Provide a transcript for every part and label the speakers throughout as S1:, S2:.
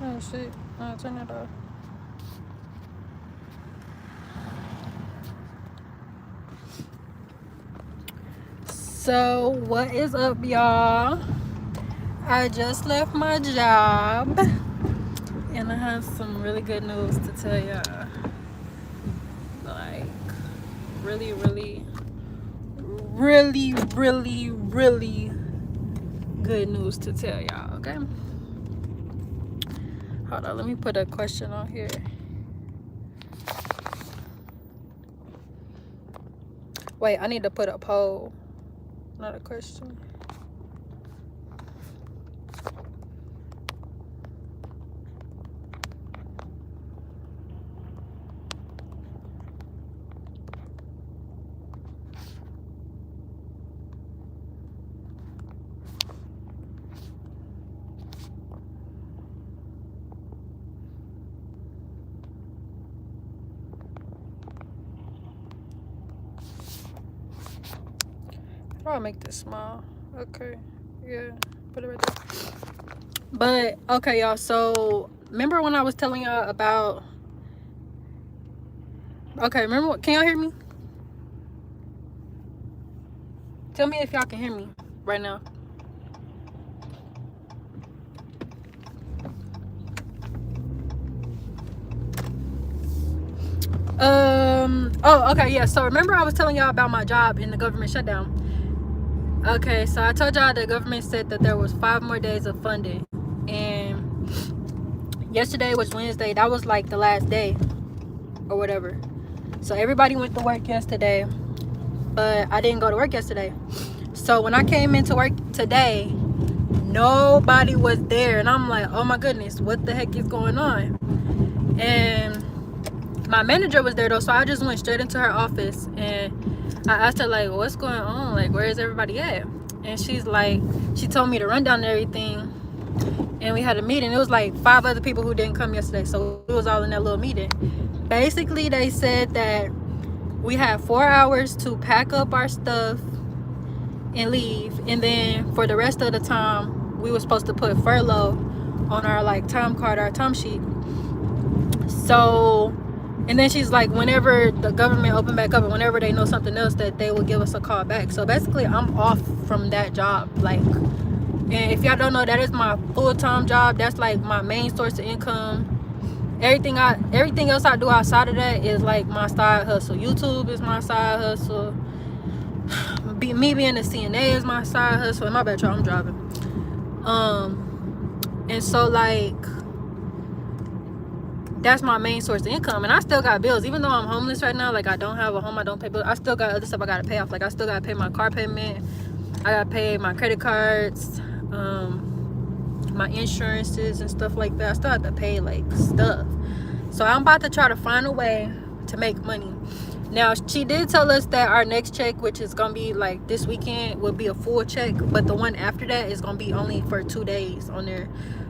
S1: Oh shit. I'll turn it off. So what is up, y'all? I just left my job and I have some really good news to tell y'all. Like really, really, really, really, really good news to tell y'all, okay? Hold on, let me put a question on here. Wait, I need to put a poll, not a question. I'll make this small. Okay, yeah, put it right there. But okay, y'all, so remember when I was telling y'all about, okay, remember what, can y'all hear me? Tell me if y'all can hear me right now. Oh, okay, yeah, so remember I was telling y'all about my job in the government shutdown. Okay, so I told y'all the government said that there was 5 more days of funding, and yesterday was Wednesday. That was like the last day or whatever. So everybody went to work yesterday, but I didn't go to work yesterday. So when I came into work today, nobody was there, and I'm like, oh my goodness, what the heck is going on? And my manager was there though, so I just went straight into her office and I asked her, like, what's going on, like, where is everybody at? And she's like, she told me to run down everything, and we had a meeting. It was like 5 other people who didn't come yesterday, so it was all in that little meeting. Basically they said that we had 4 hours to pack up our stuff and leave, and then for the rest of the time we were supposed to put furlough on our like time card, our time sheet. So, and then she's like, whenever the government open back up and whenever they know something else, that they will give us a call back. So basically I'm off from that job, like, and if y'all don't know, that is my full-time job. That's like my main source of income. Everything else I do outside of that is like my side hustle. YouTube is my side hustle. Me being a CNA is my side hustle. My bad, y'all, I'm driving. And so like, that's my main source of income, and I still got bills. Even though I'm homeless right now, like I don't have a home, I don't pay bills, I still got other stuff I gotta pay off. Like I still gotta pay my car payment, I gotta pay my credit cards, my insurances and stuff like that. I still have to pay like stuff. So I'm about to try to find a way to make money. Now she did tell us that our next check, which is gonna be like this weekend, will be a full check, but the one after that is gonna be only for 2 days on there.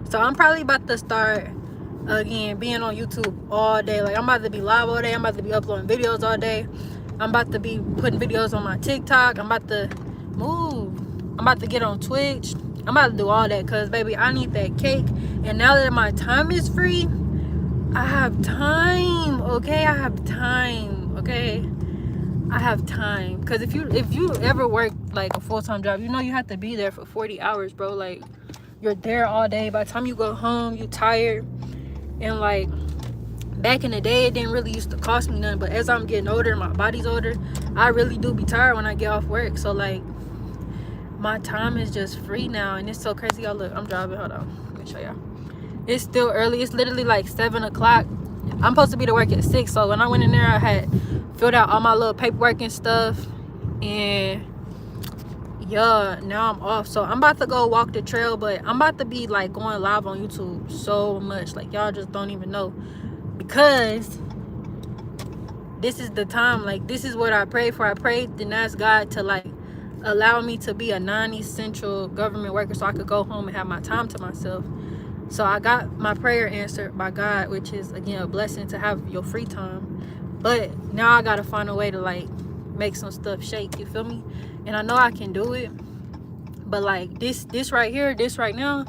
S1: So I'm probably about to start again being on YouTube all day. Like I'm about to be live all day, I'm about to be uploading videos all day, I'm about to be putting videos on my TikTok, I'm about to move, I'm about to get on Twitch, I'm about to do all that, because baby, I need that cake. And now that my time is free, I have time, okay? I have time, okay? I have time. Because if you ever work like a full-time job, you know you have to be there for 40 hours, bro. Like you're there all day. By the time you go home, you tired. And like back in the day, it didn't really used to cost me nothing, but as I'm getting older and my body's older, I really do be tired when I get off work. So like my time is just free now, and it's so crazy. Y'all, look, I'm driving, hold on, let me show y'all. It's still early. It's literally like 7 o'clock. I'm supposed to be to work at 6, so when I went in there, I had filled out all my little paperwork and stuff, and yeah, now I'm off. So I'm about to go walk the trail, but I'm about to be like going live on YouTube so much, like y'all just don't even know, because this is the time. Like this is what I prayed for. I prayed and asked God to like allow me to be a non-essential government worker so I could go home and have my time to myself. So I got my prayer answered by God, which is again a blessing to have your free time. But now I gotta find a way to like make some stuff shake, you feel me? And I know I can do it, but like this right here, this right now,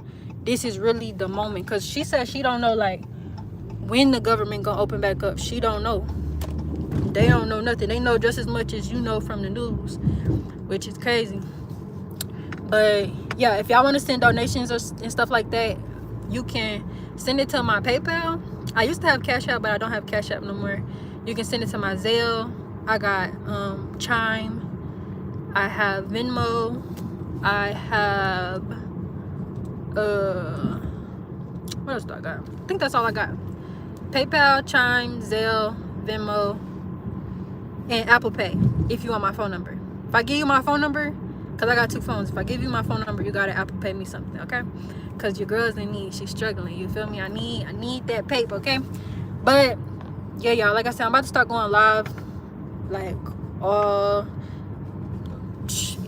S1: this is really the moment. Because she said she don't know, like, when the government gonna open back up. She don't know. They don't know nothing. They know just as much as you know from the news, which is crazy. But yeah, if y'all want to send donations and stuff like that, you can send it to my PayPal. I used to have Cash App, but I don't have Cash App no more. You can send it to my Zelle. I got Chime. I have Venmo. I have what else do I got? I think that's all I got. PayPal, Chime, Zelle, Venmo, and Apple Pay if you want my phone number. If I give you my phone number, because I got 2 phones, if I give you my phone number, you got to Apple Pay me something, okay? Because your girl's in need. She's struggling, you feel me? I need that paper, okay? But yeah, y'all, like I said, I'm about to start going live like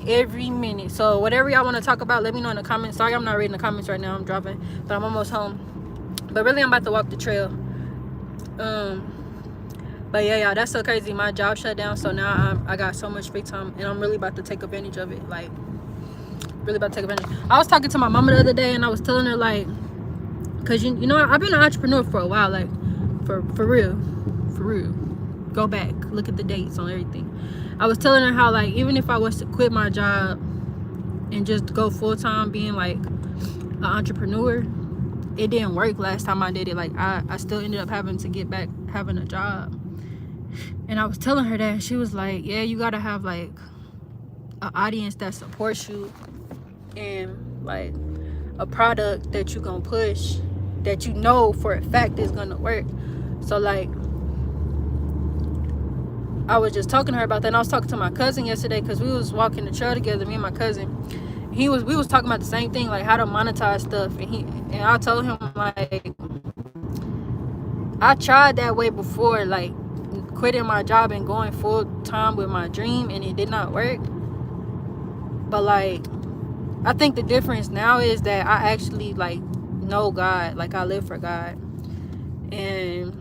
S1: every minute. So whatever y'all want to talk about, let me know in the comments. Sorry I'm not reading the comments right now, I'm driving, but I'm almost home. But really, I'm about to walk the trail. But yeah, y'all, that's so crazy. My job shut down, so now I got so much free time, and I'm really about to take advantage of it. Like, really about to take advantage. I was talking to my mama the other day, and I was telling her, like, because you know, I've been an entrepreneur for a while, like, for real. Go back, look at the dates on everything. I was telling her how, like, even if I was to quit my job and just go full-time being like an entrepreneur, it didn't work last time I did it. Like, I still ended up having to get back having a job. And I was telling her that, she was like, yeah, you gotta have like an audience that supports you, and like a product that you gonna push that you know for a fact is gonna work. So like, I was just talking to her about that, and I was talking to my cousin yesterday, because we was walking the trail together, me and my cousin. We was talking about the same thing, like how to monetize stuff, and I told him, like, I tried that way before, like quitting my job and going full time with my dream, and it did not work. But like, I think the difference now is that I actually like know God, like I live for God. And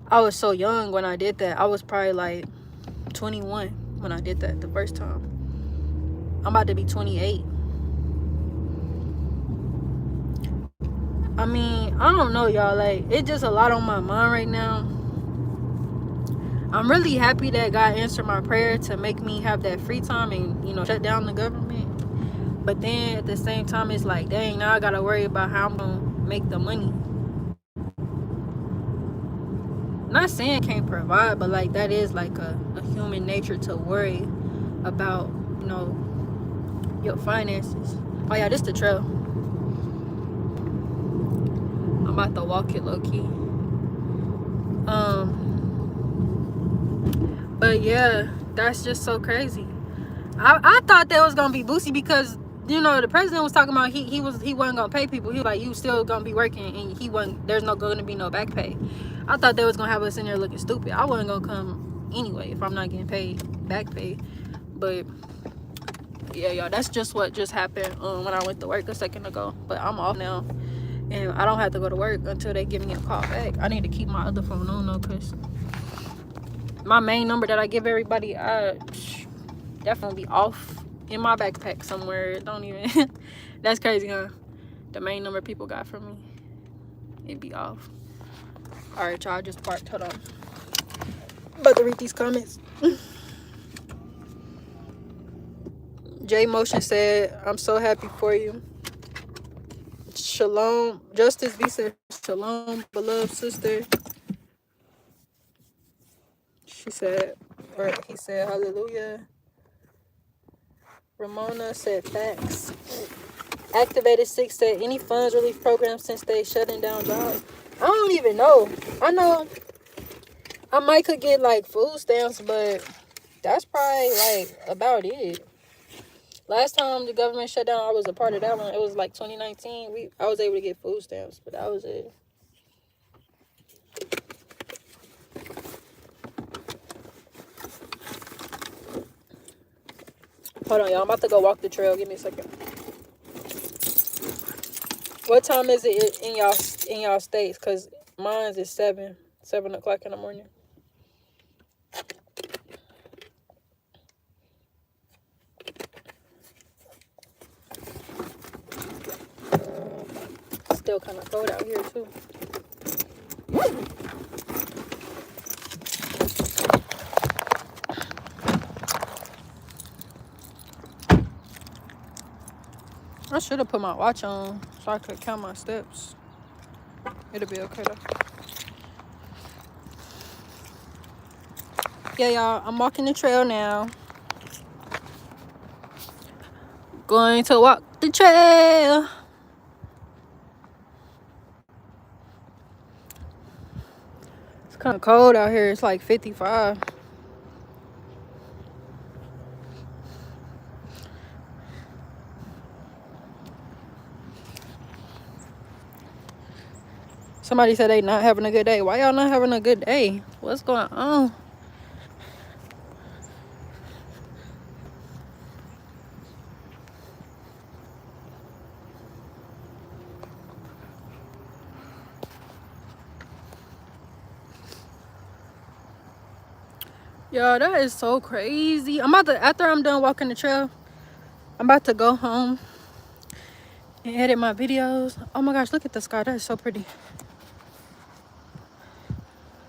S1: I was so young when I did that. I was probably like 21 when I did that the first time. I'm about to be 28. I mean, I don't know, y'all, like, it's just a lot on my mind right now. I'm really happy that God answered my prayer to make me have that free time and, you know, shut down the government. But then at the same time, it's like, dang, now I gotta worry about how I'm gonna make the money. Not saying can't provide, but like, that is like a human nature to worry about, you know, your finances. Oh yeah, this the trail. I'm about to walk it low key. But yeah, that's just so crazy. I thought that was gonna be Boosie, because, you know, the president was talking about he wasn't gonna pay people. He was like, you still gonna be working, and there's gonna be no back pay. I thought they was gonna have us in there looking stupid. I wasn't gonna come anyway if I'm not getting paid back pay. But yeah, y'all, that's just what just happened when I went to work a second ago. But I'm off now, and I don't have to go to work until they give me a call back. I need to keep my other phone on though, because my main number that I give everybody, I definitely be off in my backpack somewhere. Don't even that's crazy, huh? The main number people got from me, it'd be off. All right, y'all, I just parked. Hold on, about to read these comments. J Motion said, I'm so happy for you. Shalom. Justice B said, shalom, beloved sister. She said, or he said, hallelujah. Ramona said, facts. Activated 6 said, any funds relief program since they shutting down jobs? I don't even know. I know I might could get like food stamps, but that's probably like about it. Last time the government shut down, I was a part of that one. It was like 2019. I was able to get food stamps, but that was it. Hold on, y'all. I'm about to go walk the trail. Give me a second. What time is it in y'all states? Cause mine's is 7 o'clock in the morning. still kind of cold out here too. I should have put my watch on so I could count my steps. It'll be okay though. Yeah, y'all, I'm walking the trail now. Going to walk the trail. It's kind of cold out here. It's like 55. Somebody said they not having a good day. Why y'all not having a good day? What's going on? Yo, that is so crazy. I'm about to, after I'm done walking the trail, I'm about to go home and edit my videos. Oh my gosh, look at the sky. That is so pretty.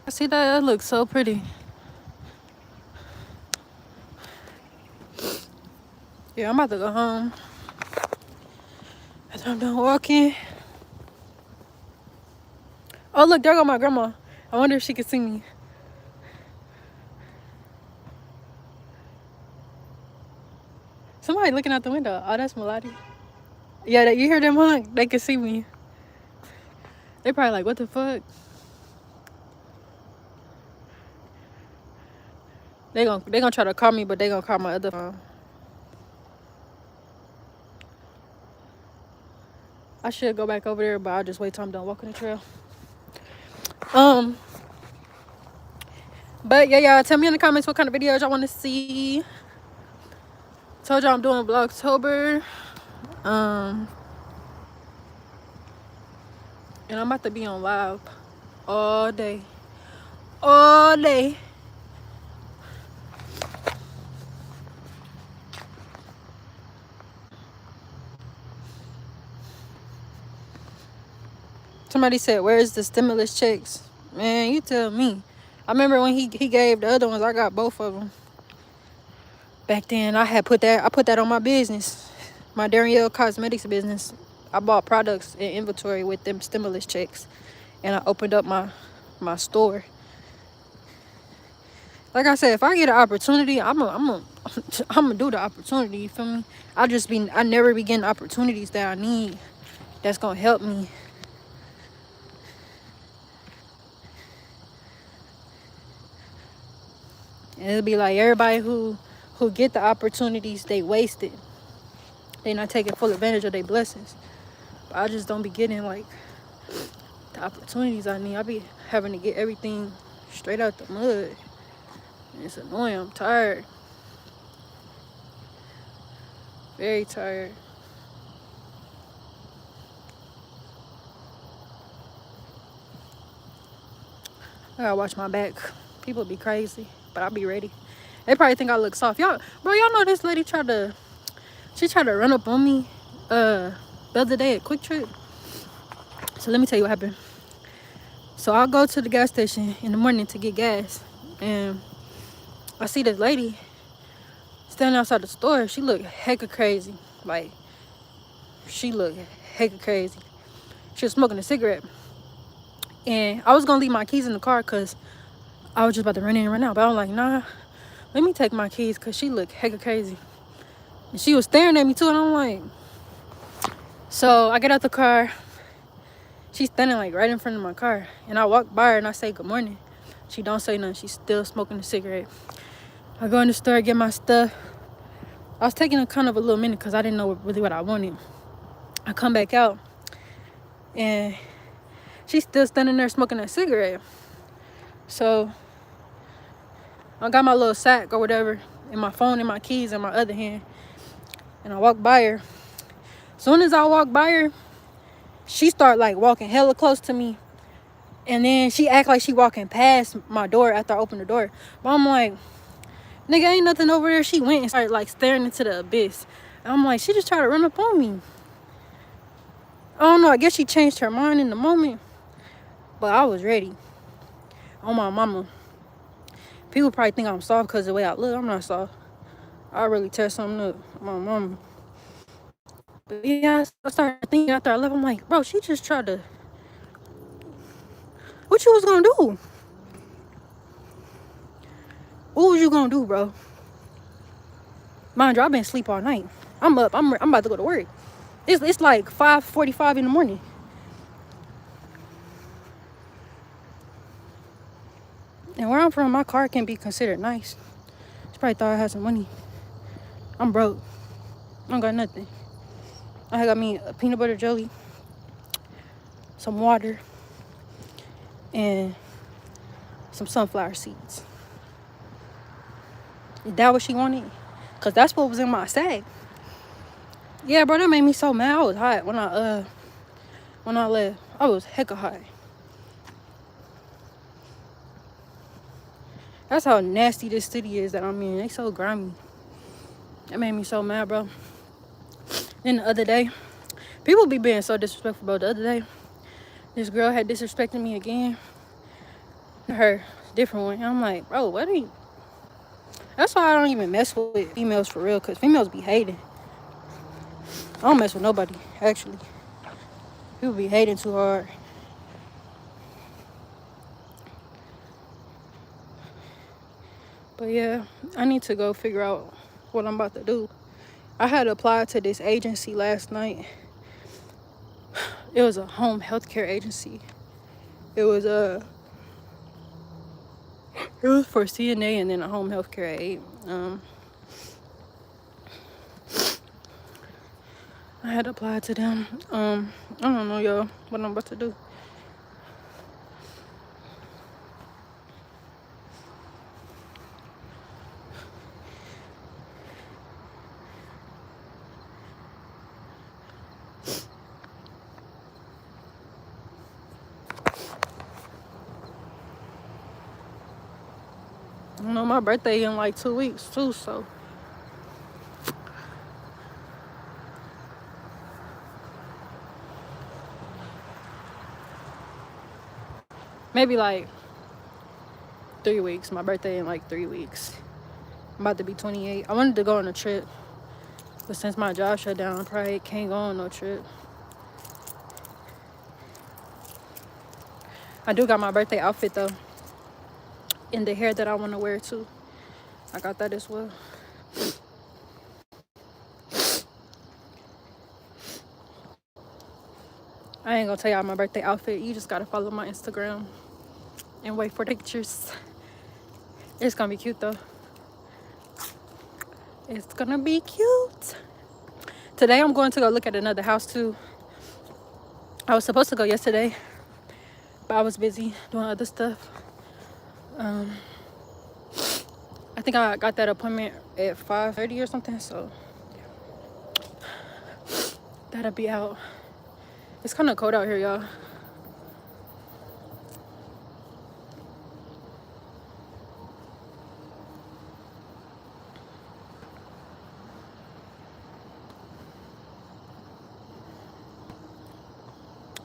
S1: I see that. That looks so pretty. Yeah, I'm about to go home after I'm done walking. Oh, look, there go my grandma. I wonder if she can see me. Somebody looking out the window. Oh, that's Melody. Yeah, you hear them honk? They can see me. They probably like, what the fuck? They gonna try to call me, but they gonna call my other phone. I should go back over there, but I'll just wait till I'm done walking the trail. But yeah, y'all, tell me in the comments what kind of videos y'all want to see. Told y'all I'm doing Vlogtober. And I'm about to be on live all day. All day. Somebody said, where's the stimulus checks? Man, you tell me. I remember when he gave the other ones, I got both of them. Back then, I put that on my business. My Danreael cosmetics business. I bought products and inventory with them stimulus checks. And I opened up my store. Like I said, if I get an opportunity, I'm gonna do the opportunity, you feel me? I never be getting opportunities that I need that's gonna help me. And it'll be like everybody who get the opportunities, they waste it. They not taking full advantage of their blessings. But I just don't be getting like the opportunities I need. I be having to get everything straight out the mud. And it's annoying. I'm tired. Very tired. I gotta watch my back. People be crazy, but I'll be ready. They probably think I look soft. Y'all know this lady tried to run up on me the other day at Quick Trip. So let me tell you what happened. So I'll go to the gas station in the morning to get gas, and I see this lady standing outside the store. She looked hecka crazy. Like, she looked hecka crazy. She was smoking a cigarette. And I was gonna leave my keys in the car because I was just about to run in and run out. But I was like, nah, let me take my keys because she looked hecka crazy. And she was staring at me too, and I'm like, so I get out the car. She's standing like right in front of my car. And I walk by her and I say good morning. She don't say nothing. She's still smoking a cigarette. I go in the store, get my stuff. I was taking a kind of a little minute because I didn't know really what I wanted. I come back out and she's still standing there smoking a cigarette. So I got my little sack or whatever and my phone and my keys in my other hand. And I walk by her. As soon as I walk by her, she start like walking hella close to me. And then she act like she walking past my door after I open the door. But I'm like, nigga, ain't nothing over there. She went and started like staring into the abyss. And I'm like, she just tried to run up on me. I don't know. I guess she changed her mind in the moment. But I was ready. On my mama. People probably think I'm soft because of the way I look. I'm not soft. I really tear something up. My mama. But yeah, I started thinking after I left. I'm like, bro, she just tried to. What you was gonna do? What was you gonna do, bro? Mind you, I've been asleep all night. I'm up. I'm about to go to work. It's like 5:45 in the morning. And where I'm from, my car can be considered nice. She probably thought I had some money. I'm broke. I don't got nothing. I got me a peanut butter jelly, some water, and some sunflower seeds. Is that what she wanted? Cause that's what was in my sack. Yeah, bro, that made me so mad. I was hot when I left. I was hecka hot. That's how nasty this city is that I'm in. They so grimy. That made me so mad, bro. Then the other day, people be being so disrespectful, bro. The other day, this girl had disrespected me again. Her different one. I'm like, bro, what are you? That's why I don't even mess with females for real, cause females be hating. I don't mess with nobody, actually. People be hating too hard. But yeah, I need to go figure out what I'm about to do. I had applied to this agency last night. It was a home healthcare agency. It was for CNA and then a home healthcare aide. I had applied to them. I don't know, y'all, what I'm about to do. You know, my birthday in like 2 weeks too, so maybe like 3 weeks. My birthday in like 3 weeks. I'm about to be 28. I wanted to go on a trip, but since my job shut down, I probably can't go on no trip. I do got my birthday outfit though, and the hair that I want to wear too. I got that as well. I ain't gonna tell y'all my birthday outfit. You just gotta follow my Instagram and wait for the pictures. It's gonna be cute though. It's gonna be cute. Today I'm going to go look at another house too. I was supposed to go yesterday, but I was busy doing other stuff. I think I got that appointment at 5:30 or something, so that'll be out. It's kind of cold out here, y'all.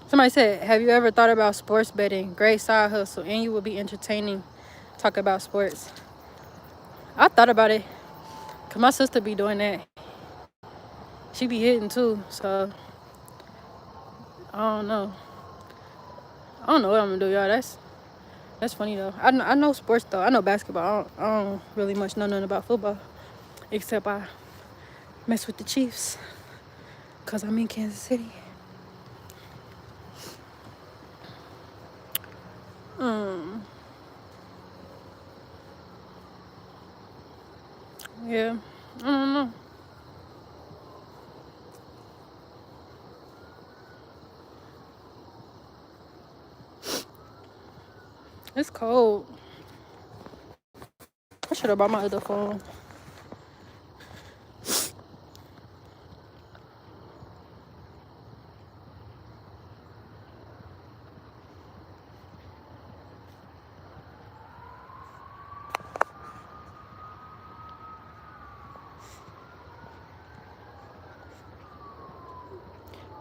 S1: Somebody said, have you ever thought about sports betting? Great side hustle, and you will be entertaining. Talk about sports. I thought about it, because my sister be doing that. She be hitting too, so I don't know. I don't know what I'm going to do, y'all. That's funny, though. I know sports, though. I know basketball. I don't really much know nothing about football, except I mess with the Chiefs, because I'm in Kansas City. Yeah, I don't know. It's cold. I should have brought my other phone.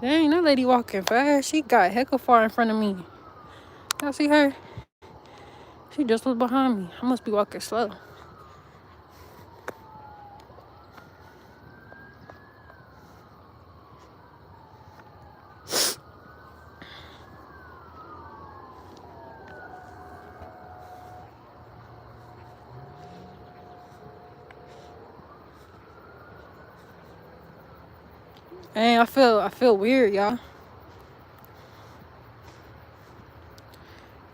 S1: Dang, that lady walking fast. She got hecka far in front of me. Y'all see her? She just was behind me. I must be walking slow. Dang, I feel weird, y'all.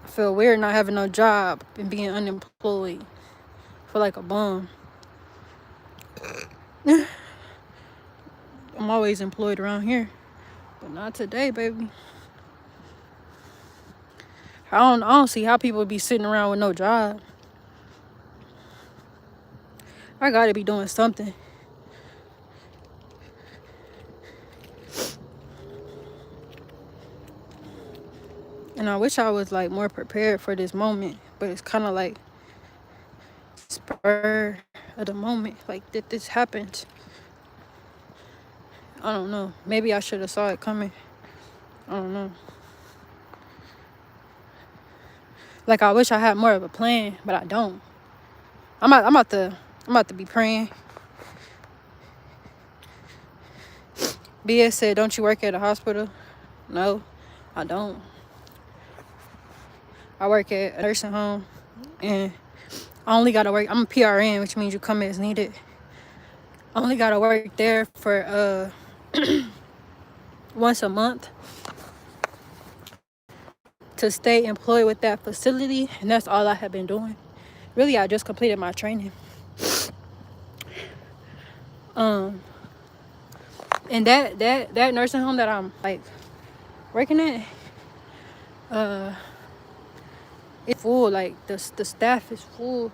S1: I feel weird not having no job and being unemployed. I feel like a bum. I'm always employed around here, but not today, baby. I don't see how people be sitting around with no job. I gotta be doing something. And I wish I was like more prepared for this moment, but it's kind of like spur of the moment, like that this happened. I don't know. Maybe I should have saw it coming. I don't know. Like I wish I had more of a plan, but I don't. I'm about to be praying. BS said, "Don't you work at a hospital?" No, I don't. I work at a nursing home, and I only gotta work. I'm a PRN, which means you come as needed. I only gotta work there for once a month to stay employed with that facility, and that's all I have been doing. Really, I just completed my training. And that nursing home that I'm like working at, it's full. Like the staff is full,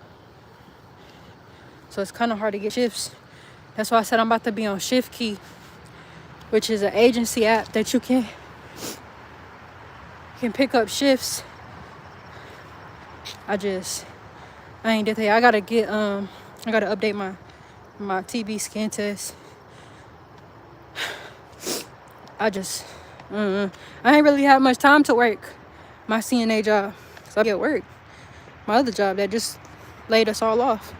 S1: so it's kind of hard to get shifts. That's why I said I'm about to be on Shift Key, which is an agency app that you can pick up shifts. I ain't did that. I gotta update my TB skin test. I ain't really have much time to work my CNA job, so I get work. My other job that just laid us all off.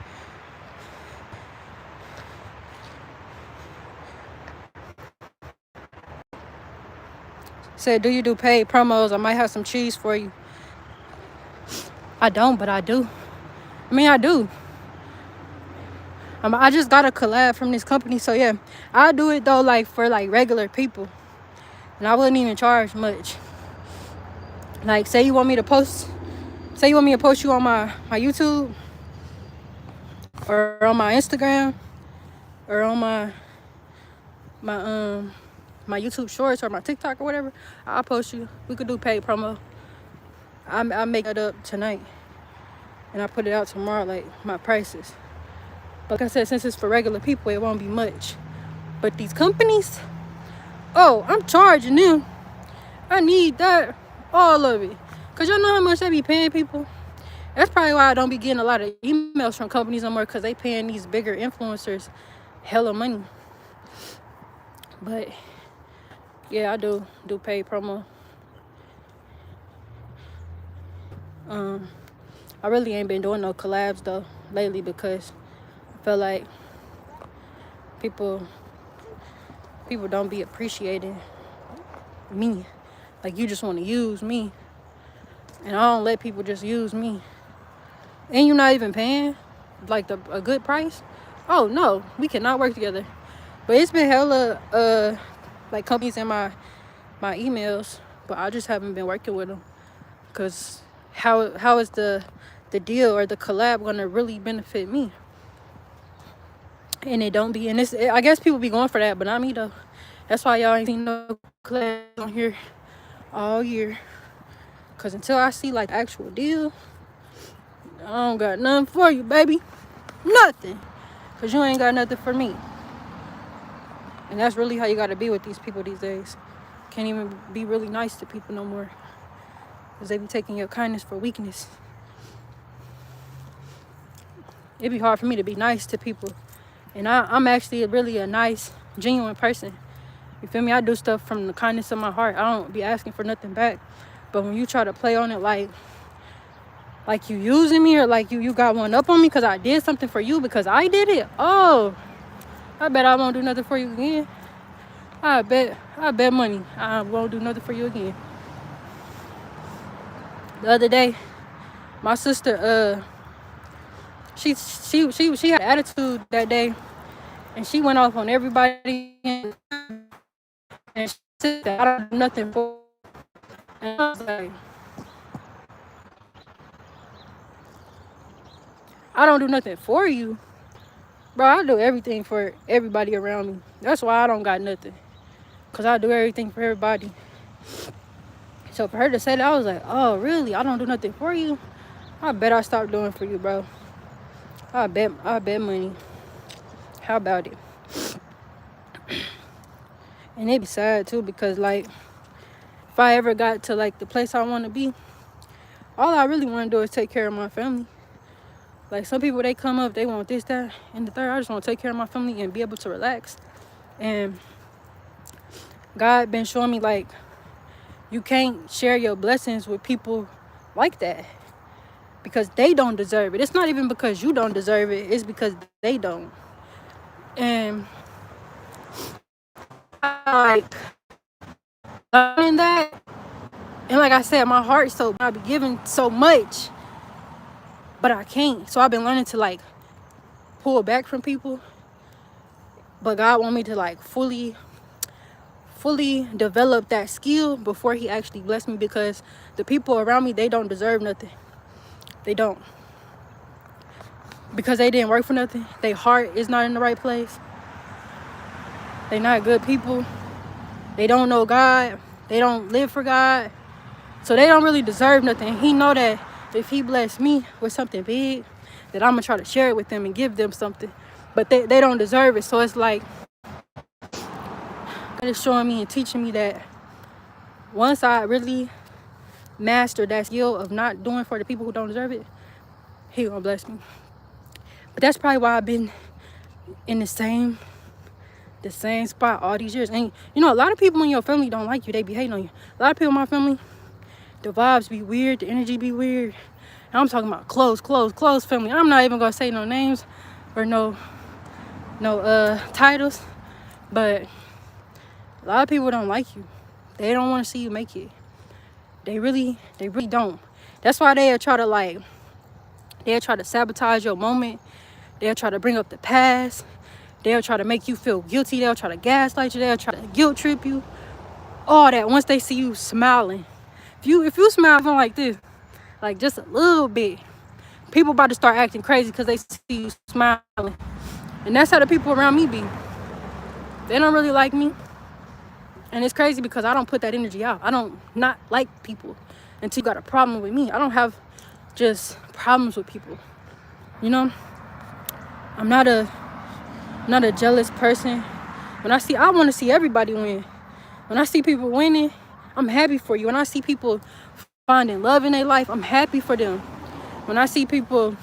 S1: Said, "Do you do paid promos? I might have some cheese for you." I don't, but I do. I mean, I do. I just got a collab from this company, so yeah, I do it though, like for like regular people, and I wouldn't even charge much. Like, say you want me to post you on my YouTube or on my Instagram or on my YouTube shorts or my TikTok or whatever. I'll post you. We could do paid promo. I make it up tonight and I put it out tomorrow, like my prices. But like I said, since it's for regular people, it won't be much. But these companies, oh, I'm charging them. I need that, all of it. Cause y'all know how much they be paying people. That's probably why I don't be getting a lot of emails from companies no more, because they paying these bigger influencers hella money. But yeah, I do paid promo. I really ain't been doing no collabs though lately, because I feel like people don't be appreciating me. Like, you just want to use me, and I don't let people just use me. And you're not even paying like a good price. Oh no, we cannot work together. But it's been hella like companies in my emails, but I just haven't been working with them, because how is the deal or the collab gonna really benefit me? And it don't be. And I guess people be going for that, but not me though. That's why y'all ain't seen no collabs on here all year, because until I see like actual deal, I don't got nothing for you, baby. Nothing. Because you ain't got nothing for me. And that's really how you got to be with these people these days. Can't even be really nice to people no more, because they be taking your kindness for weakness. It'd be hard for me to be nice to people. And I'm actually really a nice, genuine person. You feel me? I do stuff from the kindness of my heart. I don't be asking for nothing back. But when you try to play on it like you using me, or like you got one up on me because I did something for you because I did it. Oh, I bet I won't do nothing for you again. I bet money I won't do nothing for you again. The other day, my sister, she had attitude that day, and she went off on everybody, and she said that I don't do nothing for. And I was like, I don't do nothing for you, bro. I do everything for everybody around me. That's why I don't got nothing, cause I do everything for everybody. So for her to say that, I was like, oh really? I don't do nothing for you? I bet I stopped doing for you, bro. I bet money. How about it? And it be sad too, because like if I ever got to like the place I want to be, all I really want to do is take care of my family. Like some people, they come up, they want this, that, and the third. I just want to take care of my family and be able to relax. And God been showing me like you can't share your blessings with people like that, because they don't deserve it. It's not even because you don't deserve it. It's because they don't. And I like learning that. And like I said, my heart so I be giving so much, but I can't. So I've been learning to like pull back from people. But God want me to like fully develop that skill before he actually bless me, because the people around me, they don't deserve nothing. They don't. Because they didn't work for nothing. Their heart is not in the right place. They not good people. They don't know God. They don't live for God. So they don't really deserve nothing. He know that if he bless me with something big, that I'm going to try to share it with them and give them something. But they don't deserve it. So it's like, God is showing me and teaching me that once I really master that skill of not doing for the people who don't deserve it, he gonna bless me. But that's probably why I've been in the same spot all these years. And you know, a lot of people in your family don't like you. They be hating on you. A lot of people in my family, the vibes be weird, the energy be weird. And I'm talking about close family. I'm not even gonna say no names or no titles, but a lot of people don't like you. They don't want to see you make it. They really don't. That's why they'll try to sabotage your moment. They'll try to bring up the past. They'll try to make you feel guilty. They'll try to gaslight you. They'll try to guilt trip you. All that once they see you smiling. If you smile like this, like just a little bit, people about to start acting crazy because they see you smiling. And that's how the people around me be. They don't really like me. And it's crazy because I don't put that energy out. I don't not like people until you got a problem with me. I don't have just problems with people. You know? I'm not a jealous person. I want to see everybody win. When I see people winning, I'm happy for you. When I see people finding love in their life, I'm happy for them. When I see people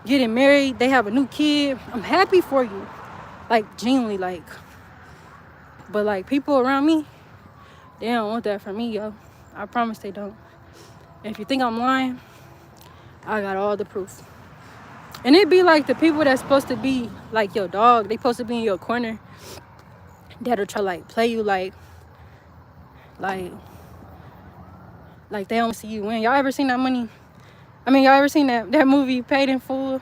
S1: getting married, they have a new kid, I'm happy for you. Like, genuinely, like. But, like, people around me, they don't want that from me, yo. I promise they don't. And if you think I'm lying, I got all the proof. And it be like the people that's supposed to be like your dog, they supposed to be in your corner, that'll try like play you like they don't see you win. Y'all ever seen that money? I mean, y'all ever seen that movie Paid in Full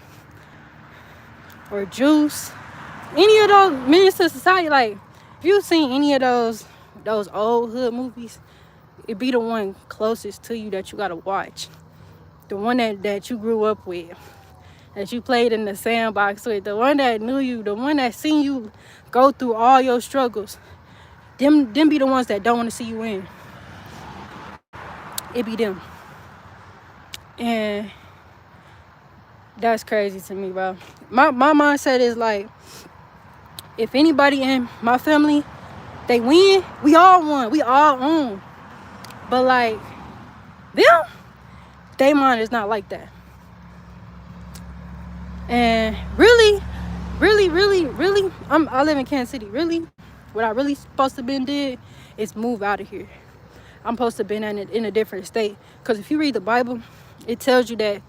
S1: or Juice? Any of those Menace to Society? Like, if you've seen any of those old hood movies, it be the one closest to you that you gotta watch. The one that you grew up with, that you played in the sandbox with, the one that knew you, the one that seen you go through all your struggles. Them be the ones that don't want to see you win. It be them. And that's crazy to me, bro. My mindset is like, if anybody in my family, they win, we all won. We all own. But like, them, they mind is not like that. And really, I live in Kansas City. Really, What I really supposed to been did is move out of here. I'm supposed to been in a different state. Because if you read the Bible, it tells you that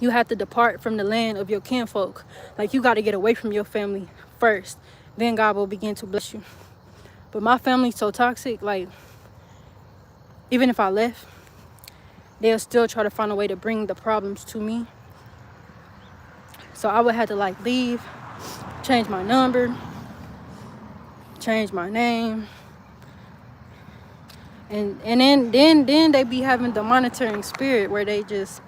S1: you have to depart from the land of your kinfolk. Like, you got to get away from your family first. Then God will begin to bless you. But my family's so toxic, like, even if I left, they'll still try to find a way to bring the problems to me. So I would have to, like, leave, change my number, change my name. And then they be having the monitoring spirit where they just,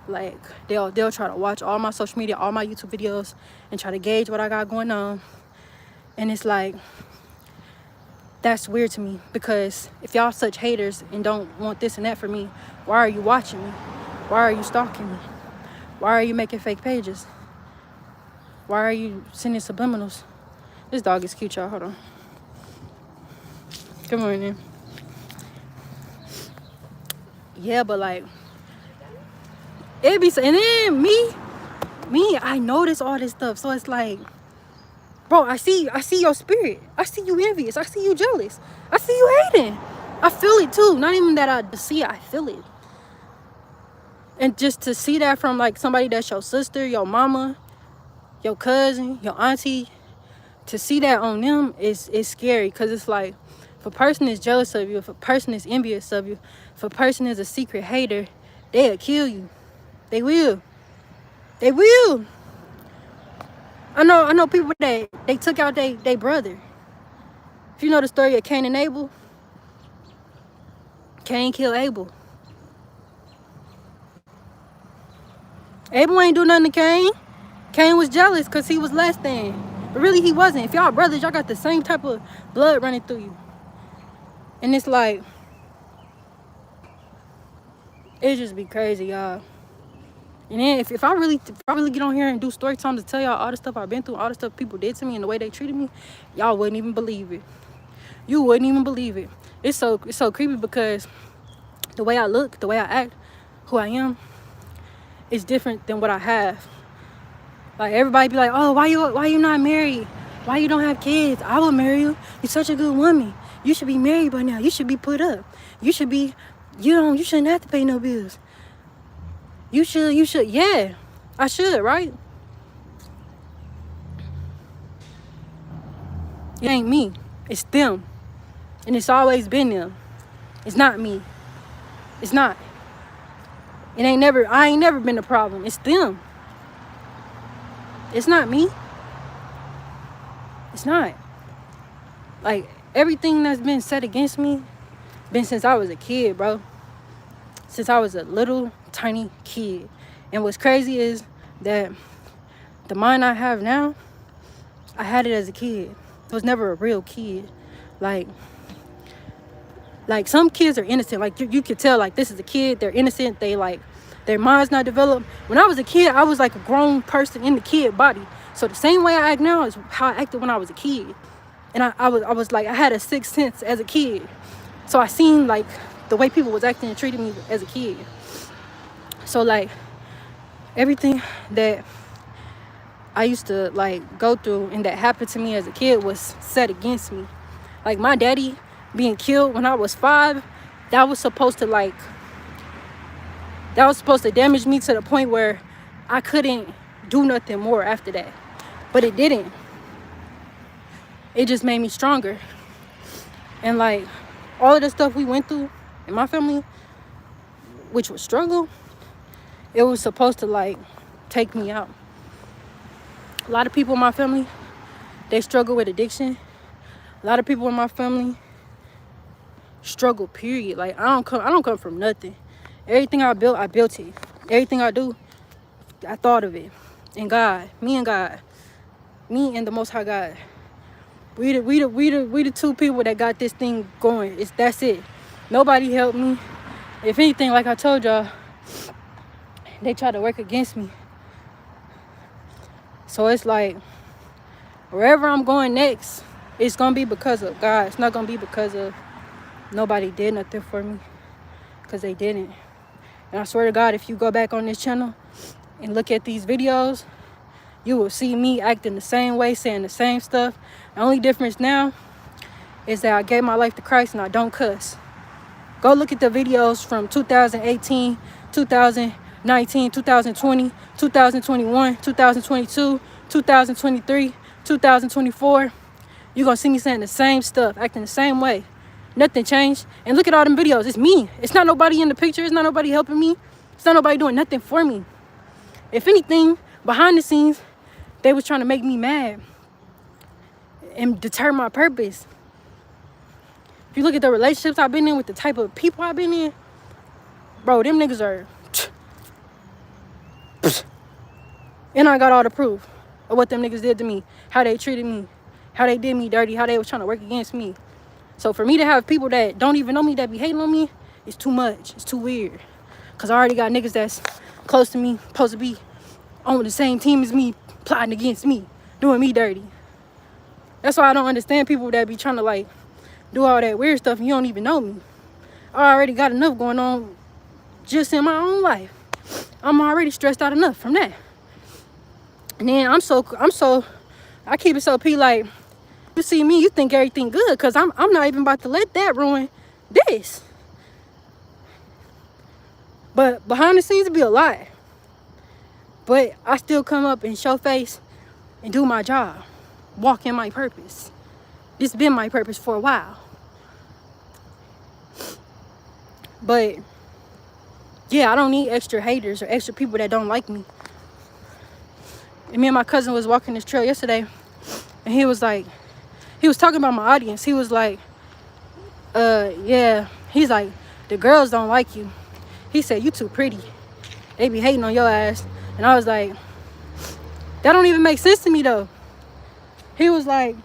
S1: like, they'll try to watch all my social media, all my YouTube videos, and try to gauge what I got going on. And it's like, that's weird to me, because if y'all such haters and don't want this and that for me, why are you watching me? Why are you stalking me? Why are you making fake pages? Why are you sending subliminals? This dog is cute, y'all. Hold on. Good morning. Yeah, but like, it be, and then me, I notice all this stuff. So it's like, bro, I see your spirit. I see you envious. I see you jealous. I see you hating. I feel it too. Not even that I see it, I feel it. And just to see that from, like, somebody that's your sister, your mama, your cousin, your auntie, to see that on them is scary. Because it's like, if a person is jealous of you, if a person is envious of you, if a person is a secret hater, they'll kill you. They will. They will. I know people that they took out they brother. If you know the story of Cain and Abel, Cain killed Abel. Abel ain't do nothing to Cain. Cain was jealous because he was less than. But really, he wasn't. If y'all brothers, y'all got the same type of blood running through you. And it's like, it just be crazy, y'all. And then if I really get on here and do story time to tell y'all all the stuff I've been through, all the stuff people did to me and the way they treated me, y'all wouldn't even believe it. You wouldn't even believe it. It's so creepy, because the way I look, the way I act, who I am, is different than what I have. Like, everybody be like, oh, why you not married? Why you don't have kids? I will marry you. You're such a good woman. You should be married by now. You should be put up. You shouldn't have to pay no bills. You should, yeah, I should, right? It ain't me, it's them. And it's always been them. It's not me. It's not. I ain't never been the problem. It's them. It's not me. It's not. Like, everything that's been said against me, been since I was a kid, bro. Since I was a little tiny kid. And what's crazy is that the mind I have now, I had it as a kid. I was never a real kid. Like some kids are innocent. Like, you could tell, like, this is a kid, they're innocent, they, like, their mind's not developed. When I was a kid, I was like a grown person in the kid body. So the same way I act now is how I acted when I was a kid. And I was like, I had a sixth sense as a kid. So I seen, like, the way people was acting and treating me as a kid. So, like, everything that I used to, like, go through and that happened to me as a kid was set against me. Like, my daddy being killed when I was 5, that was supposed to damage me to the point where I couldn't do nothing more after that. But it didn't. It just made me stronger. And, like, all of the stuff we went through in my family, which was struggle, it was supposed to, like, take me out. A lot of people in my family, they struggle with addiction. A lot of people in my family struggle, period. Like, I don't come from nothing. Everything I built it. Everything I do, I thought of it. And God, me and the Most High God. We the two people that got this thing going. That's it. Nobody helped me. If anything, like I told y'all, they try to work against me. So it's like, wherever I'm going next, it's gonna be because of God. It's not gonna be because of nobody did nothing for me, because they didn't. And I swear to God, if you go back on this channel and look at these videos, you will see me acting the same way, saying the same stuff. The only difference now is that I gave my life to Christ and I don't cuss. Go look at the videos from 2018, 2019, 2020, 2021, 2022, 2023, 2024. You're going to see me saying the same stuff, acting the same way. Nothing changed. And look at all them videos. It's me. It's not nobody in the picture. It's not nobody helping me. It's not nobody doing nothing for me. If anything, behind the scenes, they was trying to make me mad and deter my purpose. If you look at the relationships I've been in with the type of people I've been in, bro, them niggas are... And I got all the proof of what them niggas did to me, how they treated me, how they did me dirty, how they was trying to work against me. So for me to have people that don't even know me that be hating on me, it's too much. It's too weird. Because I already got niggas that's close to me, supposed to be on the same team as me, plotting against me, doing me dirty. That's why I don't understand people that be trying to, like, do all that weird stuff and you don't even know me. I already got enough going on just in my own life. I'm already stressed out enough from that. And then I keep it so P, like, you see me, you think everything good, because I'm not even about to let that ruin this. But behind the scenes, it be a lot. But I still come up and show face and do my job. Walk in my purpose. This been my purpose for a while. But yeah, I don't need extra haters or extra people that don't like me. And me and my cousin was walking this trail yesterday, and he was talking about my audience. He was like, yeah, he's like, the girls don't like you. He said, you too pretty. They be hating on your ass. And I was like, that don't even make sense to me though. He was like,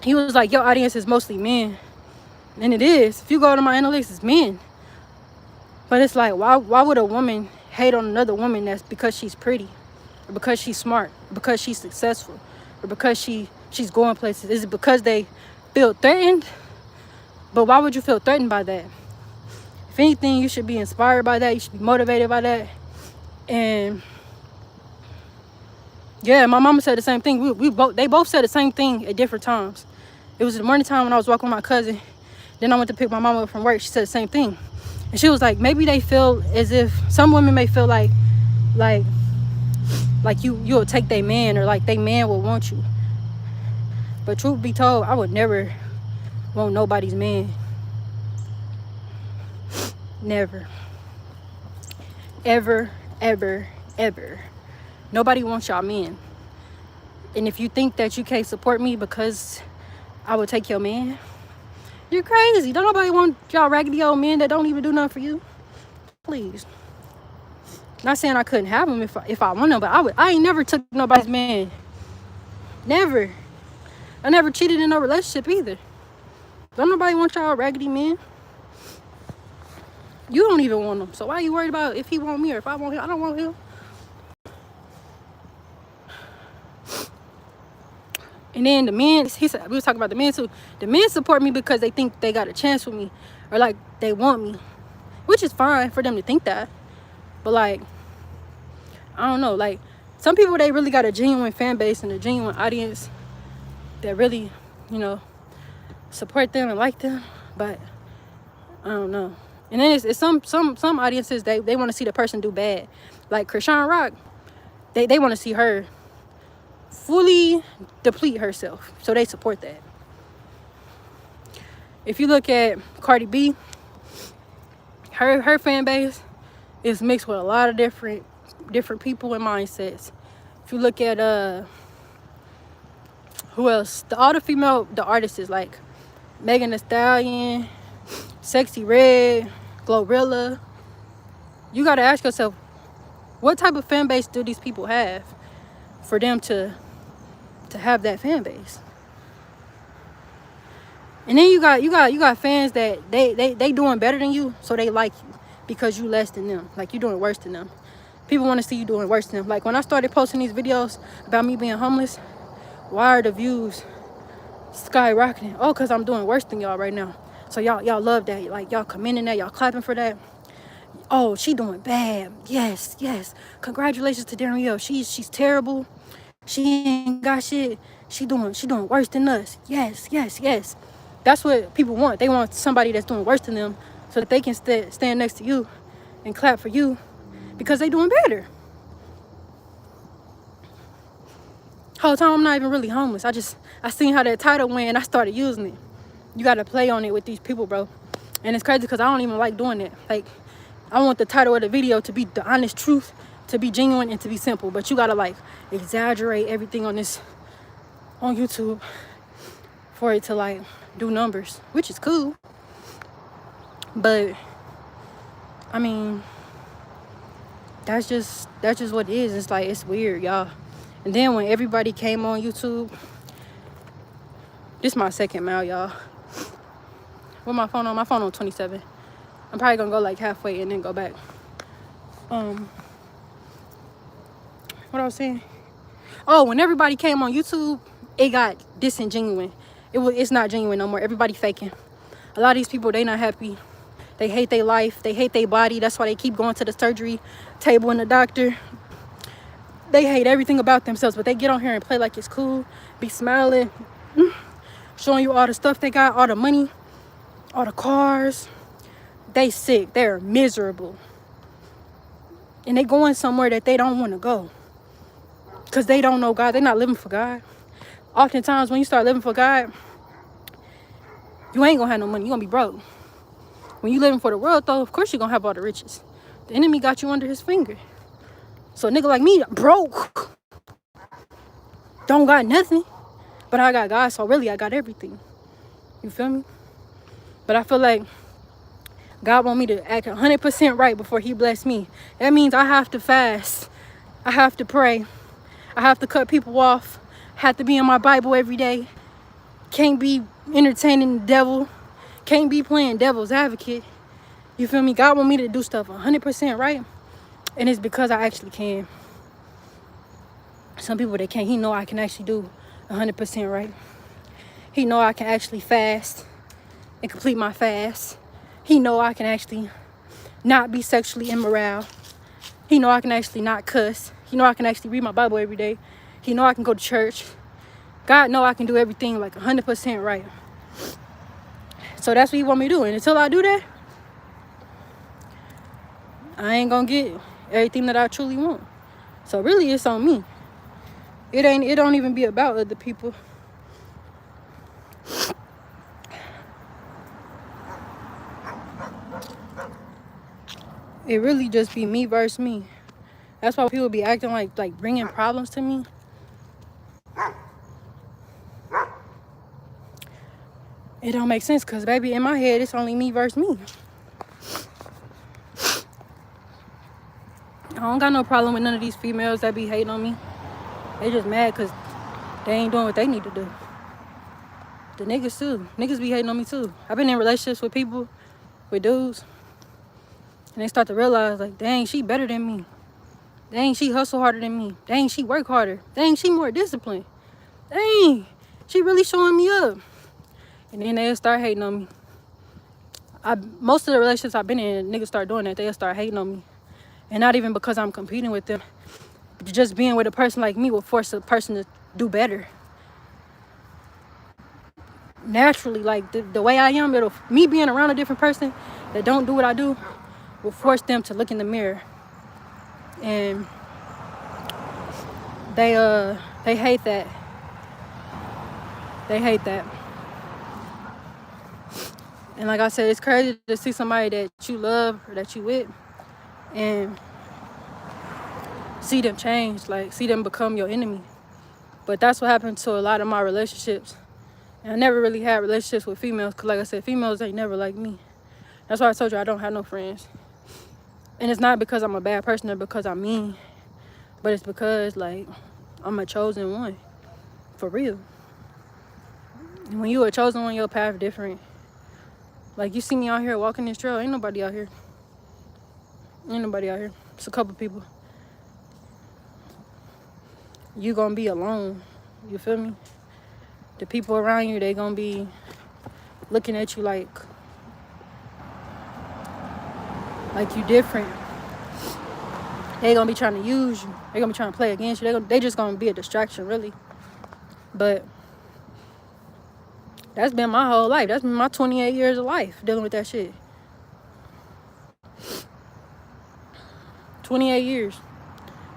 S1: your audience is mostly men. And it is. If you go to my analytics, it's men. But it's like, why would a woman hate on another woman that's because she's pretty? Or because she's smart? Or because she's successful? Or because she's going places? Is it because they feel threatened? But why would you feel threatened by that? If anything, you should be inspired by that. You should be motivated by that. And yeah, my mama said the same thing. They both said the same thing at different times. It was the morning time when I was walking with my cousin. Then I went to pick my mama up from work. She said the same thing. And she was like, maybe they feel as if some women may feel like you'll take their man, or like they man will want you. But truth be told, I would never want nobody's man. Never. Ever, ever, ever. Nobody wants y'all men. And if you think that you can't support me because I would take your man, you're crazy. Don't nobody want y'all raggedy old men that don't even do nothing for you. Please. Not saying I couldn't have them if I want them, but I ain't never took nobody's man. Never. I never cheated in no relationship either. Don't nobody want y'all raggedy men. You don't even want them. So why are you worried about if he want me or if I want him? I don't want him. And then the men, he said, we was talking about the men too. The men support me because they think they got a chance with me, or like they want me, which is fine for them to think that. But like, I don't know, like some people, they really got a genuine fan base and a genuine audience that really, you know, support them and like them. But I don't know. And then it's some audiences, they want to see the person do bad. Like Krishan Rock, they want to see her fully deplete herself, so they support that. If you look at Cardi B, her fan base is mixed with a lot of different people and mindsets. If you look at who else, all the artists is like Megan Thee Stallion, Sexy Red, Glorilla. You got to ask yourself, what type of fan base do these people have for them to have that fan base? And then you got fans that they doing better than you, so they like you because you less than them, like you doing worse than them. People want to see you doing worse than them. Like when I started posting these videos about me being homeless, why are the views skyrocketing? Oh, because I'm doing worse than y'all right now. So y'all love that. Like y'all commenting that, y'all clapping for that. Oh, she doing bad. Yes, yes. Congratulations to Danreael. She's terrible. She ain't got shit. She doing worse than us. Yes, yes, yes. That's what people want. They want somebody that's doing worse than them so that they can stand next to you and clap for you because they doing better. Whole time I'm not even really homeless. I seen how that title went and I started using it. You gotta play on it with these people, bro. And it's crazy because I don't even like doing it. Like, I want the title of the video to be the honest truth, to be genuine, and to be simple. But you gotta like exaggerate everything on YouTube for it to like do numbers, which is cool. But I mean, that's just what it is. It's like, it's weird, y'all. And then when everybody came on YouTube, this is my second mile, y'all. With my phone on? My phone on 27. I'm probably gonna go like halfway and then go back. What I was saying? Oh, when everybody came on YouTube, it got disingenuine. It's not genuine no more. Everybody faking. A lot of these people, they not happy. They hate their life. They hate their body. That's why they keep going to the surgery table and the doctor. They hate everything about themselves, but they get on here and play like it's cool. Be smiling, showing you all the stuff they got, all the money, all the cars. They sick. They're miserable. And they going somewhere that they don't want to go. Because they don't know God. They're not living for God. Oftentimes, when you start living for God, you ain't going to have no money. You're going to be broke. When you living for the world, though, of course you're going to have all the riches. The enemy got you under his finger. So a nigga like me, broke. Don't got nothing. But I got God, so really I got everything. You feel me? But I feel like God want me to act 100% right before he bless me. That means I have to fast. I have to pray. I have to cut people off. Have to be in my Bible every day. Can't be entertaining the devil. Can't be playing devil's advocate. You feel me? God want me to do stuff 100% right. And it's because I actually can. Some people, they can't. He know I can actually do 100% right. He know I can actually fast and complete my fast. He know I can actually not be sexually immoral. He know I can actually not cuss. He know I can actually read my Bible every day. He know I can go to church. God know I can do everything like 100% right. So that's what he want me to do. And until I do that, I ain't gonna get everything that I truly want. So really, it's on me. It don't even be about other people. It really just be me versus me. That's why people be acting like bringing problems to me. It don't make sense because, baby, in my head, it's only me versus me. I don't got no problem with none of these females that be hating on me. They just mad because they ain't doing what they need to do. The niggas too. Niggas be hating on me too. I've been in relationships with people, with dudes, and they start to realize, like, dang, she better than me. Dang, she hustle harder than me. Dang, she work harder. Dang, she more disciplined. Dang, she really showing me up. And then they'll start hating on me. Most of the relationships I've been in, niggas start doing that. They'll start hating on me. And not even because I'm competing with them. Just being with a person like me will force a person to do better. Naturally, like the way I am, me being around a different person that don't do what I do will force them to look in the mirror. And they hate that. They hate that. And like I said, it's crazy to see somebody that you love or that you with and see them change, like see them become your enemy. But that's what happened to a lot of my relationships. And I never really had relationships with females because, like I said, females ain't never like me. That's why I told you I don't have no friends. And it's not because I'm a bad person or because I'm mean, but it's because, like, I'm a chosen one. For real. And when you a chosen one, your path different. Like, you see me out here walking this trail, ain't nobody out here. Ain't nobody out here. It's a couple people. You gonna be alone. You feel me? The people around you, they gonna be looking at you like Like, you different. They gonna be trying to use you. They gonna be trying to play against you. They just gonna be a distraction, really. But that's been my whole life. That's been my 28 years of life dealing with that shit. 28 years.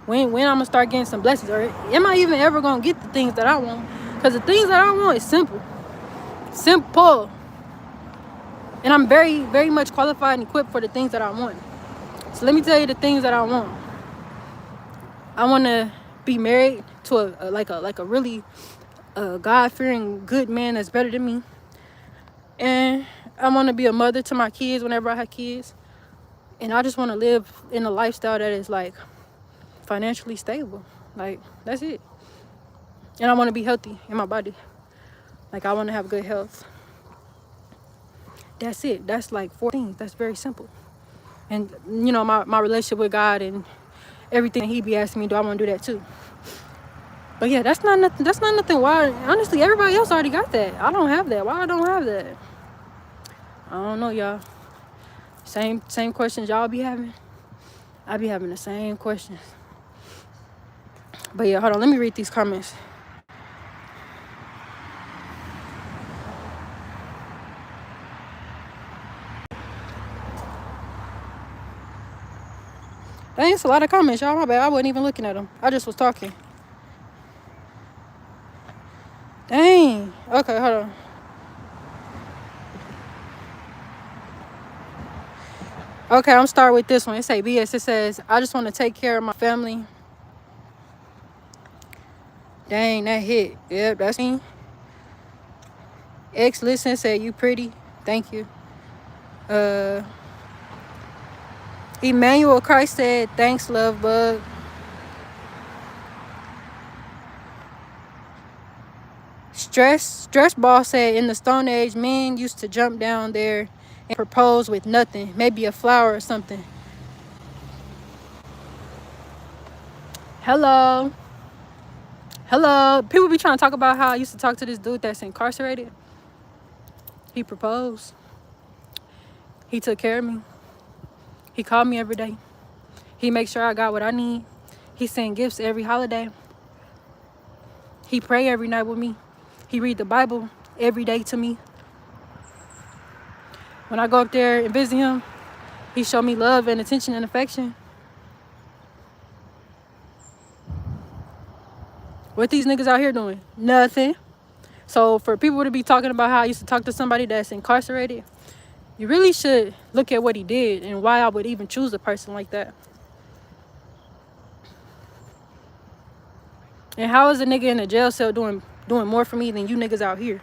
S1: When I'm gonna start getting some blessings, or am I even ever gonna get the things that I want? Because the things that I want is simple. Simple. And I'm very, very much qualified and equipped for the things that I want. So let me tell you the things that I want. I want to be married to a really God-fearing, good man that's better than me. And I want to be a mother to my kids whenever I have kids. And I just want to live in a lifestyle that is like financially stable. Like, that's it. And I want to be healthy in my body. Like, I want to have good health. That's it. That's like 4 things. That's very simple. And, you know, my relationship with God and everything he be asking me, do I want to do that too? But yeah, that's not nothing. That's not nothing. Why? Honestly, everybody else already got that. I don't have that. Why I don't have that? I don't know, y'all. Same questions y'all be having. I be having the same questions. But yeah, hold on. Let me read these comments. Dang, it's a lot of comments, y'all. My bad. I wasn't even looking at them. I just was talking. Dang. Okay, hold on. Okay, I'm starting with this one. It say BS. It says, I just want to take care of my family. Dang, that hit. Yep, that's me. Ex listen said, you pretty. Thank you. Emmanuel Christ said, thanks, love bug. Stress ball said, in the Stone Age, men used to jump down there and propose with nothing, maybe a flower or something. Hello. People be trying to talk about how I used to talk to this dude that's incarcerated. He proposed. He took care of me. He called me every day. He makes sure I got what I need. He sent gifts every holiday. He pray every night with me. He read the Bible every day to me. When I go up there and visit him, he showed me love and attention and affection. What these niggas out here doing? Nothing. So for people to be talking about how I used to talk to somebody that's incarcerated, you really should look at what he did and why I would even choose a person like that. And how is a nigga in a jail cell doing more for me than you niggas out here?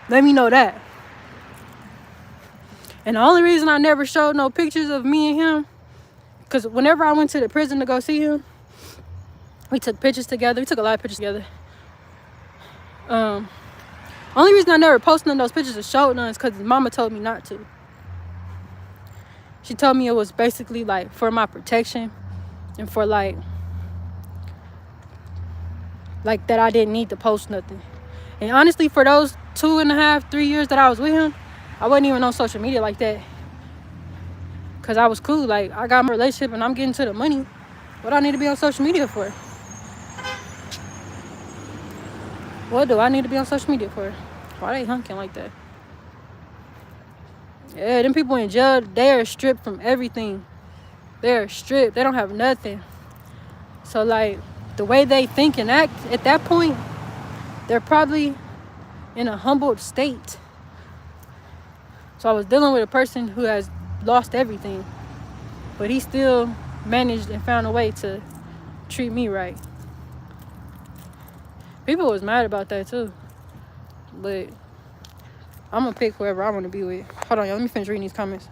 S1: Let me know that. And the only reason I never showed no pictures of me and him, because whenever I went to the prison to go see him, we took pictures together. We took a lot of pictures together. Only reason I never posted none of those pictures or showed none is because his mama told me not to. She told me it was basically like for my protection and for like that I didn't need to post nothing. And honestly, for those 2.5, 3 years that I was with him, I wasn't even on social media like that. Because I was cool. Like, I got my relationship and I'm getting to the money. What do I need to be on social media for? What do I need to be on social media for? Why they hunking like that? Yeah, them people in jail, they are stripped from everything. They're stripped. They don't have nothing. So, like, the way they think and act at that point, they're probably in a humbled state. So I was dealing with a person who has lost everything, but he still managed and found a way to treat me right. People was mad about that too, but I'm gonna pick whoever I want to be with. Hold on, y'all. Let me finish reading these comments.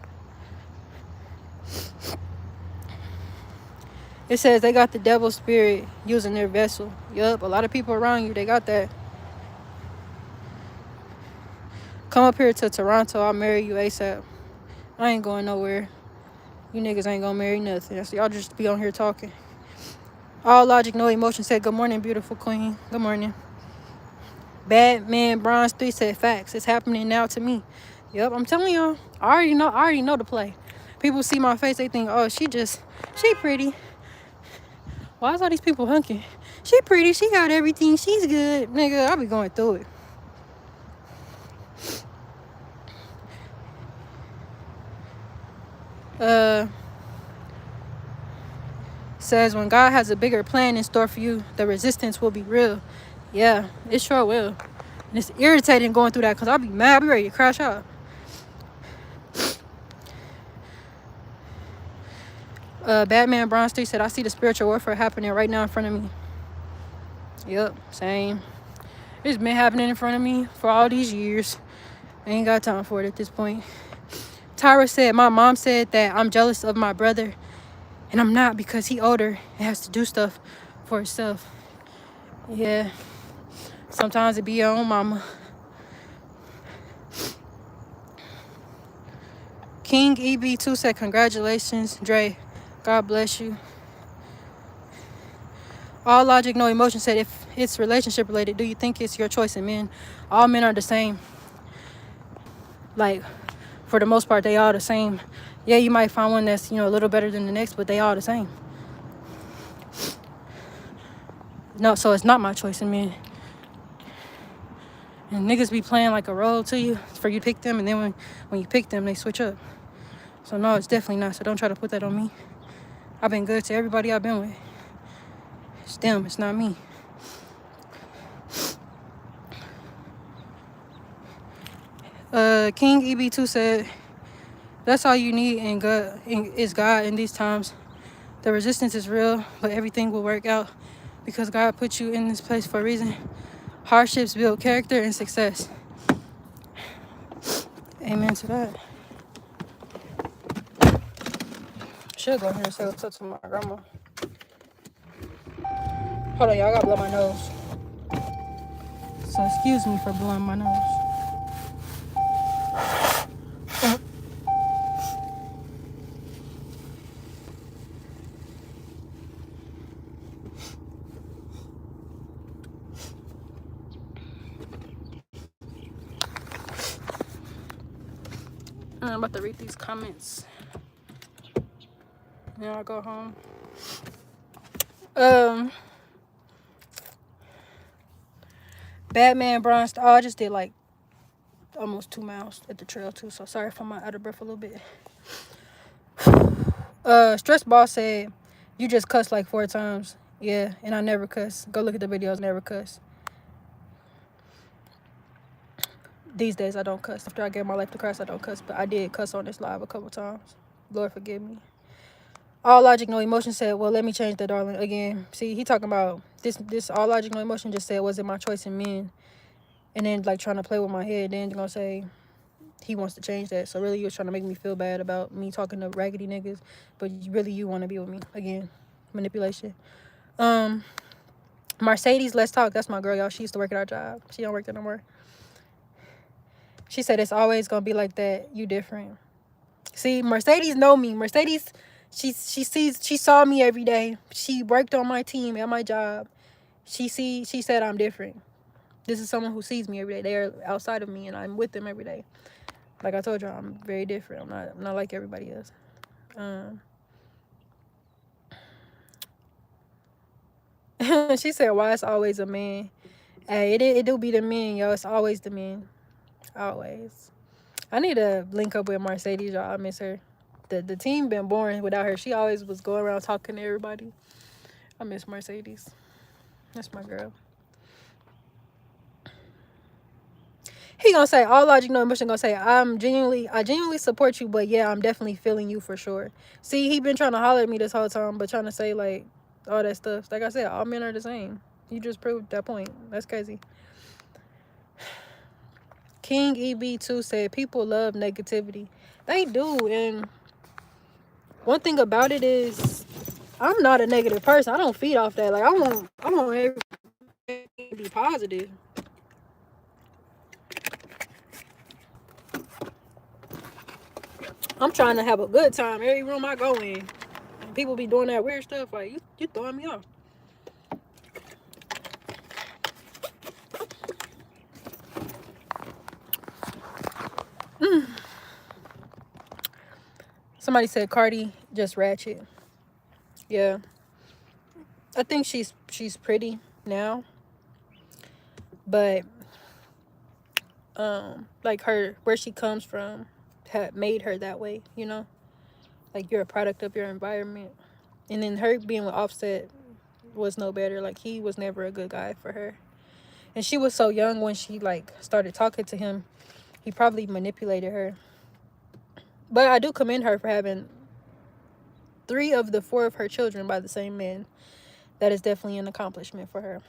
S1: It says they got the devil spirit using their vessel. Yup, a lot of people around you, they got that. Come up here to Toronto, I'll marry you ASAP. I ain't going nowhere. You niggas ain't gonna marry nothing. So y'all just be on here talking. All logic, no emotion said, good morning, beautiful queen. Good morning. Batman Bronze 3 said, facts. It's happening now to me. Yep, I'm telling y'all. I already know the play. People see my face, they think, oh, she pretty. Why is all these people hunking? She pretty, she got everything, she's good. Nigga, I be going through it. Says when God has a bigger plan in store for you, the resistance will be real. Yeah, it sure will. And it's irritating going through that because I'll be mad, I'll be ready to crash out. Batman Bronze 3 said, I see the spiritual warfare happening right now in front of me. Yep, same. It's been happening in front of me for all these years. I ain't got time for it at this point. Tyra said, my mom said that I'm jealous of my brother, and I'm not because he older and has to do stuff for himself. Yeah, sometimes it be your own mama. King EB2 said, congratulations, Dre. God bless you. All logic, no emotion said, if it's relationship related, do you think it's your choice in men? All men are the same. Like, for the most part, they all the same. Yeah, you might find one that's, a little better than the next, but they all the same. No, so it's not my choice in men. And niggas be playing like a role to you for you to pick them, and then when you pick them, they switch up. So no, it's definitely not. So don't try to put that on me. I've been good to everybody I've been with. It's them, it's not me. King EB2 said, that's all you need is God in these times. The resistance is real, but everything will work out because God put you in this place for a reason. Hardships build character and success. Amen to that. Should go here and say what's up to my grandma. Hold on, y'all, I gotta blow my nose. So excuse me for blowing my nose. I'm about to read these comments. Then I'll go home. Batman Bronze. Oh, I just did like almost 2 miles at the trail too. So sorry if I'm out of breath a little bit. Stress Ball said, you just cussed like 4 times. Yeah, and I never cuss. Go look at the videos, never cuss. These days I don't cuss. After I gave my life to Christ, I don't cuss. But I did cuss on this live a couple times. Lord forgive me. All logic, no emotion said, well, let me change that, darling. Again, see, he talking about this all logic, no emotion just said, was it my choice in men? And then, like, trying to play with my head. Then going to say he wants to change that. So, really, he was trying to make me feel bad about me talking to raggedy niggas. But really, you want to be with me. Again, manipulation. Mercedes, let's talk. That's my girl, y'all. She used to work at our job. She don't work there no more. She said, it's always going to be like that. You different. See, Mercedes know me. Mercedes, she saw me every day. She worked on my team at my job. She said I'm different. This is someone who sees me every day. They're outside of me and I'm with them every day. Like I told y'all, I'm very different. I'm not like everybody else. She said, why it's always a man? Hey, it do be the men, yo. It's always the men. Always. I need to link up with Mercedes, y'all. I miss her. The team been boring without her. She always was going around talking to everybody. I miss Mercedes. That's my girl. He gonna say, all logic, no emotion, gonna say, I genuinely support you, but yeah, I'm definitely feeling you for sure. See, he been trying to holler at me this whole time, but trying to say, like, all that stuff. Like I said, all men are the same. You just proved that point. That's crazy. King EB2 said, people love negativity. They do, and one thing about it is, I'm not a negative person. I don't feed off that. Like, I want everybody to be positive. I'm trying to have a good time every room I go in. And people be doing that weird stuff. Like, you throwing me off. Somebody said Cardi just ratchet. Yeah, I think she's pretty now, but like her where she comes from had made her that way. You know, like you're a product of your environment. And then her being with Offset was no better. Like he was never a good guy for her. And she was so young when she like started talking to him. He probably manipulated her. But I do commend her for having 3 of the 4 of her children by the same man. That is definitely an accomplishment for her.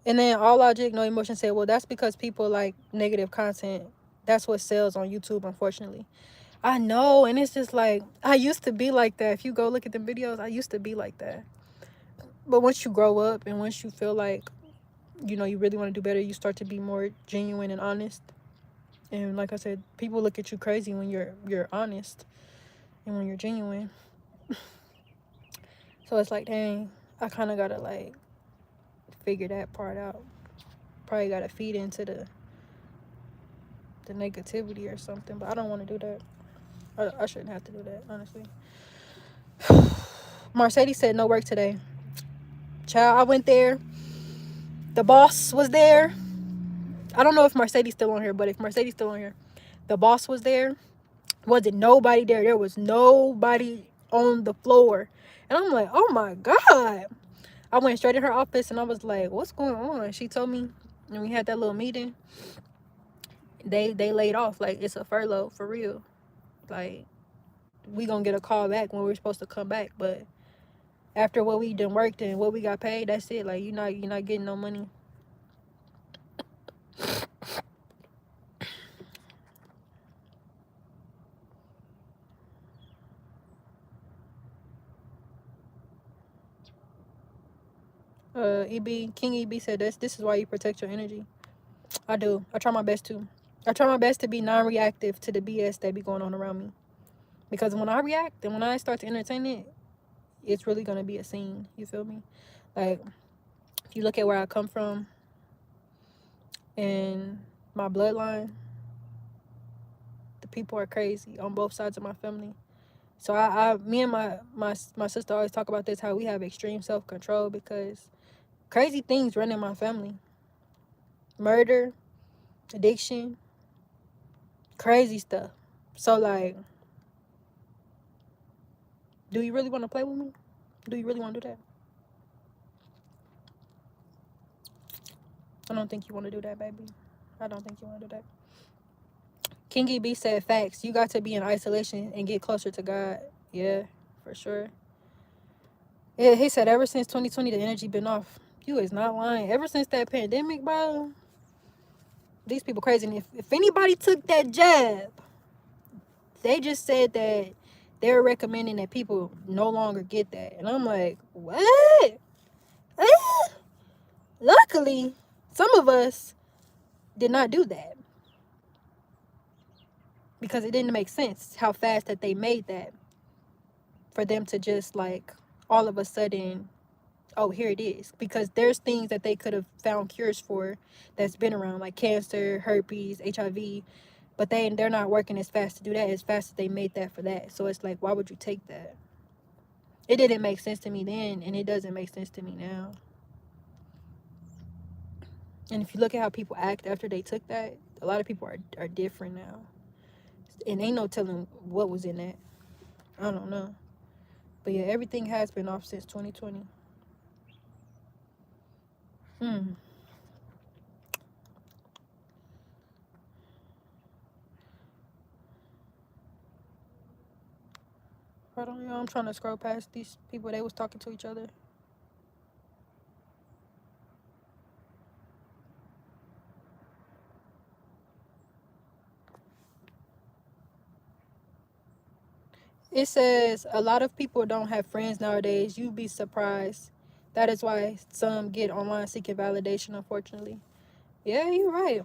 S1: And then All Logic, No Emotion said, well, that's because people like negative content. That's what sells on YouTube, unfortunately. I know, and it's just like, I used to be like that. If you go look at the videos, I used to be like that. But once you grow up and once you feel like, you know, you really want to do better, you start to be more genuine and honest. And like I said, people look at you crazy when you're honest and when you're genuine. So it's like, dang, I kind of got to like figure that part out. Probably got to feed into the negativity or something, but I don't want to do that. I shouldn't have to do that, honestly. Mercedes said no work today. Child, I went there. The boss was there. I don't know if Mercedes still on here, but if Mercedes still on here, the boss was there. Wasn't nobody there. There was nobody on the floor. And I'm like, oh my God. I went straight in her office and I was like, what's going on? She told me, and we had that little meeting. They laid off. Like, it's a furlough for real. Like, we gonna get a call back when we're supposed to come back. But after what we done worked and what we got paid, that's it. Like, you're not getting no money. King EB said this is why you protect your energy. I do. I try my best to. I try my best to be non-reactive to the BS that be going on around me. Because when I react and when I start to entertain it, it's really gonna be a scene. You feel me? Like, if you look at where I come from and my bloodline, the people are crazy on both sides of my family. So me and my sister always talk about this, how we have extreme self-control because crazy things run in my family. Murder, addiction, crazy stuff. So like, do you really want to play with me? Do you really want to do that? I don't think you want to do that, baby. I don't think you want to do that. Kingy B said, facts. You got to be in isolation and get closer to God. Yeah, for sure. Yeah, he said, ever since 2020, the energy been off. You is not lying. Ever since that pandemic, bro, these people crazy. And if anybody took that jab, they just said that they're recommending that people no longer get that. And I'm like, what? Luckily, some of us did not do that. Because it didn't make sense how fast that they made that. For them to just like, all of a sudden, oh, here it is. Because there's things that they could have found cures for that's been around, like cancer, herpes, HIV. But they're not working as fast to do that as fast as they made that for that. So it's like, why would you take that? It didn't make sense to me then, and it doesn't make sense to me now. And if you look at how people act after they took that, a lot of people are different now. And ain't no telling what was in that. I don't know. But yeah, everything has been off since 2020. Hold on, y'all. I'm trying to scroll past these people. They was talking to each other. It says a lot of people don't have friends nowadays. You'd be surprised. That is why some get online seeking validation, unfortunately. Yeah, you're right.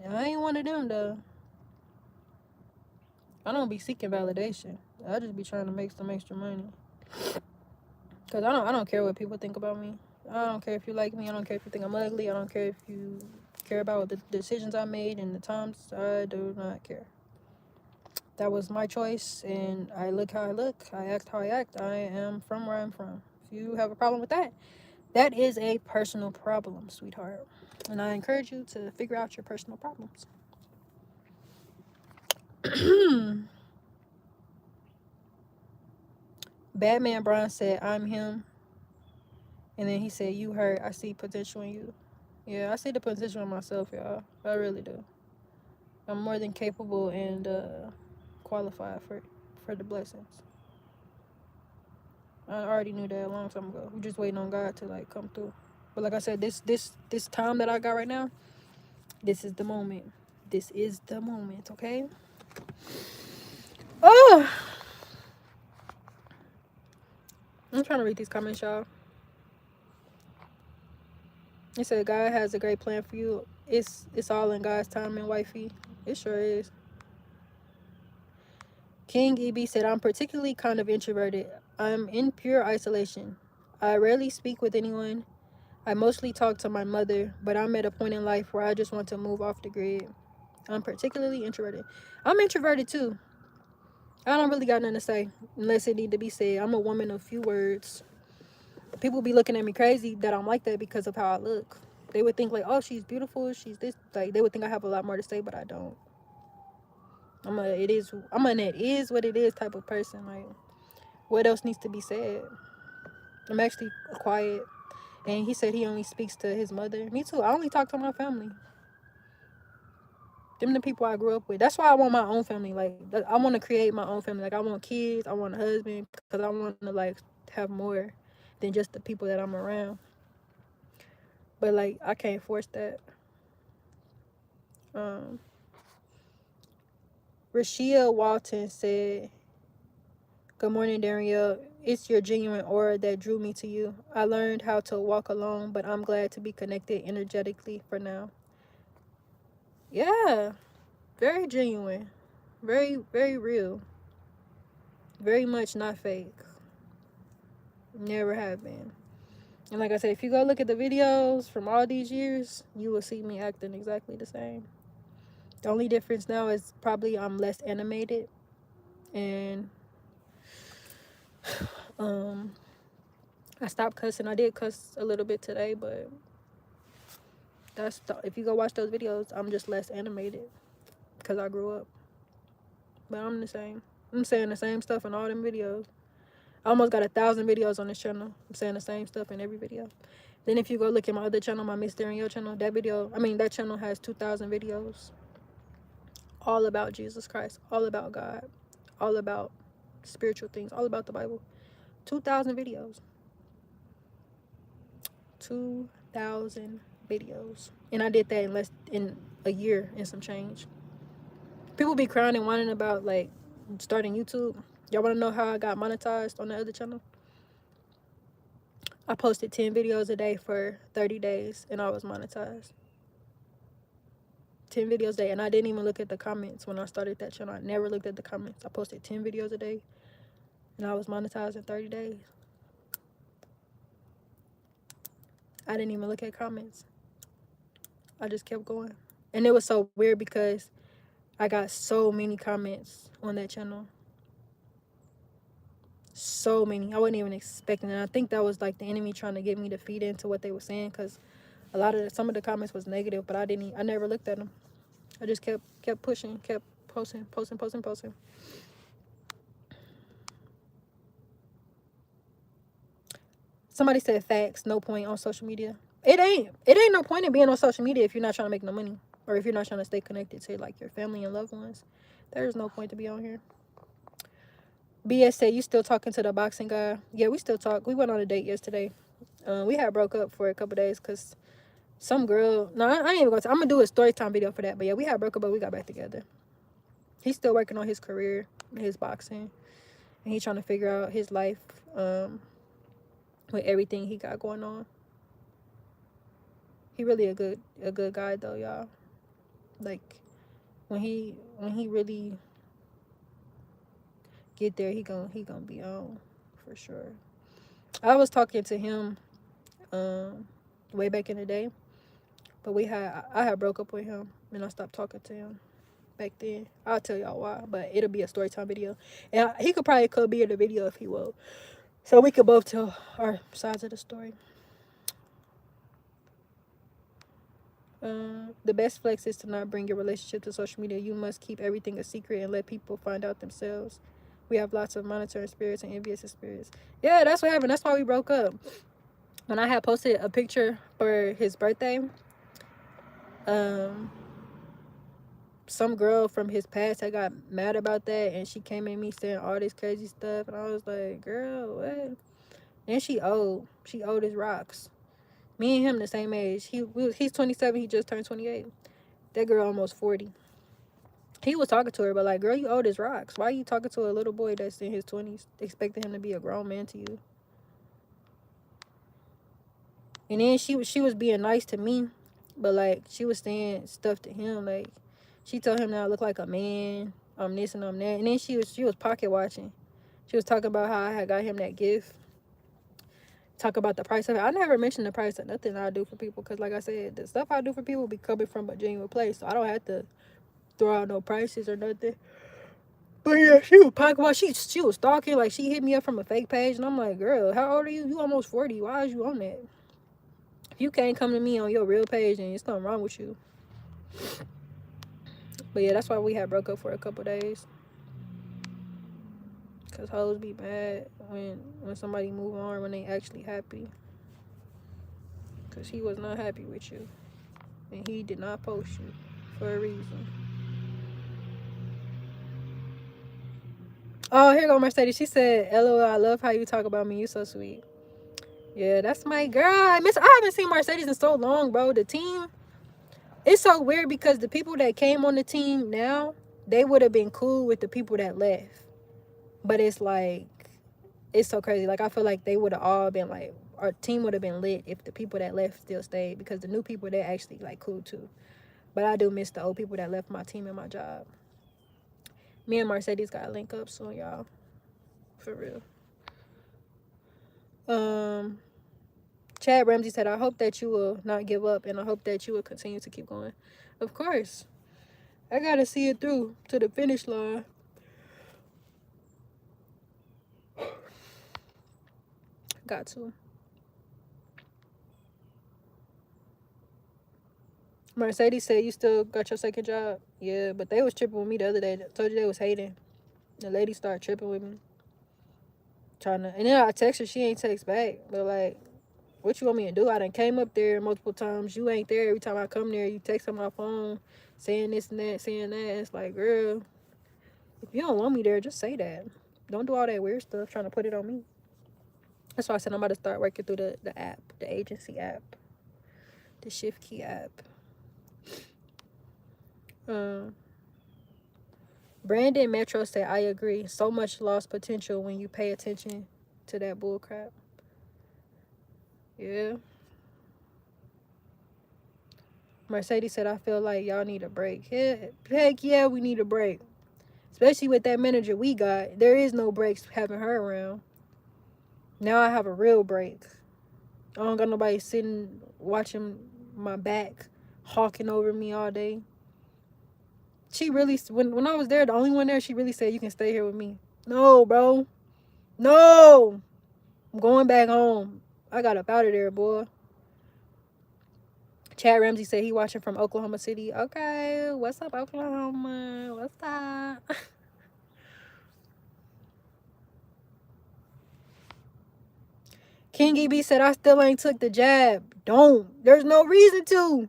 S1: I ain't one of them, though. I don't be seeking validation. I just be trying to make some extra money. Because I don't care what people think about me. I don't care if you like me. I don't care if you think I'm ugly. I don't care if you care about the decisions I made and the times. I do not care. That was my choice, and I look how I look. I act how I act. I am from where I'm from. If you have a problem with that, that is a personal problem, sweetheart. And I encourage you to figure out your personal problems. Batman Brian said, I'm him. And then he said, you hurt. I see potential in you. Yeah, I see the potential in myself, y'all. I really do. I'm more than capable and qualified for the blessings. I already knew that a long time ago. We're just waiting on God to like come through. But like I said, this time that I got right now, this is the moment. This is the moment, okay? Oh, I'm trying to read these comments, y'all. It said God has a great plan for you. It's all in God's timing, wifey. It sure is. King EB said, I'm particularly kind of introverted. I'm in pure isolation. I rarely speak with anyone. I mostly talk to my mother, but I'm at a point in life where I just want to move off the grid. I'm particularly introverted. I'm introverted too. I don't really got nothing to say unless it need to be said. I'm a woman of few words. People be looking at me crazy that I'm like that because of how I look. They would think like, oh, she's beautiful. She's this. Like they would think I have a lot more to say, but I don't. I'm an it is what it is type of person. Like, what else needs to be said? I'm actually quiet. And he said he only speaks to his mother. Me too. I only talk to my family. Them the people I grew up with. That's why I want my own family. Like, I want to create my own family. Like, I want kids. I want a husband. Because I want to, like, have more than just the people that I'm around. But, like, I can't force that. Rashia Walton said, good morning, Danreael. It's your genuine aura that drew me to you. I learned how to walk alone, but I'm glad to be connected energetically for now. Yeah, very genuine. Very, very real. Very much not fake. Never have been. And like I said, if you go look at the videos from all these years, you will see me acting exactly the same. The only difference now is probably I'm less animated. And I stopped cussing. I did cuss a little bit today, but if you go watch those videos, I'm just less animated because I grew up. But I'm the same. I'm saying the same stuff in all them videos. I almost got 1,000 videos on this channel. I'm saying the same stuff in every video. Then if you go look at my other channel, my Miss Danreael channel, that channel has 2,000 videos. All about Jesus Christ. All about God. All about spiritual things. All about the Bible. 2,000 videos. 2,000 videos. And I did that in a year and some change. People be crying and whining about like starting YouTube. Y'all want to know how I got monetized on the other channel? I posted 10 videos a day for 30 days and I was monetized. 10 videos a day, and I didn't even look at the comments when I started that channel. I never looked at the comments. I posted 10 videos a day and I was monetized in 30 days. I didn't even look at comments. I just kept going. And it was so weird because I got so many comments on that channel. So many. I wasn't even expecting it. I think that was like the enemy trying to get me to feed into what they were saying, because some of the comments was negative, but I never looked at them. I just kept pushing, kept posting. Somebody said facts, no point on social media. It ain't no point in being on social media if you're not trying to make no money, or if you're not trying to stay connected to like your family and loved ones. There's no point to be on here. BS said, you still talking to the boxing guy? Yeah, we still talk. We went on a date yesterday. We had broke up for a couple days because some girl, no, I ain't even gonna I'm gonna do a story time video for that, but yeah, we had broke up, but we got back together. He's still working on his career, his boxing, and he's trying to figure out his life with everything he got going on. He really a good guy though, y'all. Like when he really get there, he gonna be on for sure. I was talking to him way back in the day. But I had broke up with him and I stopped talking to him back then. I'll tell y'all why, but it'll be a story time video. And he could probably be in the video if he will. So we could both tell our sides of the story. The best flex is to not bring your relationship to social media. You must keep everything a secret and let people find out themselves. We have lots of monitoring spirits and envious spirits. Yeah, that's what happened. That's why we broke up. When I had posted a picture for his birthday, some girl from his past had got mad about that, and she came at me saying all this crazy stuff, and I was like, girl, what? And she old as rocks. Me and him the same age. He's 27, he just turned 28. That girl almost 40. He was talking to her, but like, girl, you old as rocks. Why are you talking to a little boy that's in his 20s, expecting him to be a grown man to you? And then she was being nice to me, but like, she was saying stuff to him. Like, she told him that I look like a man. I'm this and I'm that. And then she was pocket watching. She was talking about how I had got him that gift. Talk about the price of it. I never mentioned the price of nothing I do for people, because like I said, the stuff I do for people be coming from a genuine place, so I don't have to throw out no prices or nothing. But yeah, she was pocket watching. She was stalking. Like, she hit me up from a fake page, and I'm like, girl, how old are you? You almost 40. Why is you on that? If you can't come to me on your real page, then there's something wrong with you. But yeah, that's why we had broke up for a couple days. Cause hoes be mad when somebody move on when they actually happy. Cause he was not happy with you, and he did not post you for a reason. Oh, here go Mercedes. She said, "LOL, I love how you talk about me. You so sweet." Yeah, that's my girl. I haven't seen Mercedes in so long, bro. The team, it's so weird because the people that came on the team now, they would have been cool with the people that left. But it's like, it's so crazy. Like, I feel like they would have all been like, our team would have been lit if the people that left still stayed, because the new people, they're actually like cool too. But I do miss the old people that left my team and my job. Me and Mercedes gotta link up soon, y'all. For real. Chad Ramsey said, I hope that you will not give up, and I hope that you will continue to keep going. Of course. I gotta see it through to the finish line. Got to. Mercedes said, you still got your second job? Yeah, but they was tripping with me the other day. I told you they was hating. The lady started tripping with me. And then I text her, she ain't text back. But like, what you want me to do? I done came up there multiple times. You ain't there. Every time I come there, you text on my phone, saying this and that, saying that. It's like, girl, if you don't want me there, just say that. Don't do all that weird stuff trying to put it on me. That's why I said I'm about to start working through the app, the agency app, the Shift Key app. Brandon Metro said, I agree. So much lost potential when you pay attention to that bullcrap. Yeah. Mercedes said, I feel like y'all need a break. Yeah, heck yeah, we need a break. Especially with that manager we got. There is no breaks having her around. Now I have a real break. I don't got nobody sitting, watching my back, hawking over me all day. She really, when I was there, the only one there, she really said, you can stay here with me. No, bro. No. I'm going back home. I got up out of there, boy. Chad Ramsey said he watching from Oklahoma City. Okay, what's up, Oklahoma? What's up? King EB said, I still ain't took the jab. Don't. There's no reason to.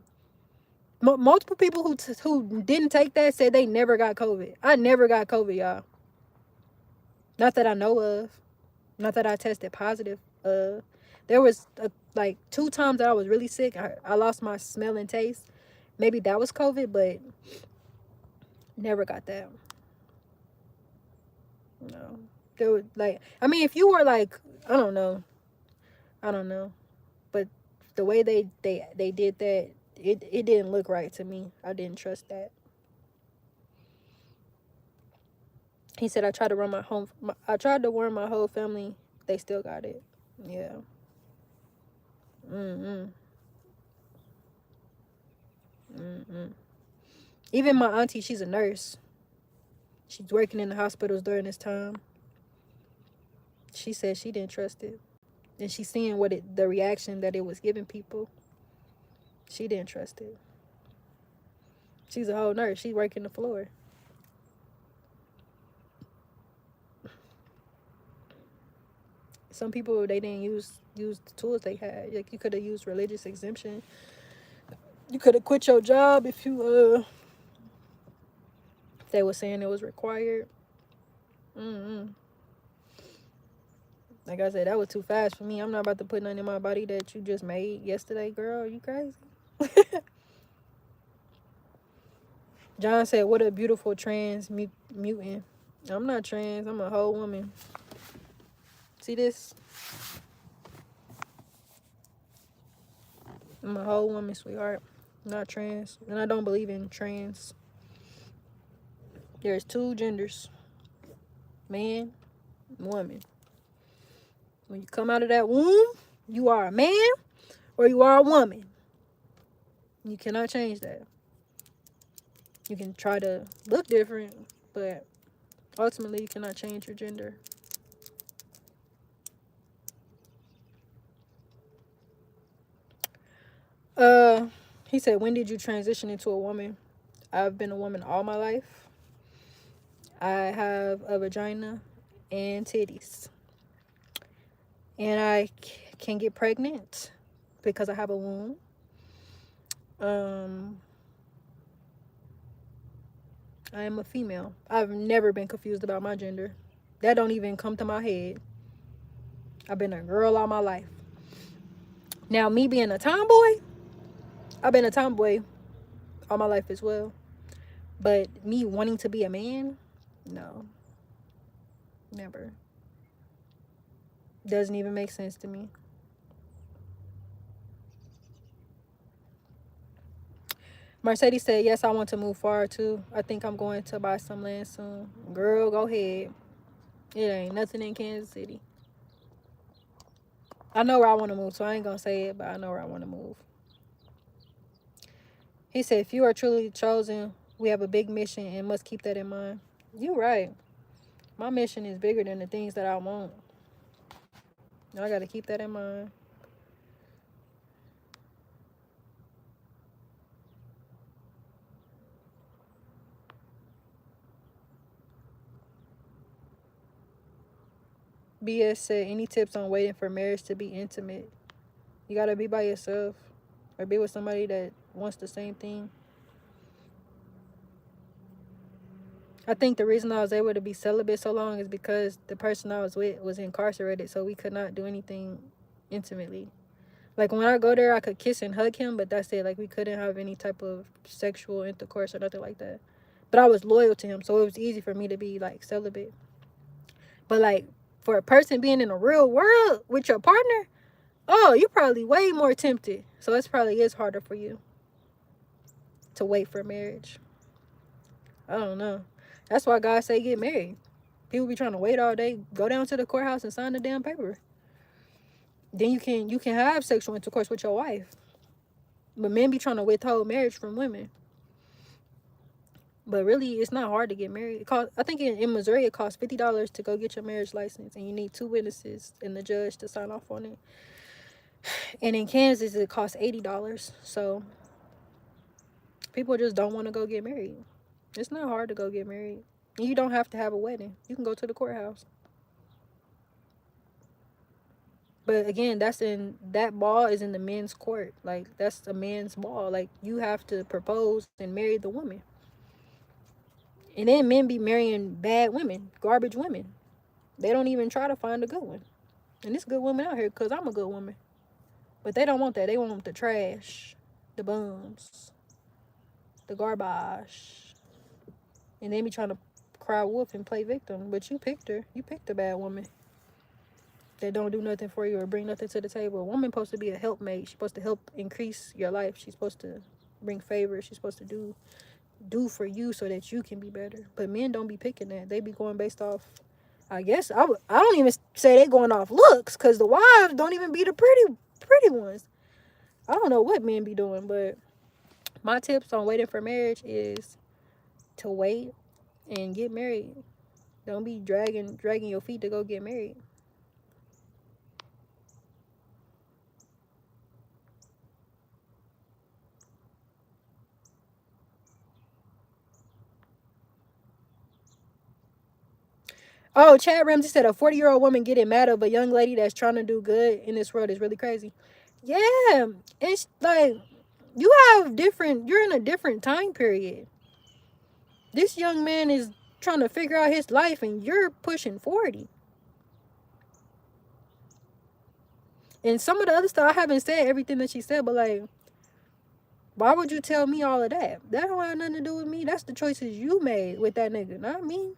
S1: Multiple people who didn't take that said they never got COVID. I never got COVID, y'all. Not that I know of. Not that I tested positive. There was like 2 times that I was really sick. I lost my smell and taste. Maybe that was COVID, but never got that. No. There was like, I mean, if you were like, I don't know. But the way they did that, it didn't look right to me. I didn't trust that. He said, I tried to warn my whole family. They still got it. Yeah. Mm-mm. Mm-mm. Even my auntie, she's a nurse. She's working in the hospitals during this time. She said she didn't trust it. And she's seeing the reaction that it was giving people. She didn't trust it. She's a whole nurse. She working the floor. Some people, they didn't use the tools they had. Like, you could have used religious exemption. You could have quit your job if they were saying it was required. Like I said, that was too fast for me. I'm not about to put nothing in my body that you just made yesterday, girl. You crazy? John said, what a beautiful trans mutant. I'm not trans. I'm a whole woman. See this? I'm a whole woman, sweetheart. I'm not trans. And I don't believe in trans. There's two genders. Man, woman. When you come out of that womb, you are a man or you are a woman. You cannot change that. You can try to look different, but ultimately you cannot change your gender. He said, when did you transition into a woman? I've been a woman all my life. I have a vagina and titties. And I can get pregnant because I have a womb. I am a female. I've never been confused about my gender. That don't even come to my head. I've been a girl all my life. Now, me being a tomboy, I've been a tomboy all my life as well. But me wanting to be a man, no. Never. Doesn't even make sense to me. Mercedes said, yes, I want to move far too. I think I'm going to buy some land soon. Girl, go ahead. It ain't nothing in Kansas City. I know where I want to move, so I ain't going to say it, but I know where I want to move. He said, if you are truly chosen, we have a big mission and must keep that in mind. You're right. My mission is bigger than the things that I want. I got to keep that in mind. BS said, any tips on waiting for marriage to be intimate? You got to be by yourself or be with somebody that wants the same thing. I think the reason I was able to be celibate so long is because the person I was with was incarcerated, so we could not do anything intimately. Like, when I go there, I could kiss and hug him, but that's it. Like, we couldn't have any type of sexual intercourse or nothing like that. But I was loyal to him, so it was easy for me to be, like, celibate. But, like, for a person being in the real world with your partner, oh, you're probably way more tempted. So it probably is harder for you to wait for marriage. I don't know. That's why God say get married. People be trying to wait all day. Go down to the courthouse and sign the damn paper. Then you can have sexual intercourse with your wife. But men be trying to withhold marriage from women. But really, it's not hard to get married. I think in Missouri, it costs $50 to go get your marriage license. And you need 2 witnesses and the judge to sign off on it. And in Kansas, it costs $80. So people just don't want to go get married. It's not hard to go get married. You don't have to have a wedding. You can go to the courthouse. But again, that ball is in the men's court. Like, that's a man's ball. Like, you have to propose and marry the woman. And then men be marrying bad women, garbage women. They don't even try to find a good one. And there's good women out here because I'm a good woman. But they don't want that. They want the trash, the bums, the garbage. And they be trying to cry wolf and play victim. But you picked her. You picked a bad woman that don't do nothing for you or bring nothing to the table. A woman supposed to be a helpmate. She's supposed to help increase your life. She's supposed to bring favor. She's supposed to do for you so that you can be better. But men don't be picking that. They be going based off, I guess, I don't even say they going off looks, because the wives don't even be the pretty ones. I don't know what men be doing, but my tips on waiting for marriage is to wait and get married. Don't be dragging your feet to go get married. Oh, Chad Ramsey said a 40-year-old woman getting mad of a young lady that's trying to do good in this world is really crazy. Yeah, it's like you're in a different time period. This young man is trying to figure out his life and you're pushing 40. And some of the other stuff, I haven't said everything that she said, but like, why would you tell me all of that? That don't have nothing to do with me. That's the choices you made with that nigga, not me.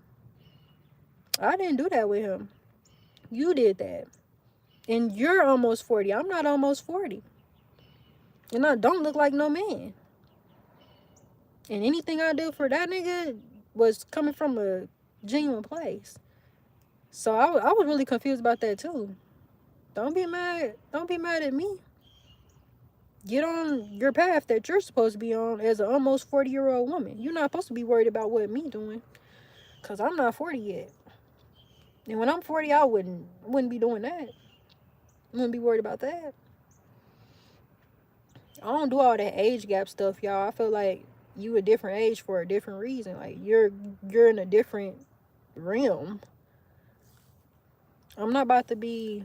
S1: I didn't do that with him. You did that. And you're almost 40. I'm not almost 40. And I don't look like no man. And anything I do for that nigga was coming from a genuine place. So I was really confused about that too. Don't be mad. Don't be mad at me. Get on your path that you're supposed to be on as an almost 40-year-old woman. You're not supposed to be worried about what me doing. Because I'm not 40 yet. And when I'm 40, I wouldn't be doing that. I wouldn't be worried about that. I don't do all that age gap stuff, y'all. I feel like you a different age for a different reason. Like you're in a different realm. I'm not about to be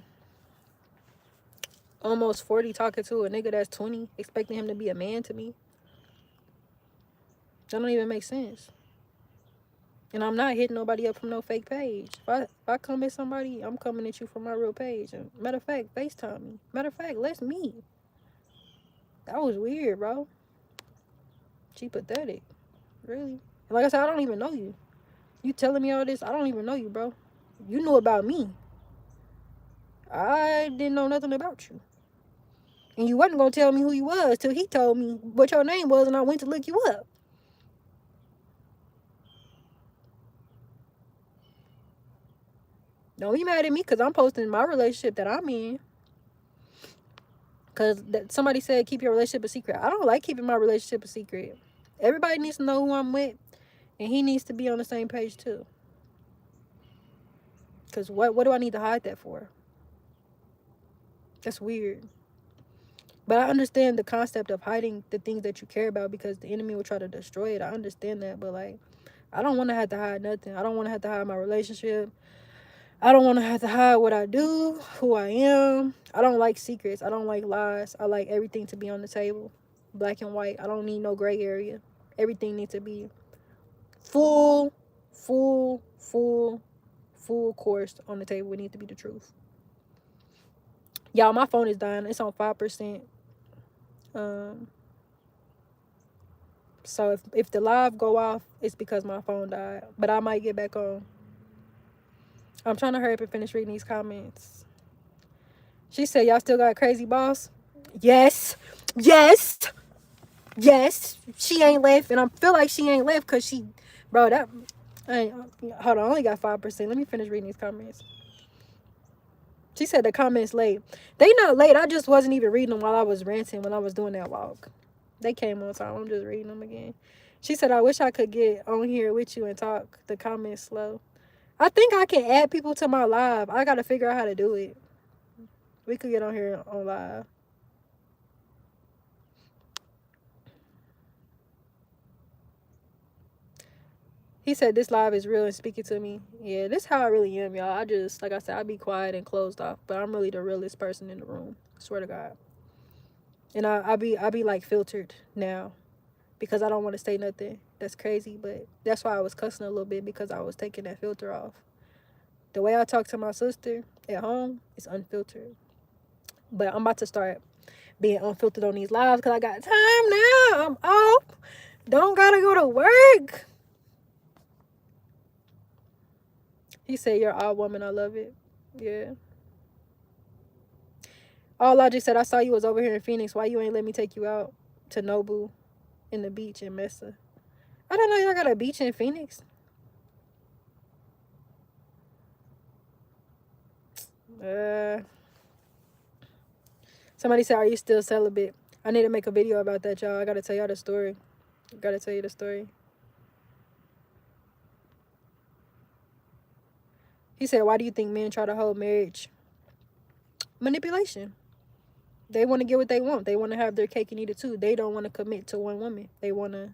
S1: almost 40 talking to a nigga that's 20, expecting him to be a man to me. That don't even make sense. And I'm not hitting nobody up from no fake page. If I come at somebody, I'm coming at you from my real page. And matter of fact, FaceTime me. Matter of fact, let's meet. That was weird, bro. She pathetic. Really. And like I said, I don't even know you. You telling me all this, I don't even know you, bro. You knew about me. I didn't know nothing about you. And you wasn't going to tell me who you was till he told me what your name was and I went to look you up. Don't be mad at me because I'm posting my relationship that I'm in. Because somebody said keep your relationship a secret. I don't like keeping my relationship a secret. Everybody needs to know who I'm with. And he needs to be on the same page too. Because what do I need to hide that for? That's weird. But I understand the concept of hiding the things that you care about because the enemy will try to destroy it. I understand that. But like, I don't want to have to hide nothing. I don't want to have to hide my relationship. I don't want to have to hide what I do, who I am. I don't like secrets. I don't like lies. I like everything to be on the table. Black and white. I don't need no gray area. Everything needs to be full course on the table. It needs to be the truth. Y'all, my phone is dying. It's on 5%. So if the live go off, it's because my phone died. But I might get back on. I'm trying to hurry up and finish reading these comments. She said, y'all still got crazy boss? Yes. Yes. Yes. She ain't left. And I feel like she ain't left because she... Bro, that... hold on. I only got 5%. Let me finish reading these comments. She said the comments late. They not late. I just wasn't even reading them while I was ranting when I was doing that walk. They came on time. I'm just reading them again. She said, I wish I could get on here with you and talk. The comments slow. I think I can add people to my live. I got to figure out how to do it. We could get on here on live. He said this live is real and speaking to me. Yeah, this is how I really am, y'all. I just, like I said, I be quiet and closed off. But I'm really the realest person in the room. I swear to God. And I be like filtered now. Because I don't want to say nothing that's crazy. But that's why I was cussing a little bit. Because I was taking that filter off. The way I talk to my sister at home is unfiltered. But I'm about to start being unfiltered on these lives because I got time now. I'm off. Don't gotta go to work. He said, you're all woman. I love it. Yeah. All Logic said, I saw you was over here in Phoenix. Why you ain't let me take you out to Nobu in the beach in Mesa? I don't know. Y'all got a beach in Phoenix? Somebody said, are you still celibate? I need to make a video about that, y'all. I gotta tell y'all the story. Gotta tell you the story. He said, why do you think men try to hold marriage? Manipulation. They want to get what they want. They want to have their cake and eat it too. They don't want to commit to one woman. They want to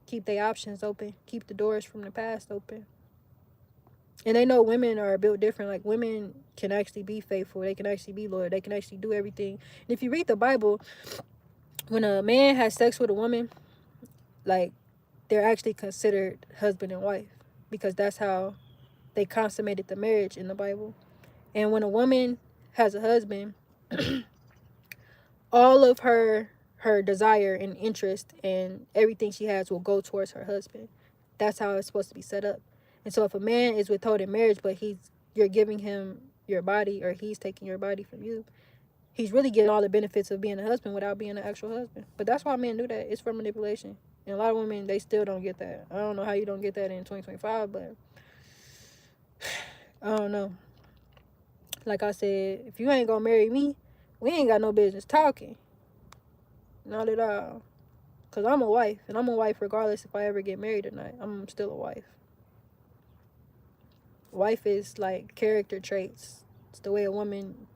S1: keep their options open. Keep the doors from the past open. And they know women are built different. Like, women can actually be faithful. They can actually be loyal. They can actually do everything. And if you read the Bible, when a man has sex with a woman, like, they're actually considered husband and wife, because that's how they consummated the marriage in the Bible. And when a woman has a husband, all of her desire and interest and everything she has will go towards her husband. That's how it's supposed to be set up. And so if a man is withholding marriage, but you're giving him your body, or he's taking your body from you, he's really getting all the benefits of being a husband without being an actual husband. But that's why men do that. It's for manipulation. And a lot of women, they still don't get that. I don't know how you don't get that in 2025, but I don't know. Like I said, if you ain't gonna marry me, we ain't got no business talking. Not at all. Because I'm a wife, and I'm a wife regardless if I ever get married or not. I'm still a wife. Wife is like character traits. It's the way a woman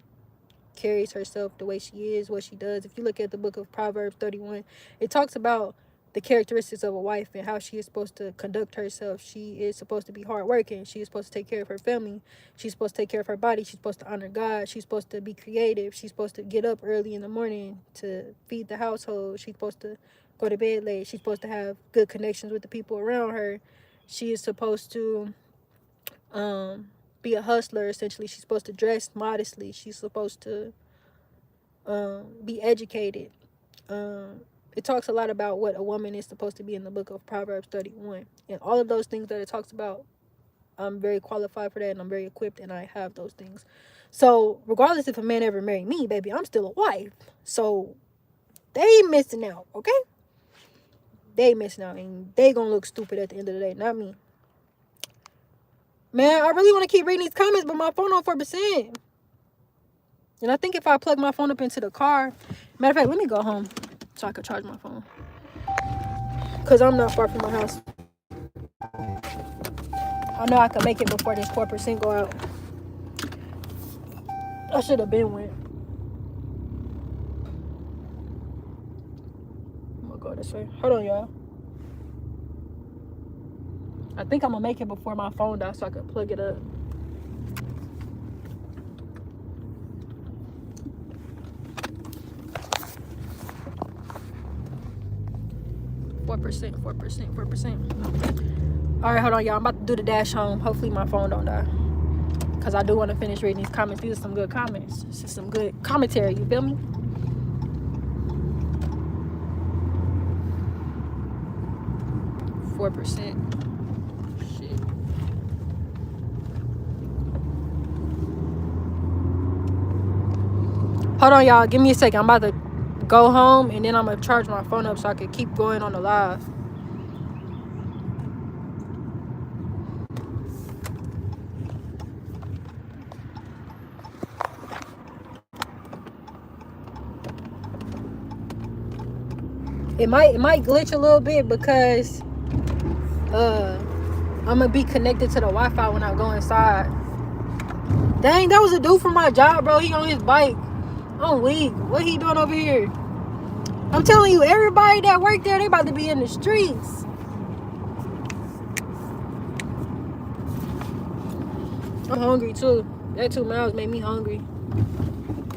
S1: carries herself, the way she is, what she does. If you look at the book of Proverbs 31, it talks about the characteristics of a wife and how she is supposed to conduct herself. She is supposed to be hardworking. She is supposed to take care of her family. She's supposed to take care of her body. She's supposed to honor God. She's supposed to be creative. She's supposed to get up early in the morning to feed the household. She's supposed to go to bed late. She's supposed to have good connections with the people around her. She is supposed to be a hustler, essentially. She's supposed to dress modestly. She's supposed to be educated. It talks a lot about what a woman is supposed to be in the book of Proverbs 31. And all of those things that it talks about, I'm very qualified for that, and I'm very equipped, and I have those things. So regardless if a man ever married me, baby, I'm still a wife. So they missing out, okay? They missing out, and they gonna look stupid at the end of the day, not me. Man, I really want to keep reading these comments, but my phone on 4%. And I think if I plug my phone up into the car, matter of fact, let me go home so I can charge my phone. Because I'm not far from my house. I know I can make it before this 4% go out. I should have been went. I'm going to go this way. Hold on, y'all. I think I'm going to make it before my phone dies so I can plug it up. $4%. All right, hold on, y'all. I'm about to do the dash home. Hopefully my phone don't die, because I do want to finish reading these comments. These are some good comments. This is some good commentary, you feel me? $4%. Shit. Hold on, y'all. Give me a second. I'm about to go home, and then I'm going to charge my phone up so I can keep going on the live. It might glitch a little bit because I'm gonna be connected to the Wi-Fi when I go inside. Dang, that was a dude from my job, bro. He on his bike. I'm weak. What he doing over here? I'm telling you, everybody that work there, they about to be in the streets. I'm hungry too. That 2 miles made me hungry.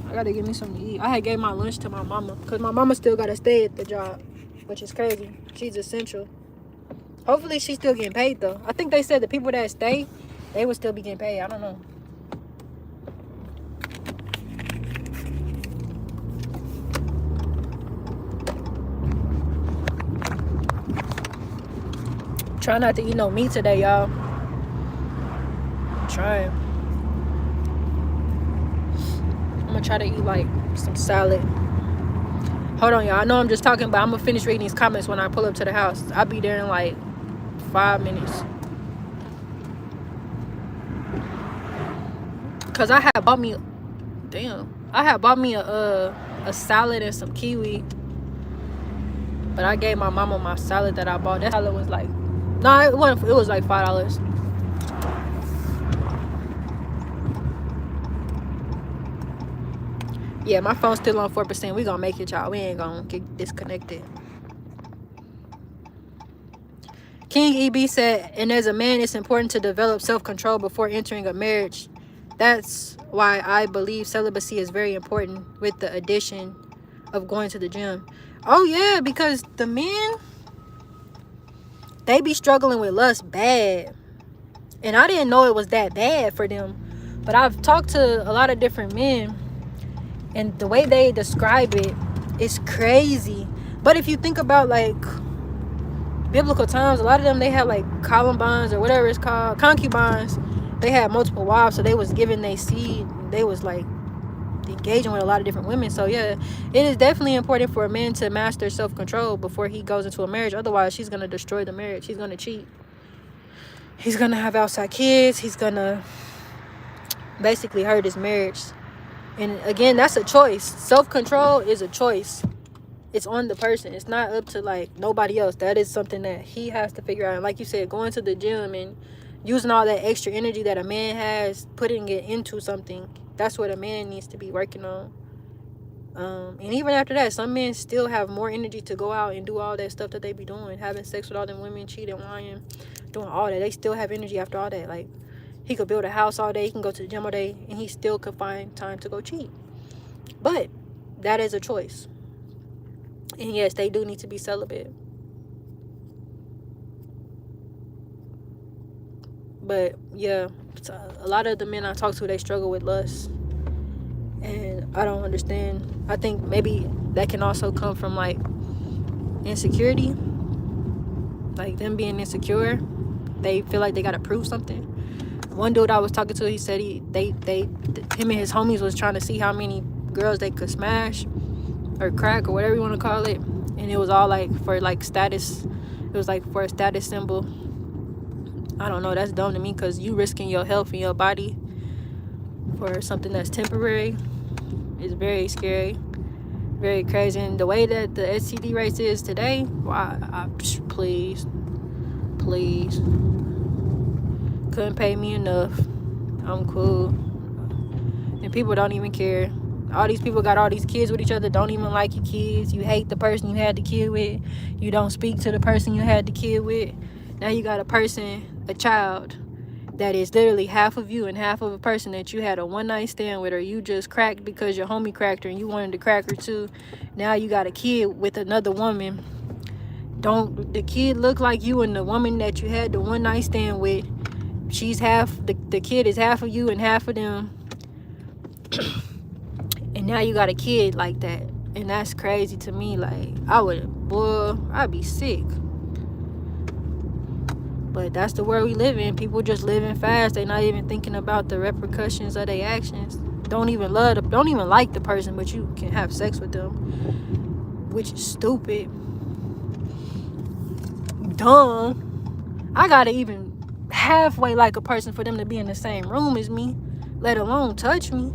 S1: I gotta get me something to eat. I had gave my lunch to my mama, because my mama still gotta stay at the job, which is crazy. She's essential. Hopefully she's still getting paid though. I think they said the people that stay, they would still be getting paid. I don't know. Try not to eat no meat today, y'all. I'm trying. I'm gonna try to eat like some salad. Hold on, y'all. I know I'm just talking, but I'm gonna finish reading these comments when I pull up to the house. I'll be there in like 5 minutes. Cause I had bought me a a salad and some kiwi. But I gave my mama my salad that I bought. That salad was like, no, it wasn't. It was like $5. Yeah, my phone's still on 4%. We gonna make it, y'all. We ain't gonna get disconnected. King EB said, and as a man, it's important to develop self-control before entering a marriage. That's why I believe celibacy is very important with the addition of going to the gym. Oh yeah, because the men, they be struggling with lust bad. And I didn't know it was that bad for them. But I've talked to a lot of different men, and the way they describe it is crazy. But if you think about like biblical times, a lot of them, they had like columbines or whatever it's called, concubines. They had multiple wives, so they was giving their seed. They was like engaging with a lot of different women. So yeah, it is definitely important for a man to master self-control before he goes into a marriage. Otherwise, she's gonna destroy the marriage. He's gonna cheat. He's gonna have outside kids. He's gonna basically hurt his marriage. And again, that's a choice. Self-control is a choice. It's on the person. It's not up to like nobody else. That is something that he has to figure out. And like you said, going to the gym and using all that extra energy that a man has, putting it into something, that's what a man needs to be working on. And even after that, some men still have more energy to go out and do all that stuff that they be doing, having sex with all them women, cheating, lying, doing all that. They still have energy after all that. Like, he could build a house all day, he can go to the gym all day, and he still could find time to go cheat. But that is a choice. And yes, they do need to be celibate. But yeah, a lot of the men I talk to, they struggle with lust. And I don't understand. I think maybe that can also come from like insecurity. Like them being insecure. They feel like they gotta prove something. One dude I was talking to, he said him and his homies was trying to see how many girls they could smash or crack or whatever you want to call it. And it was all like for like status. It was like for a status symbol. I don't know, that's dumb to me, because you risking your health and your body for something that's temporary is very scary, very crazy. And the way that the STD rates is today, please, couldn't pay me enough. I'm cool. And people don't even care. All these people got all these kids with each other, don't even like your kids. You hate the person you had the kid with. You don't speak to the person you had the kid with. Now you got a child that is literally half of you and half of a person that you had a one-night stand with, or you just cracked because your homie cracked her and you wanted to crack her too. Now you got a kid with another woman. Don't the kid look like you and the woman that you had the one-night stand with? She's half, the kid is half of you and half of them. And now you got a kid like that. And that's crazy to me. Like, I'd be sick. But that's the world we live in. People just living fast. They not even thinking about the repercussions of their actions. Don't even like the person, but you can have sex with them, which is stupid, dumb. I gotta even halfway like a person for them to be in the same room as me, let alone touch me.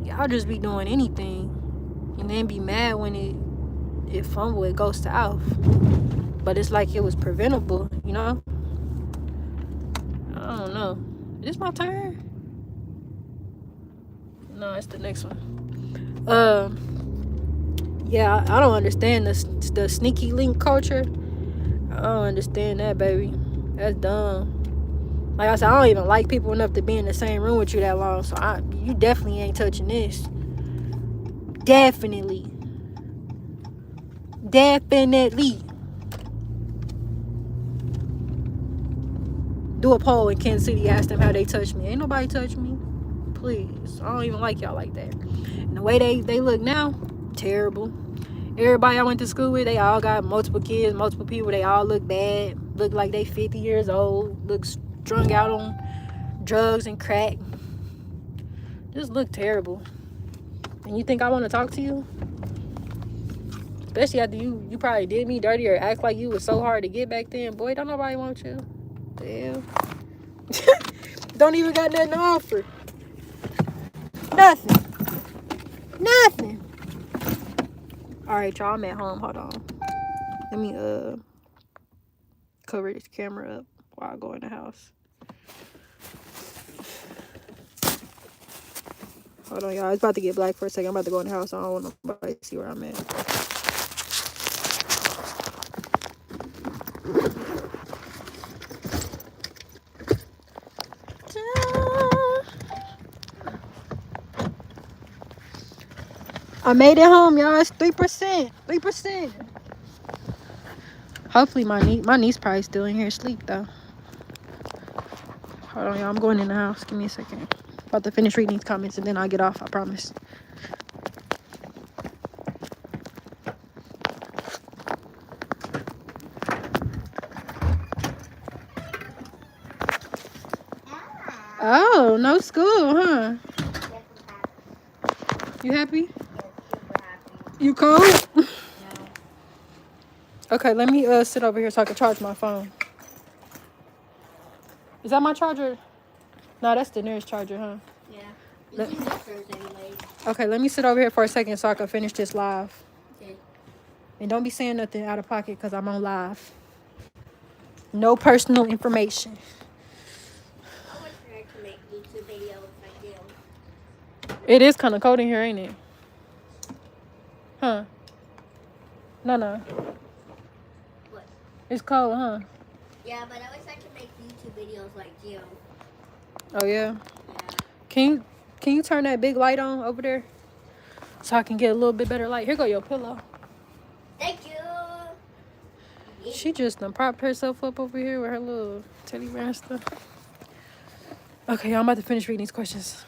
S1: Y'all just be doing anything and then be mad when it fumble, it goes south. But it's like it was preventable, you know? I don't know. Is this my turn? No, it's the next one. Yeah, I don't understand the sneaky link culture. I don't understand that, baby. That's dumb. Like I said, I don't even like people enough to be in the same room with you that long. So you definitely ain't touching this. Definitely. Do a poll in Kansas City, ask them how they touch me. Ain't nobody touch me. Please. I don't even like y'all like that. And the way they look now, terrible. Everybody I went to school with, they all got multiple kids, multiple people. They all look bad. Look like they 50 years old. Look strung out on drugs and crack. Just look terrible. And you think I want to talk to you? Especially after you probably did me dirty or act like you was so hard to get back then. Boy, don't nobody want you. Damn. Don't even got nothing to offer. Nothing. Nothing. All right, y'all. I'm at home. Hold on. Let me cover this camera up while I go in the house. Hold on, y'all. It's about to get black for a second. I'm about to go in the house. I don't want nobody to see where I'm at. I made it home, y'all. It's 3%. 3%. Hopefully my niece probably still in here asleep though. Hold on, y'all. I'm going in the house. Give me a second. About to finish reading these comments and then I'll get off. I promise. Oh, no school, huh? You happy? You cold? No. Okay, let me sit over here so I can charge my phone. Is that my charger? No, that's the nearest charger, huh? Yeah. Okay, let me sit over here for a second so I can finish this live. Okay. And don't be saying nothing out of pocket because I'm on live. No personal information. I want her to make YouTube videos like you. It is kind of cold in here, ain't it? Huh? No. What? It's cold, huh? Yeah, but I wish I could make YouTube videos like you. Oh, yeah? Yeah. Can you turn that big light on over there? So I can get a little bit better light. Here go your pillow. Thank you. She just done propped herself up over here with her little teddy bear and stuff. Okay, I'm about to finish reading these questions.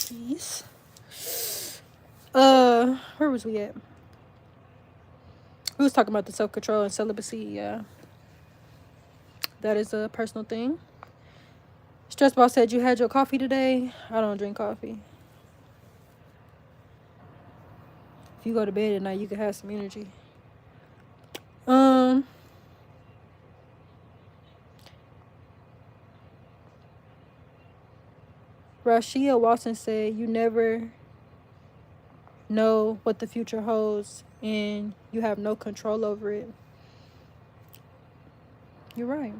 S1: Please. Where was we at? We was talking about the self-control and celibacy. Yeah, that is a personal thing. Stressball said you had your coffee today. I don't drink coffee. If you go to bed at night, you can have some energy. Rashia Watson said you never know what the future holds and you have no control over it. You're right.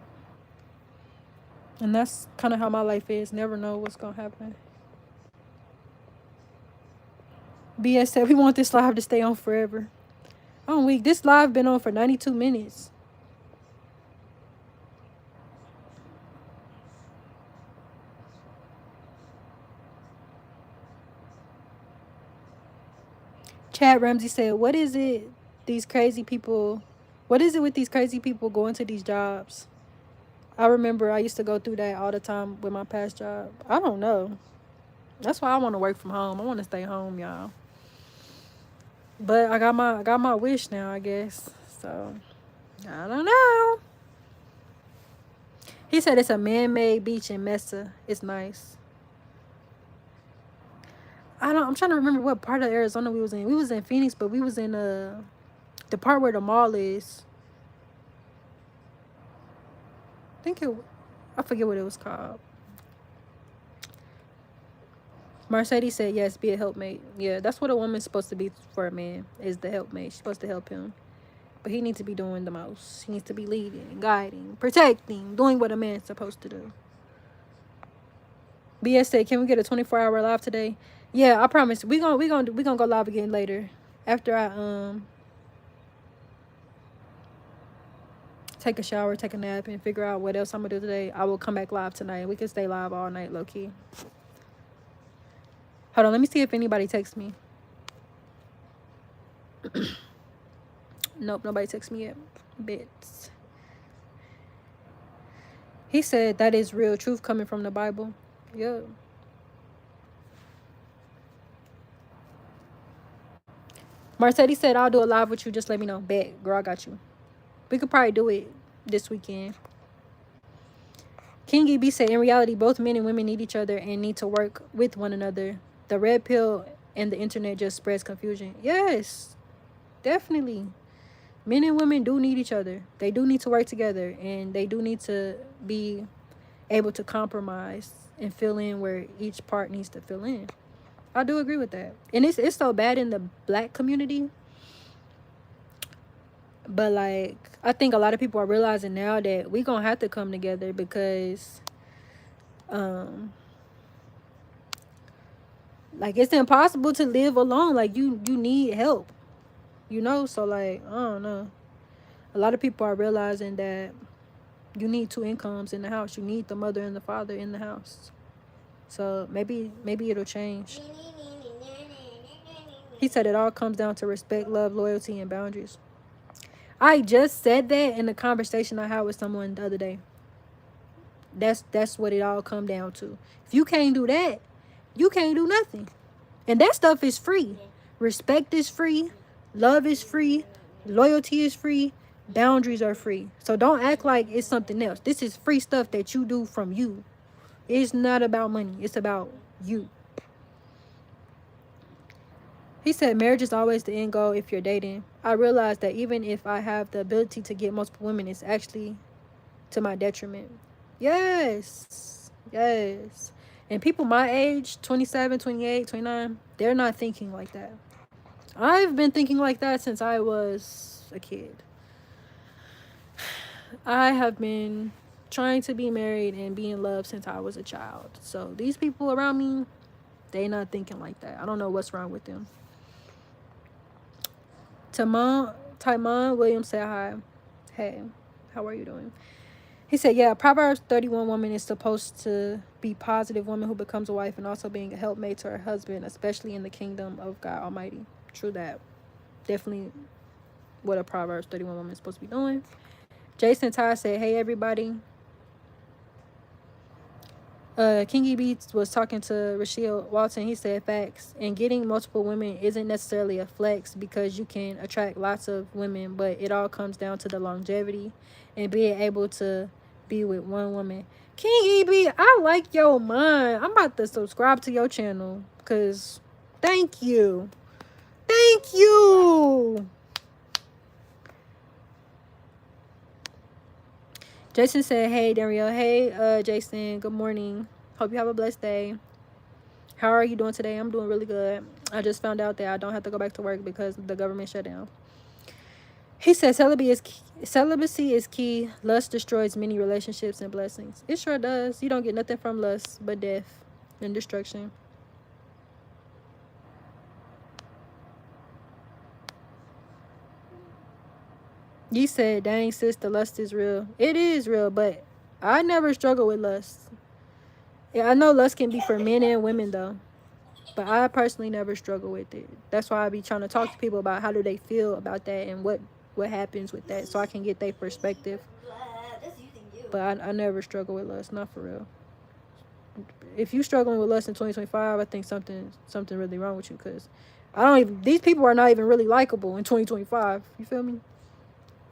S1: And that's kind of how my life is. Never know what's going to happen. BS said we want this live to stay on forever. I'm weak. This live been on for 92 minutes. Chad Ramsey said, what is it with these crazy people going to these jobs? I remember I used to go through that all the time with my past job. I don't know. That's why I want to work from home. I want to stay home, y'all. But I got my wish now, I guess. So, I don't know. He said it's a man-made beach in Mesa. It's nice. I'm trying to remember what part of Arizona we was in. We was in Phoenix, but we was in the part where the mall is. I forget what it was called. Mercedes said, yes, be a helpmate. Yeah, that's what a woman's supposed to be for a man, is the helpmate. She's supposed to help him. But he needs to be doing the most. He needs to be leading, guiding, protecting, doing what a man's supposed to do. BS said, can we get a 24-hour live today? Yeah, I promise. We gonna go live again later. After I take a shower, take a nap, and figure out what else I'm gonna do today, I will come back live tonight. We can stay live all night, low key. Hold on, let me see if anybody texts me. Nope, nobody texts me yet. Bits. He said that is real truth coming from the Bible. Yeah. Mercedes said, I'll do a live with you. Just let me know. Bet, girl, I got you. We could probably do it this weekend. King EB said, in reality, both men and women need each other and need to work with one another. The red pill and the internet just spreads confusion. Yes, definitely. Men and women do need each other. They do need to work together, and they do need to be able to compromise and fill in where each part needs to fill in. I do agree with that. And it's so bad in the black community. But like, I think a lot of people are realizing now that we gonna have to come together because like, it's impossible to live alone. Like, you need help, you know. So like, I don't know, a lot of people are realizing that you need two incomes in the house. You need the mother and the father in the house. So maybe it'll change. He said it all comes down to respect, love, loyalty, and boundaries. I just said that in the conversation I had with someone the other day. That's what it all come down to. If you can't do that, you can't do nothing. And that stuff is free. Respect is free. Love is free. Loyalty is free. Boundaries are free. So don't act like it's something else. This is free stuff that you do from you. It's not about money. It's about you. He said marriage is always the end goal if you're dating. I realized that even if I have the ability to get multiple women, it's actually to my detriment. Yes. Yes. And people my age, 27, 28, 29, they're not thinking like that. I've been thinking like that since I was a kid. I have been trying to be married and be in love since I was a child. So these people around me, they not thinking like that. I don't know what's wrong with them. Tymon Williams said hi. Hey, how are you doing? He said, yeah, Proverbs 31 woman is supposed to be positive woman who becomes a wife and also being a helpmate to her husband, especially in the kingdom of God Almighty. True that. Definitely what a Proverbs 31 woman is supposed to be doing. Jason Ty said, hey, everybody. Kingy Beats was talking to Rashiel Walton. He said, facts. And getting multiple women isn't necessarily a flex because you can attract lots of women, but it all comes down to the longevity and being able to be with one woman. King EB, I like your mind. I'm about to subscribe to your channel because thank you. Thank you. Jason said, hey, Danreael. Hey, Jason. Good morning. Hope you have a blessed day. How are you doing today? I'm doing really good. I just found out that I don't have to go back to work because the government shut down. He said, celibacy is key. Lust destroys many relationships and blessings. It sure does. You don't get nothing from lust but death and destruction. You said, dang, sis, the lust is real. It is real, but I never struggle with lust. Yeah, I know lust can be for men and women, though. But I personally never struggle with it. That's why I be trying to talk to people about how do they feel about that and what happens with that so I can get their perspective. But I never struggle with lust, not for real. If you struggling with lust in 2025, I think something really wrong with you because these people are not even really likable in 2025. You feel me?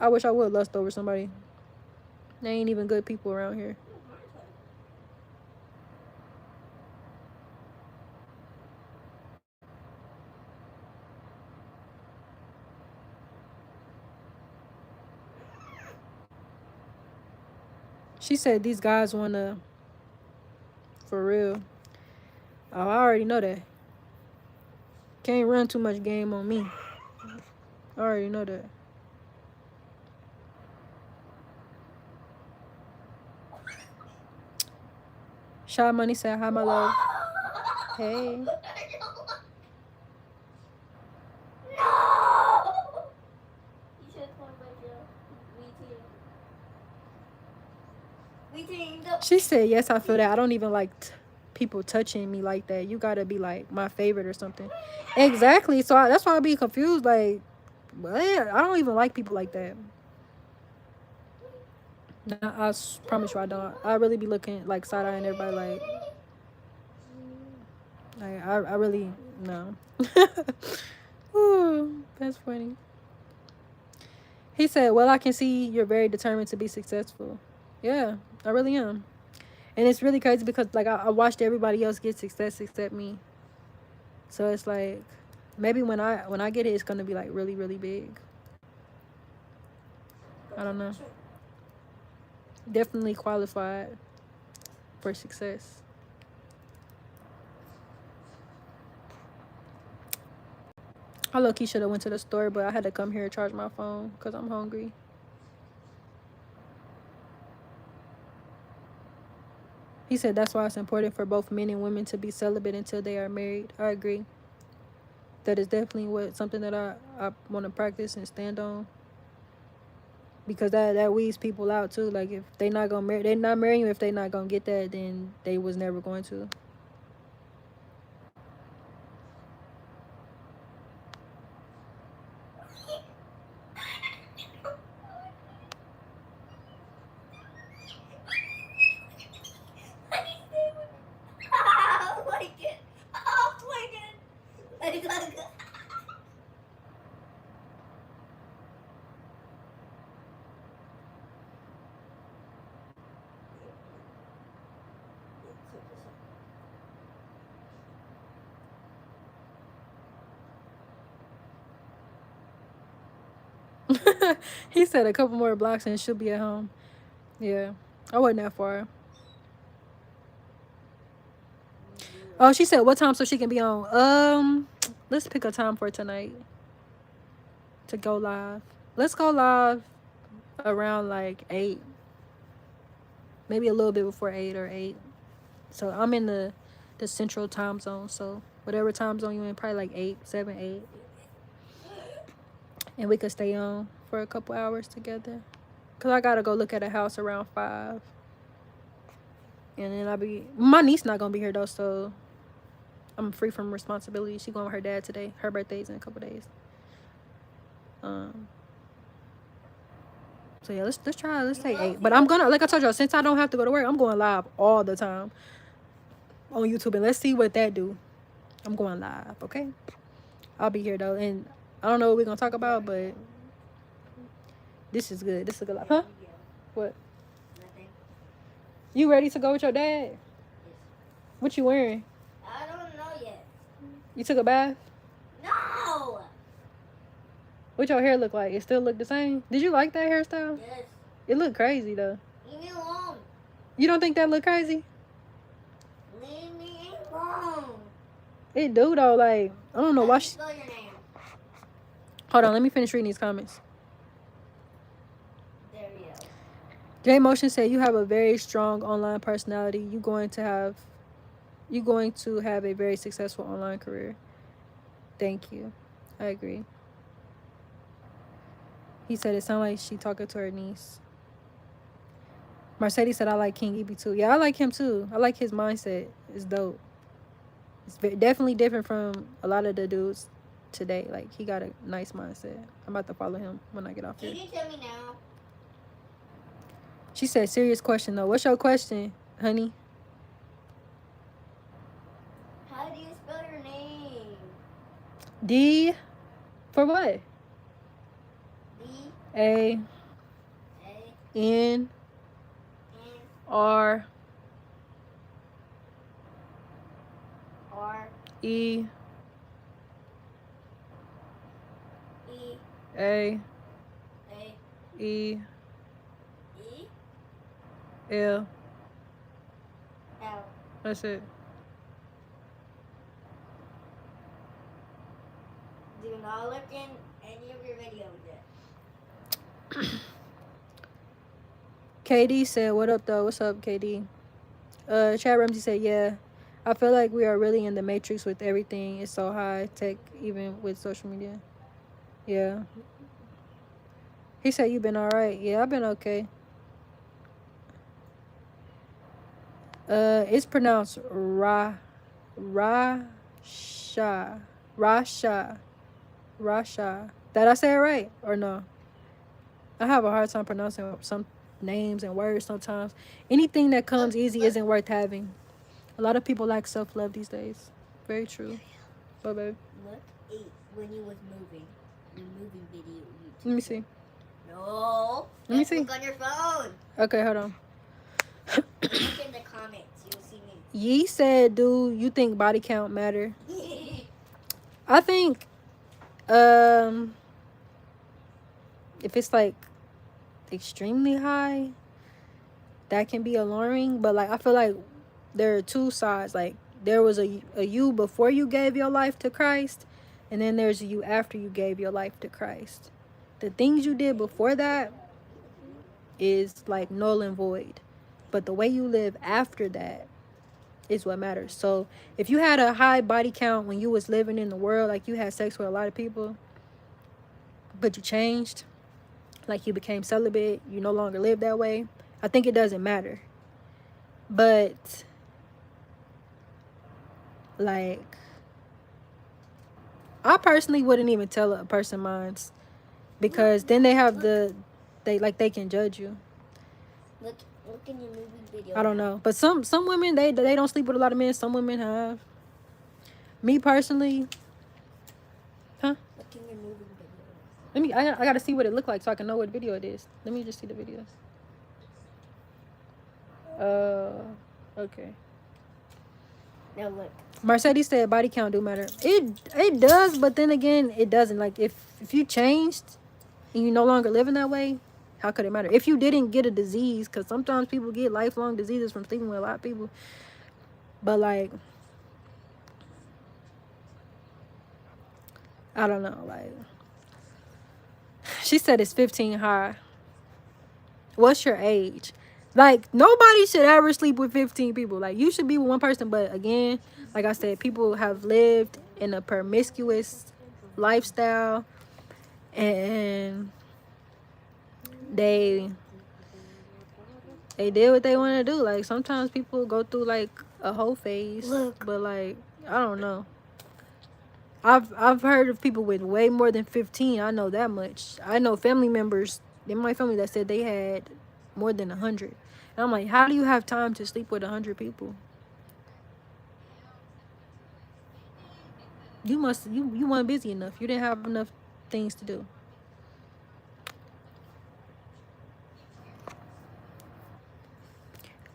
S1: I wish I would lust over somebody. They ain't even good people around here. She said these guys want to, for real. Oh, I already know that. Can't run too much game on me. I already know that. Shy Money said, hi, my love. Hey. She said, yes, I feel that. I don't even like people touching me like that. You gotta be like my favorite or something. Exactly. So that's why I be confused. Like, what? I don't even like people like that. Nah, I promise you I don't. I really be looking like side-eyeing everybody like I really, no. Ooh, that's funny. He said, well, I can see you're very determined to be successful. Yeah, I really am. And it's really crazy because like I watched everybody else get success except me. So it's like maybe when I get it, it's gonna be like really, really big. I don't know. Definitely qualified for success. I low-key should have went to the store, but I had to come here and charge my phone because I'm hungry. He said that's why it's important for both men and women to be celibate until they are married. I agree. That is definitely something that I want to practice and stand on. Because that weeds people out too. Like if they not gonna marry, they not marrying you if they not gonna get that, then they was never going to. He said a couple more blocks and she'll be at home. Yeah, I wasn't that far. Oh, she said what time so she can be on. Let's pick a time for tonight to go live. Let's go live around like 8, maybe a little bit before 8 or 8. So I'm in the central time zone. So whatever time zone you in, probably like 8, 7, 8. And we could stay on for a couple hours together. Cause I gotta go look at a house around 5. And then my niece not gonna be here though, so I'm free from responsibility. She going with her dad today. Her birthday's in a couple days. So yeah, let's try. Let's say 8. But I'm gonna, like I told y'all, since I don't have to go to work, I'm going live all the time on YouTube, and let's see what that do. I'm going live, okay? I'll be here though, and I don't know what we're gonna talk about, but this is good. This is a good life, huh? What?
S2: Nothing.
S1: You ready to go with your dad?
S2: Yes.
S1: What you wearing?
S2: I don't know yet.
S1: You took a bath?
S2: No.
S1: What your hair look like? It still look the same? Did you like that hairstyle?
S2: Yes.
S1: It looked crazy though.
S2: Leave me alone.
S1: You don't think that look crazy?
S2: Leave me alone.
S1: It do though. Like I don't know why.
S2: Spell your name.
S1: Hold on, let me finish reading these comments.
S2: Danreael.
S1: J Motion said you have a very strong online personality. You're going to have a very successful online career. Thank you. I agree. He said it sounded like she talking to her niece. Mercedes said I like King EB too. Yeah, I like him too. I like his mindset. It's dope. It's definitely different from a lot of the dudes today. Like he got a nice mindset. I'm about to follow him when I get off here.
S2: Can you tell me now?
S1: She said serious question though. What's your question, honey?
S2: How do you spell your name?
S1: D for what?
S2: D
S1: A
S2: A
S1: N
S2: N
S1: R
S2: R
S1: E
S2: E
S1: A
S2: A
S1: E
S2: E
S1: L.
S2: L.
S1: That's it.
S2: Do not look in any of your videos yet.
S1: KD said, what up though? What's up, KD? Chad Ramsey said, yeah. I feel like we are really in the matrix with everything. It's so high tech, even with social media. Yeah. He said you've been alright. Yeah, I've been okay. It's pronounced Rasha. Did I say it right or no? I have a hard time pronouncing some names and words sometimes. Anything that comes easy isn't worth having. A lot of people lack self-love these days. Very true. Bye, babe.
S2: Look when you was moving. The moving video. YouTube.
S1: Let me see.
S2: No.
S1: Let me
S2: Just
S1: see.
S2: look on your phone.
S1: Okay, hold on.
S2: Look in the comments. You'll see me.
S1: Yee said, "Do you think body count matter?" I think, if it's like extremely high, that can be alarming. But like I feel like there are two sides. Like there was a you before you gave your life to Christ, and then there's a you after you gave your life to Christ. The things you did before that is like null and void, but the way you live after that is what matters. So if you had a high body count when you was living in the world, like you had sex with a lot of people, but you changed, like you became celibate, you no longer live that way, I think it doesn't matter. But like I personally wouldn't even tell a person minds, because then they have they can judge you.
S2: Look in your movie video.
S1: I don't know, but some women they don't sleep with a lot of men. Some women have. Me personally, huh?
S2: Look in your movie video.
S1: Let me. I gotta see what it looked like so I can know what video it is. Let me just see the videos. Okay.
S2: Now look.
S1: Mercedes said body count do matter. It does, but then again, it doesn't. Like if you changed and you no longer living that way, how could it matter? If you didn't get a disease, because sometimes people get lifelong diseases from sleeping with a lot of people. But like, I don't know. Like, she said it's 15 high. What's your age? Like, nobody should ever sleep with 15 people. Like, you should be with one person. But again, like I said, people have lived in a promiscuous lifestyle, and they did what they want to do. Like, sometimes people go through like a whole phase.
S2: Look.
S1: But like, I don't know. I've heard of people with way more than 15. I know that much. I know family members in my family that said they had more than 100. And I'm like, how do you have time to sleep with 100 people? You weren't busy enough. You didn't have enough things to do.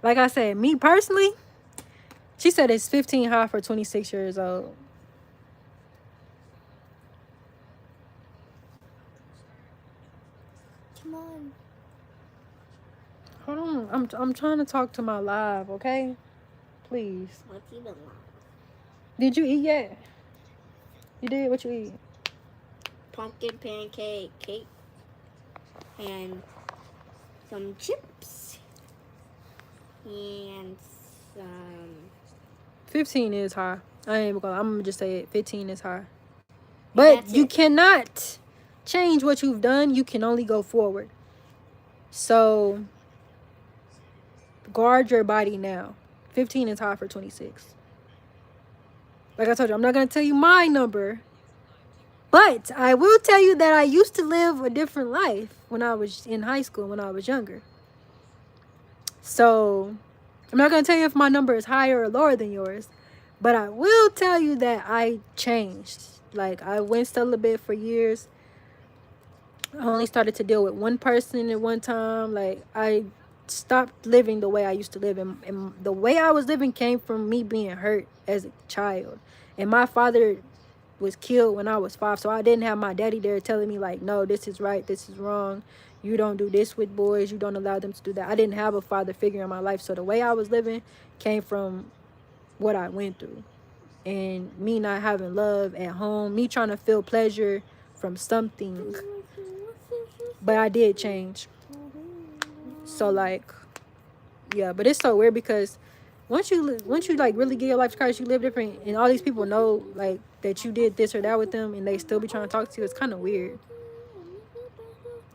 S1: Like I said, me personally, she said it's 15 high for 26 years old.
S2: Come on.
S1: Hold on. I'm trying to talk to my live, okay? Please.
S2: What's even live?
S1: Did you eat yet? You did? What you eat?
S2: Pumpkin pancake cake and some chips and some.
S1: 15 is high. I ain't gonna. I'm gonna just say it. 15 is high. But you cannot change what you've done. You can only go forward. So guard your body now. 15 is high for 26. Like I told you, I'm not gonna tell you my number, but I will tell you that I used to live a different life when I was in high school, when I was younger. So I'm not gonna tell you if my number is higher or lower than yours, but I will tell you that I changed. Like, I went celibate for years. I only started to deal with one person at one time. Like, I stopped living the way I used to live. And the way I was living came from me being hurt as a child. And my father was killed when I was 5. So I didn't have my daddy there telling me, like, no, this is right, this is wrong. You don't do this with boys. You don't allow them to do that. I didn't have a father figure in my life. So the way I was living came from what I went through. And me not having love at home. Me trying to feel pleasure from something. But I did change. So, like, yeah. But it's so weird because once you like really give your life to Christ, you live different. And all these people know, like, that you did this or that with them. And they still be trying to talk to you. It's kind of weird.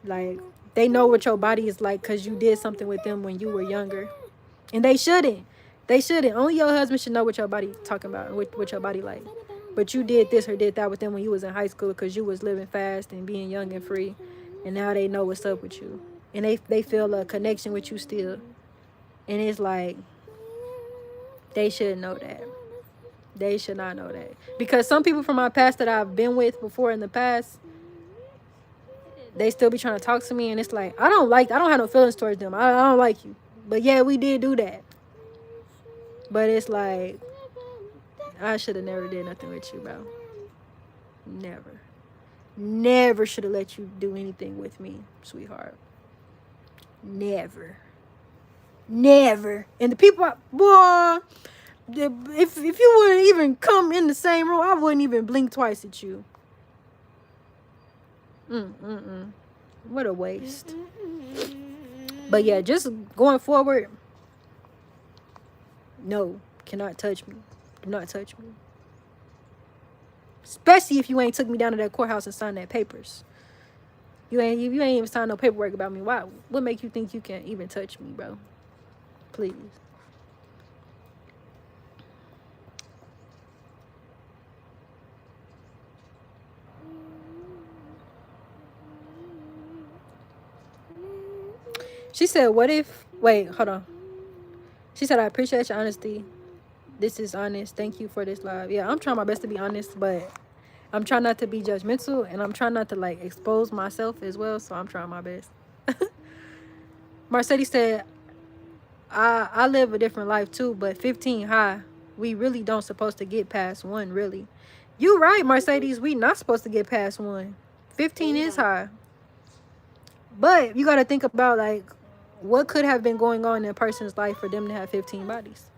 S1: Like, they know what your body is like because you did something with them when you were younger. And they shouldn't. They shouldn't. Only your husband should know what your body talking about, what your body like. But you did this or did that with them when you was in high school because you was living fast and being young and free. And now they know what's up with you. And they feel a connection with you still. And it's like, they should know that. They should not know that. Because some people from my past that I've been with before in the past, they still be trying to talk to me. And it's like, I don't have no feelings towards them. I don't like you. But yeah, we did do that. But it's like, I should have never did nothing with you, bro. Never. Never should have let you do anything with me, sweetheart. Never. Never. And the people, boy, if you wouldn't even come in the same room, I wouldn't even blink twice at you. What a waste. But yeah, just going forward, no, cannot touch me. Do not touch me. Especially if you ain't took me down to that courthouse and signed that papers. You ain't even signed no paperwork about me. Why? What make you think you can even touch me, bro? Please. She said, what if... Wait, hold on. She said, I appreciate your honesty. This is honest. Thank you for this live. Yeah, I'm trying my best to be honest, but I'm trying not to be judgmental, and I'm trying not to, like, expose myself as well, so I'm trying my best. Mercedes said, I live a different life too, but 15 high. We really don't supposed to get past 1, really. You right, Mercedes. We not supposed to get past 1. 15 is high. But you got to think about, like, what could have been going on in a person's life for them to have 15 bodies?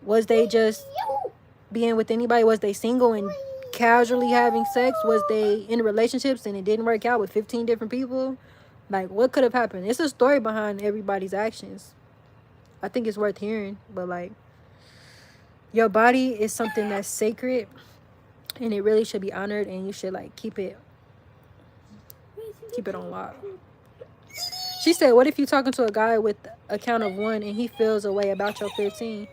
S1: Was they just being with anybody? Was they single and casually having sex? Was they in relationships and it didn't work out with 15 different people? Like, what could have happened? It's a story behind everybody's actions. I think it's worth hearing. But, like, your body is something that's sacred, and it really should be honored, and you should, like, keep it on lock. She said, what if you talking to a guy with a count of 1 and he feels a way about your 15?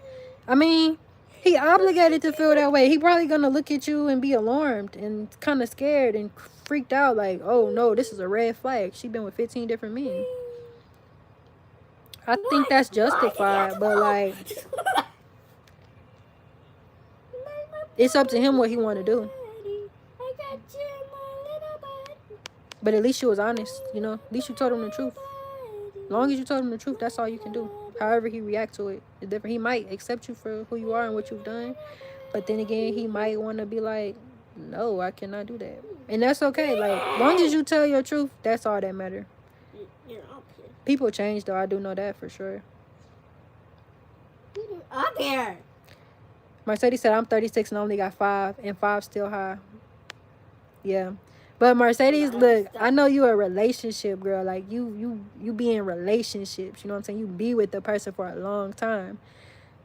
S1: I mean, he obligated to feel that way. He probably gonna look at you and be alarmed and kind of scared and freaked out, like, oh no, this is a red flag. She been with 15 different men. I think that's justified, but, like, it's up to him what he want to do. But at least you was honest, you know. At least you told him the truth. As long as you told him the truth, that's all you can do. However he react to it is different. He might accept you for who you are and what you've done, but then again, he might want to be like, no, I cannot do that. And that's okay. Like, as long as you tell your truth, that's all that matter. People change, though. I do know that for sure.
S2: Up here.
S1: Mercedes said, I'm 36 and only got 5, and 5 still high. Yeah. But Mercedes, look, I know you a relationship girl. Like, you be in relationships. You know what I'm saying? You be with the person for a long time.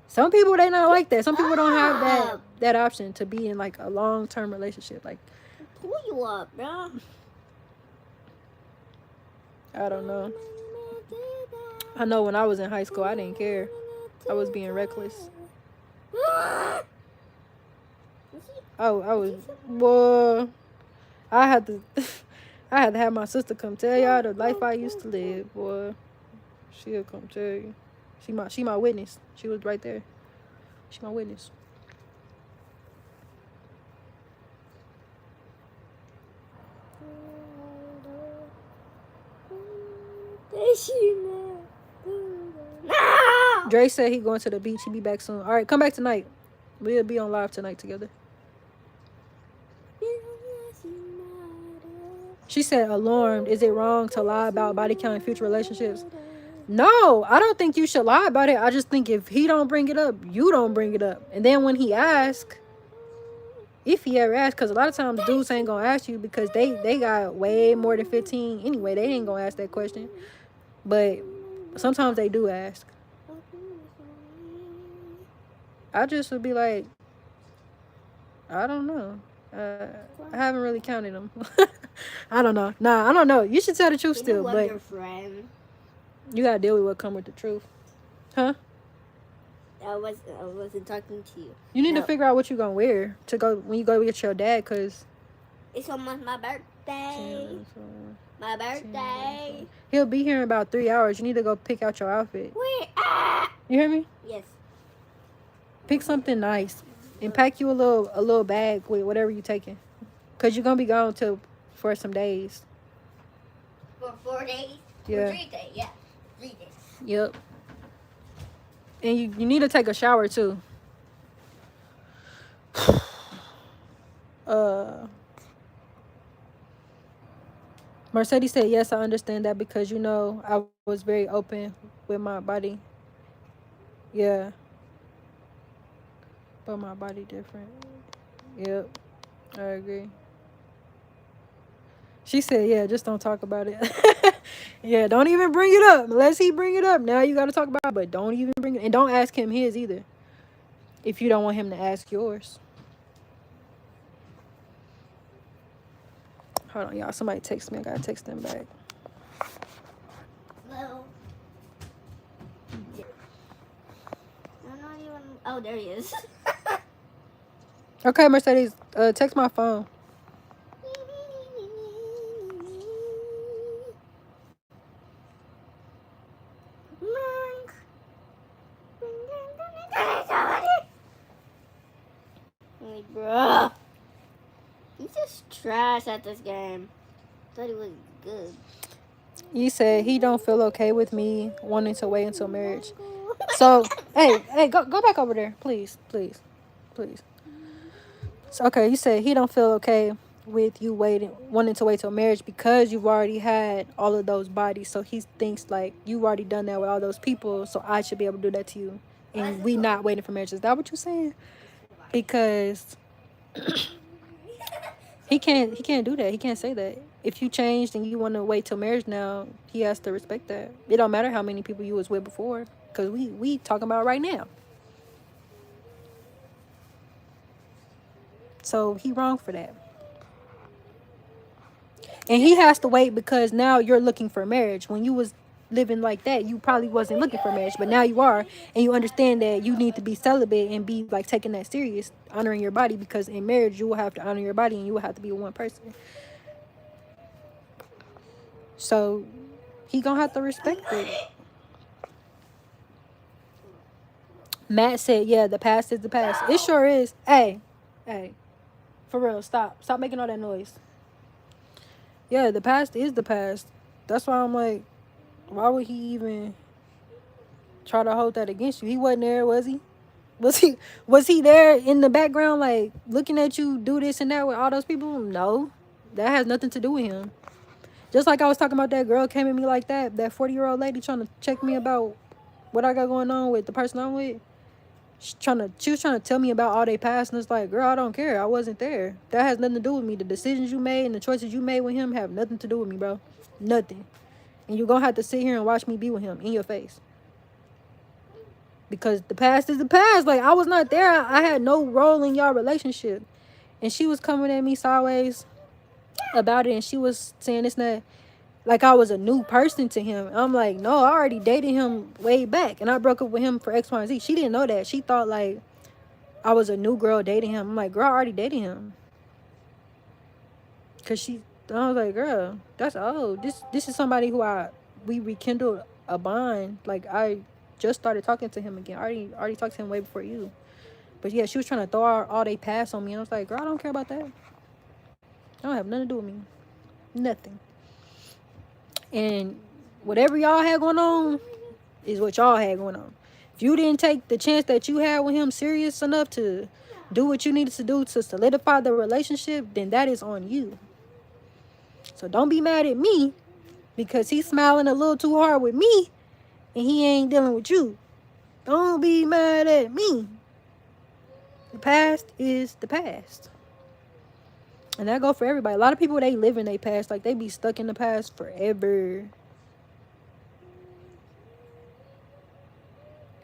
S1: Some people, they not like that. Some people don't have that option to be in, like, a long-term relationship. Like,
S2: Pull you up, bro.
S1: I don't know. I know when I was in high school, I didn't care. I was being reckless. Oh, I was, boy, I had to have my sister come tell y'all the life I used to live, boy. She'll come tell you. She my witness. She was right there. She my witness. Dre said he going to the beach. He be back soon. All right, come back tonight. We'll be on live tonight together. She said, alarmed. Is it wrong to lie about body count in future relationships? No, I don't think you should lie about it. I just think if he don't bring it up, you don't bring it up. And then when he asks, if he ever asks, because a lot of times dudes ain't going to ask you because they got way more than 15 anyway. They ain't going to ask that question. But sometimes they do ask. I just would be like, I don't know. I haven't really counted them. I don't know. Nah, I don't know. You should tell the truth still, but
S2: your friend.
S1: You gotta deal with what come with the truth. Huh?
S2: I wasn't talking to you.
S1: You need to figure out what you're gonna wear to go when you go with your dad, cause
S2: it's almost my birthday. My birthday.
S1: He'll be here in about 3 hours. You need to go pick out your outfit.
S2: Wait.
S1: You hear me?
S2: Yes.
S1: Pick something nice and pack you a little bag with whatever you taking, cause you're gonna be gone for some days.
S2: For 4 days.
S1: Yeah.
S2: 3 days. Yeah. 3 days.
S1: Yep. And you need to take a shower too. Mercedes said, yes, I understand that because, you know, I was very open with my body. Yeah, but my body different. Yep, I agree. She said, yeah, just don't talk about it. Yeah, don't even bring it up. Unless he bring it up, now you got to talk about it, but don't even bring it. And don't ask him his either if you don't want him to ask yours. Hold on, y'all. Somebody text me. I got to text them back.
S2: No. I'm not even. Oh, there he is.
S1: Okay, Mercedes, text my phone.
S2: Like, bro, he's just trash at this game. Thought he was good.
S1: You said he don't feel okay with me wanting to wait until marriage. So, hey, go back over there, please, please, please. So, okay, you said he don't feel okay with you wanting to wait till marriage because you've already had all of those bodies. So he thinks like you've already done that with all those people, so I should be able to do that to you, and we not waiting for marriage. Is that what you're saying? Because he can't do that. He can't say that. If you changed and you want to wait till marriage now, he has to respect that. It don't matter how many people you was with before, because we talking about right now. So he wrong for that. And he has to wait because now you're looking for marriage. When you was living like that, you probably wasn't looking for marriage, but now you are, and you understand that you need to be celibate and be like taking that serious, honoring your body, because in marriage you will have to honor your body and you will have to be with one person. So he gonna have to respect it. Matt said, yeah, the past is the past. It sure is. Hey, for real, stop making all that noise. Yeah, the past is the past. That's why I'm like, why would he even try to hold that against you? He wasn't there, was he? Was he there in the background, like looking at you do this and that with all those people? No, that has nothing to do with him. Just like I was talking about, that girl came at me like that 40-year-old lady trying to check me about what I got going on with the person I'm with. She was trying to tell me about all they past, and it's like, girl, I don't care. I wasn't there. That has nothing to do with me. The decisions you made and the choices you made with him have nothing to do with me, bro. Nothing. And you're gonna have to sit here and watch me be with him in your face. Because the past is the past. Like, I was not there. I had no role in y'all relationship. And she was coming at me sideways about it, and she was saying it's not like I was a new person to him. I'm like, no, I already dated him way back, and I broke up with him for X, Y, and Z. She didn't know that. She thought like I was a new girl dating him. I'm like, girl, I already dated him. I was like, girl, that's old. This is somebody who we rekindled a bond. Like, I just started talking to him again. I already talked to him way before you. But yeah, she was trying to throw all they past on me. And I was like, girl, I don't care about that. I don't have nothing to do with me. Nothing. And whatever y'all had going on is what y'all had going on. If you didn't take the chance that you had with him serious enough to do what you needed to do to solidify the relationship, then that is on you. So don't be mad at me because he's smiling a little too hard with me and he ain't dealing with you. Don't be mad at me. The past is the past. And that go for everybody. A lot of people, they live in their past. Like, they be stuck in the past forever.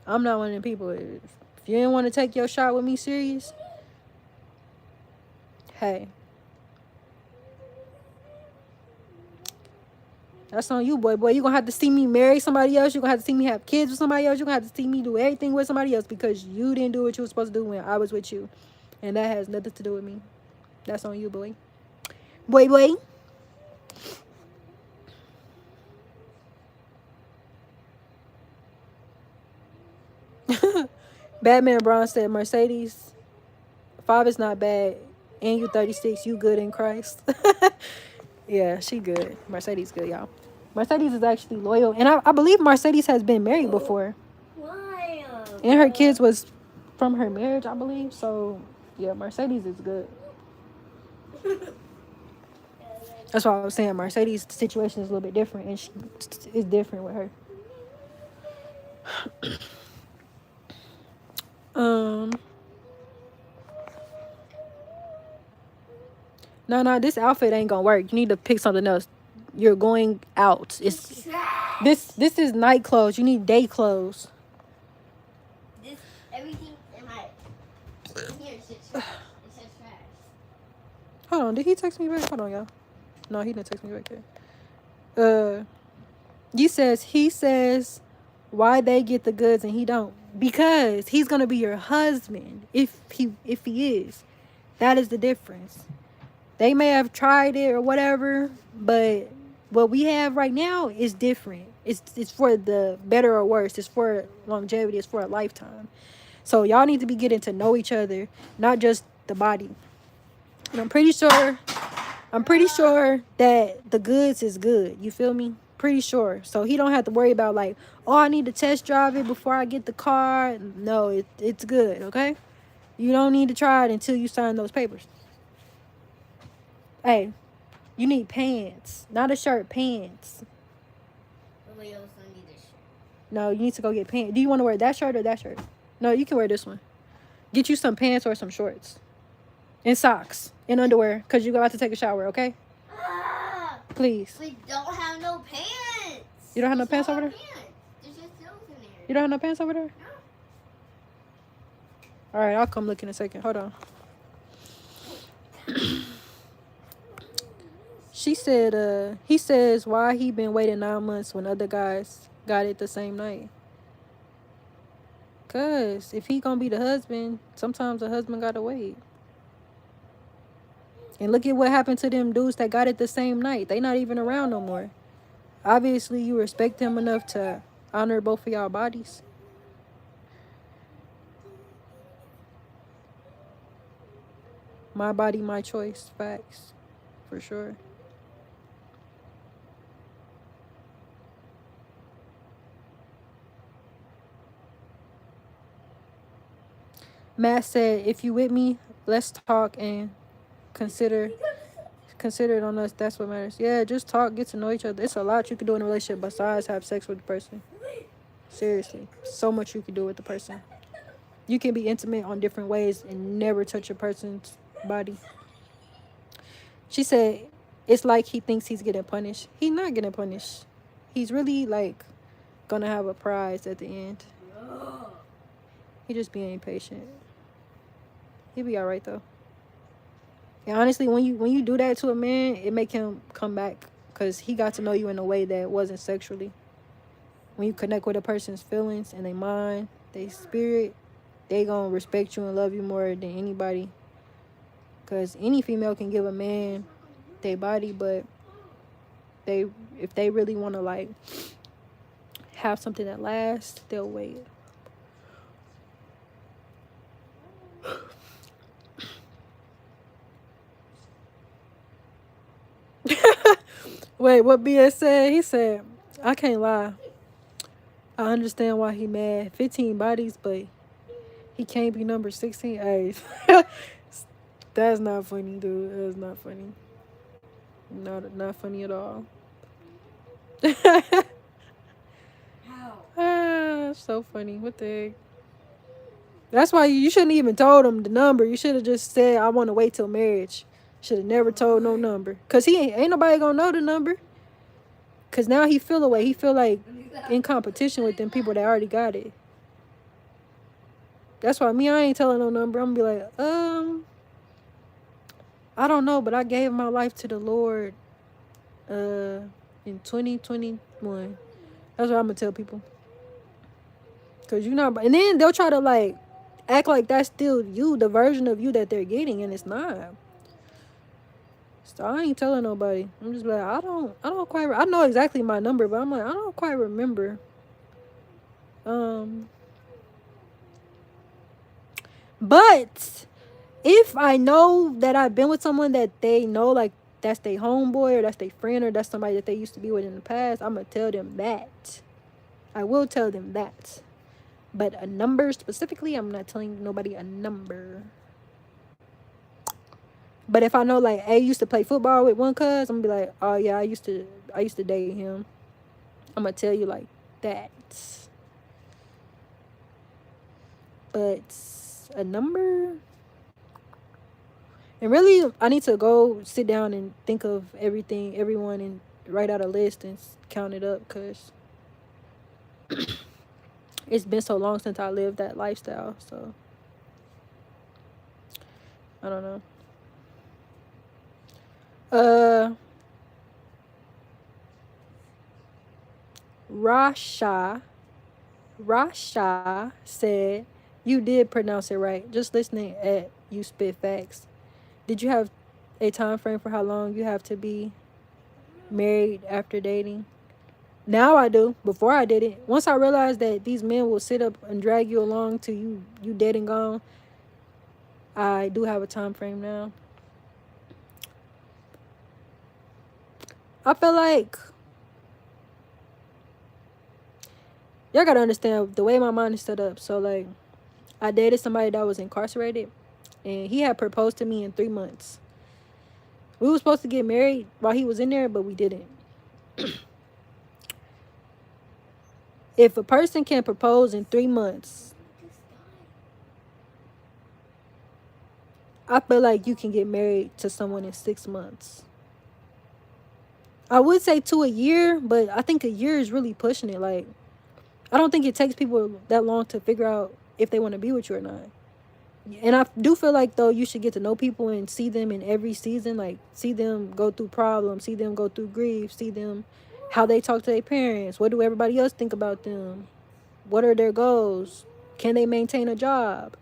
S1: I'm not one of them people. If you didn't want to take your shot with me serious, hey, that's on you, boy. Boy, you're going to have to see me marry somebody else. You're going to have to see me have kids with somebody else. You're going to have to see me do everything with somebody else because you didn't do what you were supposed to do when I was with you. And that has nothing to do with me. That's on you, boy. Boy. Batman Brown said, Mercedes, 5 is not bad. And you 36, you good in Christ. Yeah, she good. Mercedes good, y'all. Mercedes is actually loyal. And I believe Mercedes has been married before.
S2: Why?
S1: And her kids was from her marriage, I believe. So, yeah, Mercedes is good. That's why I was saying Mercedes' situation is a little bit different, and it's different with her. No, this outfit ain't gonna work. You need to pick something else. You're going out. It's this is night clothes. You need day clothes.
S2: This everything in my here is just trash. It's just trash.
S1: Hold on, did he text me back? Hold on, y'all. No, he didn't text me back yet. He says why they get the goods and he don't. Because he's gonna be your husband if he is. That is the difference. They may have tried it or whatever, but what we have right now is different. It's for the better or worse. It's for longevity. It's for a lifetime. So y'all need to be getting to know each other, not just the body. And I'm pretty sure that the goods is good. You feel me? Pretty sure. So he don't have to worry about like, oh, I need to test drive it before I get the car. No, it's good, okay? You don't need to try it until you sign those papers. Hey, you need pants, not a shirt, pants.
S2: Nobody else don't need this shirt.
S1: No, you need to go get pants. Do you want to wear that shirt or that shirt? No, you can wear this one. Get you some pants or some shorts. And socks. And underwear. Because you're about to take a shower, okay? Please.
S2: We don't have no pants.
S1: You don't have no pants over there?
S2: There's just clothes in there.
S1: You don't have no pants over there? No. Alright, I'll come look in a second. Hold on. She said, he says why he been waiting 9 months when other guys got it the same night. Cause if he gonna be the husband, sometimes the husband gotta wait. And look at what happened to them dudes that got it the same night. They not even around no more. Obviously, you respect him enough to honor both of y'all bodies. My body, my choice. Facts. For sure. Matt said, if you with me, let's talk and consider it on us. That's what matters. Yeah, just talk, get to know each other. It's a lot you can do in a relationship besides have sex with the person. Seriously. So much you can do with the person. You can be intimate on different ways and never touch a person's body. She said, it's like he thinks he's getting punished. He's not getting punished. He's really like gonna have a prize at the end. He just being impatient. He'll be all right though. And honestly, when you do that to a man, it make him come back because he got to know you in a way that wasn't sexually. When you connect with a person's feelings and their mind, their spirit, they gonna respect you and love you more than anybody. Because any female can give a man their body, but if they really want to like have something that lasts, they'll wait. Wait, what BS said? He said, I can't lie. I understand why he mad. 15 bodies, but he can't be number 16. Hey, that's not funny, dude. That's not funny. Not funny at all. How? So funny. What the heck? That's why you shouldn't even told him the number. You should have just said, I want to wait till marriage. Should have never told no number. Because he ain't nobody going to know the number. Because now he feel away. He feel like in competition with them people that already got it. That's why I ain't telling no number. I'm going to be like, I don't know, but I gave my life to the Lord in 2021. That's what I'm going to tell people. Because you know, and then they'll try to like act like that's still you, the version of you that they're getting, and it's not. So I ain't telling nobody. I'm just like, I don't quite, I know exactly my number, but I'm like, I don't quite remember. But if I know that I've been with someone that they know, like that's their homeboy or that's their friend or that's somebody that they used to be with in the past, I'm going to tell them that. I will tell them that. But a number specifically, I'm not telling nobody a number. But if I know like A used to play football with one cuz, I'm gonna be like, oh yeah, I used to date him. I'm gonna tell you like that. But a number, and really I need to go sit down and think of everything, everyone, and write out a list and count it up, because it's been so long since I lived that lifestyle. So I don't know. Uh, Rasha, Rasha said, "You did pronounce it right. Just listening at you spit facts. Did you have a time frame for how long you have to be married after dating?" Now I do. Before I didn't. Once I realized that these men will sit up and drag you along till you dead and gone, I do have a time frame now. I feel like y'all gotta understand the way my mind is set up. So like, I dated somebody that was incarcerated, and he had proposed to me in 3 months. We were supposed to get married while he was in there, but we didn't. If a person can propose in 3 months, I feel like you can get married to someone in 6 months. I would say to a year, but I think a year is really pushing it. Like, I don't think it takes people that long to figure out if they want to be with you or not. And I do feel like, though, you should get to know people and see them in every season. Like, see them go through problems, see them go through grief, see them, how they talk to their parents. What do everybody else think about them? What are their goals? Can they maintain a job?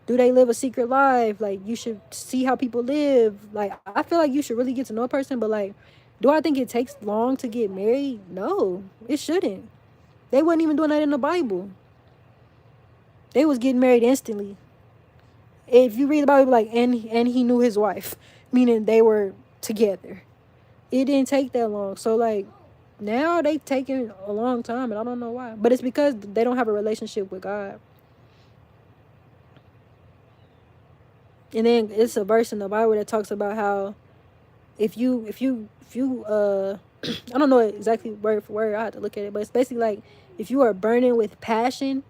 S1: Do they live a secret life? Like, you should see how people live. Like, I feel like you should really get to know a person. But like, do I think it takes long to get married? No, it shouldn't. They wasn't even doing that in the Bible. They was getting married instantly. If you read the Bible, like, and he knew his wife, meaning they were together. It didn't take that long. So like, now they taking a long time, and I don't know why. But it's because they don't have a relationship with God. And then it's a verse in the Bible that talks about how if you I don't know exactly word for word, I have to look at it, but it's basically like, if you are burning with passion,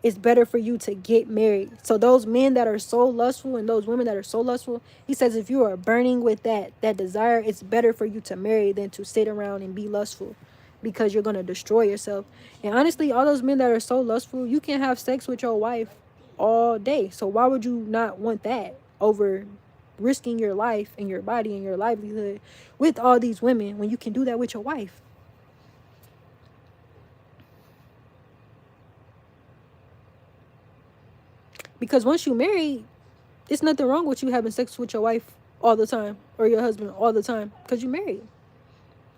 S1: it's better for you to get married. So those men that are so lustful and those women that are so lustful, he says, if you are burning with that desire, it's better for you to marry than to sit around and be lustful, because you're going to destroy yourself. And honestly, all those men that are so lustful, you can have sex with your wife all day. So why would you not want that over risking your life and your body and your livelihood with all these women when you can do that with your wife? Because once you marry, it's nothing wrong with you having sex with your wife all the time or your husband all the time, because you're married.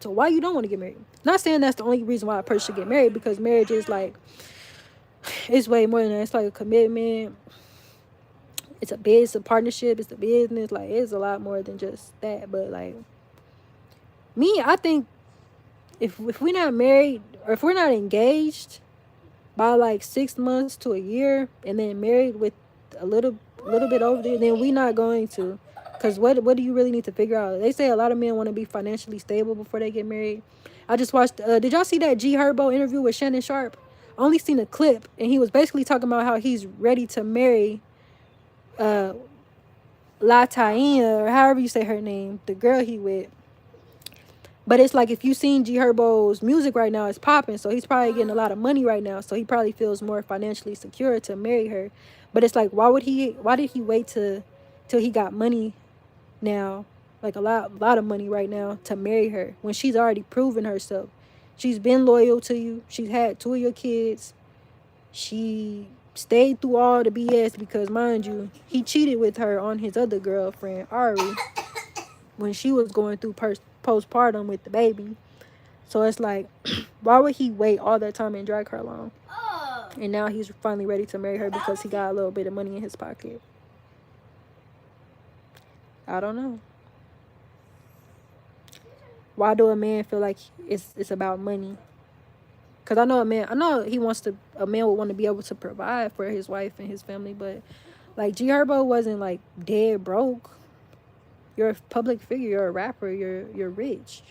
S1: So why you don't want to get married? Not saying that's the only reason why a person should get married, because marriage is like, it's way more than that. It's like a commitment. It's a partnership. It's a business. Like, it's a lot more than just that. But like, me, I think if we're not married, or if we're not engaged by like 6 months to a year, and then married with a little bit over there, then we not going to. Because what do you really need to figure out? They say a lot of men want to be financially stable before they get married. I just watched, did y'all see that G Herbo interview with Shannon Sharp? I only seen a clip, and he was basically talking about how he's ready to marry La Taina, or however you say her name, the girl he with. But it's like, if you seen G Herbo's music right now, it's popping. So he's probably getting a lot of money right now. So he probably feels more financially secure to marry her. But it's like, why did he wait till he got money now, like a lot of money right now, to marry her, when she's already proven herself? She's been loyal to you. She's had 2 of your kids. She stayed through all the BS, because, mind you, he cheated with her on his other girlfriend, Ari, when she was going through postpartum with the baby. So it's like, why would he wait all that time and drag her along? And now he's finally ready to marry her because he got a little bit of money in his pocket. I don't know. Why do a man feel like it's about money? Because I know a man would want to be able to provide for his wife and his family, but like, G Herbo wasn't like dead broke. You're a public figure. You're a rapper. You're rich.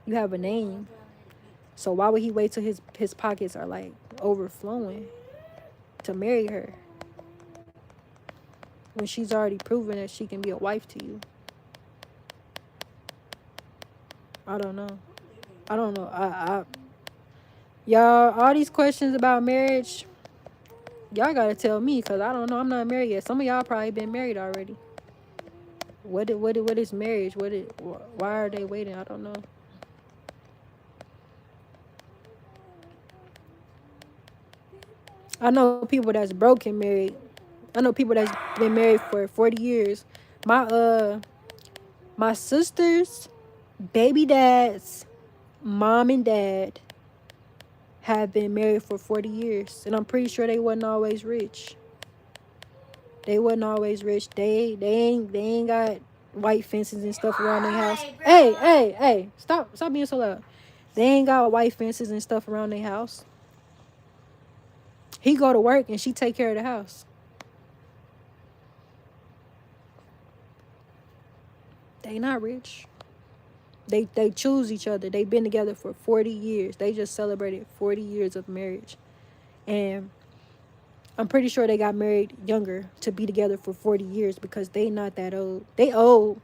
S1: You have a name. So why would he wait till his pockets are like overflowing to marry her when she's already proven that she can be a wife to you? I don't know. I don't know. Y'all, all these questions about marriage, y'all gotta tell me, because I don't know. I'm not married yet. Some of y'all probably been married already. What is marriage? Why are they waiting? I don't know. I know people that's broken married. I know people that's been married for 40 years. My sister's baby dad's mom and dad have been married for 40 years. And I'm pretty sure they wasn't always rich. They ain't got white fences and stuff around their house. Hey. Stop being so loud. They ain't got white fences and stuff around their house. He go to work and she take care of the house. They not rich. They choose each other. They've been together for 40 years. They just celebrated 40 years of marriage. And I'm pretty sure they got married younger to be together for 40 years because they not that old. They old.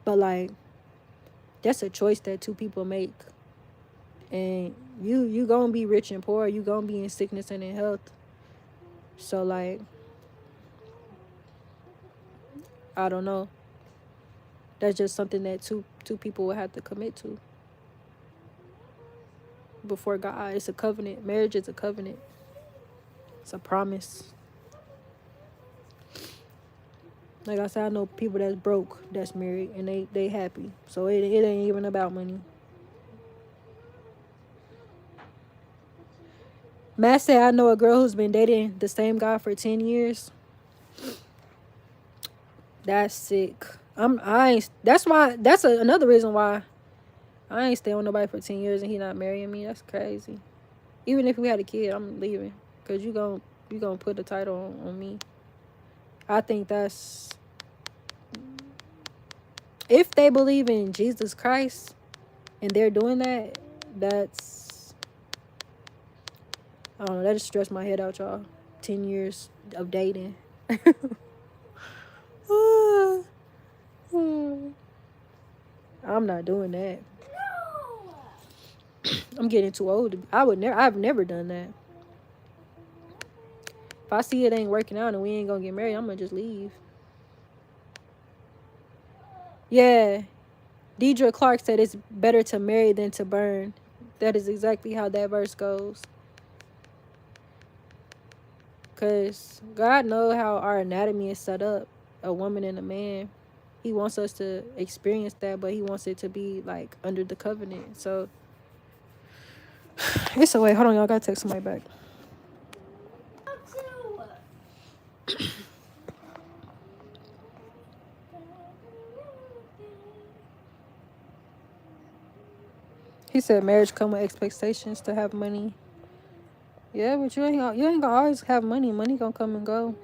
S1: But like, that's a choice that two people make. And you gonna be rich and poor. You gonna be in sickness and in health. So like, I don't know. That's just something that two people will have to commit to before God. It's a covenant. Marriage is a covenant. It's a promise. Like I said, I know people that's broke that's married and they happy. So it ain't even about money. Matt said, I know a girl who's been dating the same guy for 10 years. That's sick. That's another reason why I ain't stay with nobody for 10 years and he not marrying me. That's crazy. Even if we had a kid, I'm leaving. Because you gonna put the title on me. I think that's... If they believe in Jesus Christ and they're doing that, that's... I don't know. That just stressed my head out, y'all. 10 years of dating. I'm not doing that. I'm getting too old. I've never done that. If I see it ain't working out and we ain't gonna get married, I'm gonna just leave. Yeah. Deidre Clark said it's better to marry than to burn. That is exactly how that verse goes. Because God knows how our anatomy is set up. A woman and a man. He wants us to experience that, but he wants it to be like under the covenant. So it's a way. Hold on, y'all. Gotta text somebody back. He said marriage come with expectations to have money. Yeah, but you ain't gonna always have money. Money gonna come and go.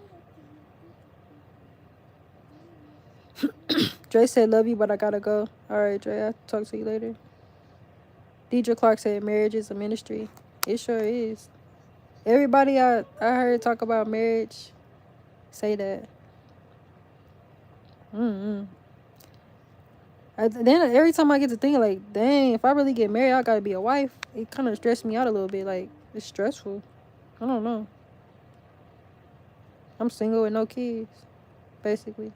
S1: Dre said, love you, but I gotta go. All right, Dre, I'll talk to you later. Deidre Clark said marriage is a ministry. It sure is. Everybody I heard talk about marriage say that. Then every time I get to thinking, like, dang, if I really get married, I gotta be a wife. It kind of stressed me out a little bit. Like, it's stressful. I don't know. I'm single with no kids, basically,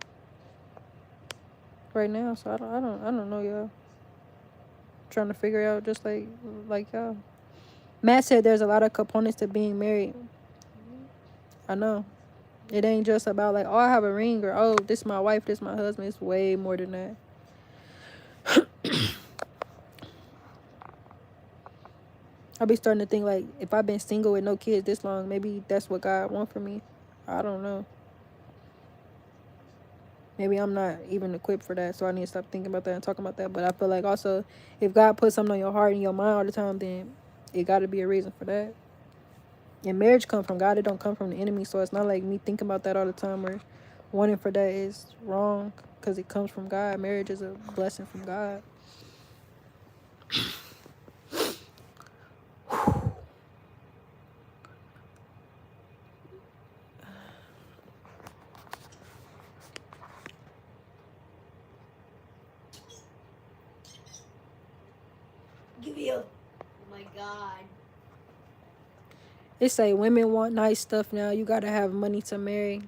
S1: right now. So I don't know, y'all. Trying to figure out just like y'all. Matt said there's a lot of components to being married. I know. It ain't just about like, oh, I have a ring, or oh, this is my wife, this is my husband. It's way more than that. I'll be starting to think like, if I've been single with no kids this long, maybe that's what God wants for me. I don't know. Maybe I'm not even equipped for that, so I need to stop thinking about that and talking about that. But I feel like also, if God puts something on your heart and your mind all the time, then it got to be a reason for that. And marriage comes from God. It don't come from the enemy. So it's not like me thinking about that all the time or wanting for that is wrong. because it comes from God. Marriage is a blessing from God.
S2: Give me a. Oh my God.
S1: They say women want nice stuff now. You gotta have money to marry.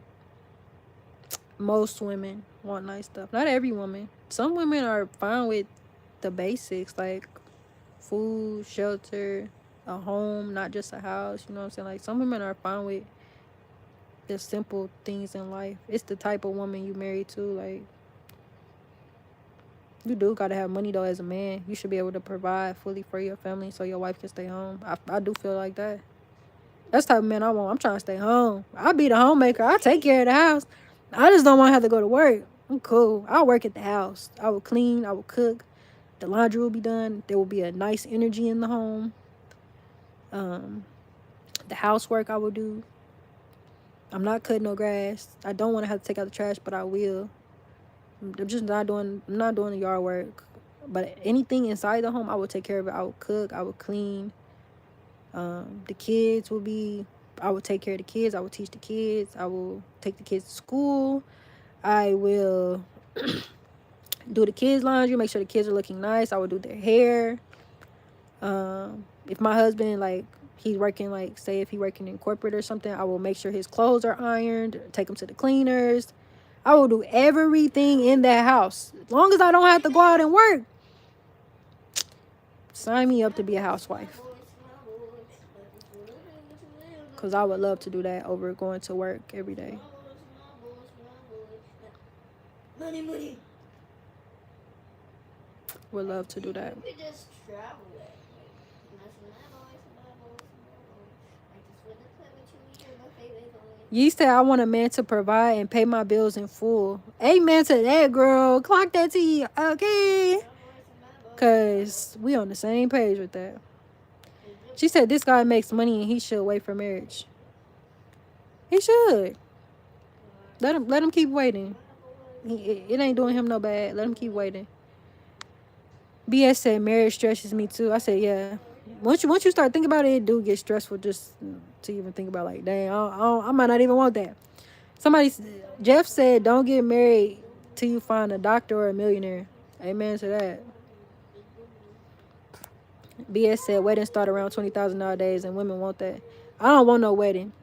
S1: Most women want nice stuff. Not every woman. Some women are fine with the basics, like food, shelter, a home, not just a house. You know what I'm saying? Like, some women are fine with the simple things in life. It's the type of woman you marry to. Like, you do gotta have money though. As a man, you should be able to provide fully for your family so your wife can stay home. I do feel like that. That's the type of man I want. I'm trying to stay home. I'll be the homemaker. I'll take care of the house. I just don't want to have to go to work. I'm cool. I'll work at the house. I will clean. I will cook. The laundry will be done. There will be a nice energy in the home. The housework I will do. I'm not cutting no grass. I don't want to have to take out the trash, but I will. I'm just not doing. I'm not doing the yard work. But anything inside the home, I will take care of it. I will cook. I will clean. The kids will be. I will take care of the kids. I will teach the kids. I will take the kids to school. I will do the kids' laundry. Make sure the kids are looking nice. I will do their hair. If my husband, like, he's working, like, say if he's working in corporate or something, I will make sure his clothes are ironed, take them to the cleaners. I will do everything in that house. As long as I don't have to go out and work, sign me up to be a housewife. Because I would love to do that over going to work every day.
S2: Money.
S1: Would love to do that.
S2: We just travel.
S1: You said I want a man to provide and pay my bills in full. Amen to that, girl. Clock that T, okay? Because we on the same page with that. She said this guy makes money and he should wait for marriage. He should. Let him keep waiting. It ain't doing him no bad. Let him keep waiting. BS said marriage stresses me too. I said, yeah. Once you start thinking about it, it do get stressful just to even think about, like, dang, I might not even want that. Jeff said, don't get married till you find a doctor or a millionaire. Amen to that. BS said weddings start around $20,000 nowadays and women want that. I don't want no wedding.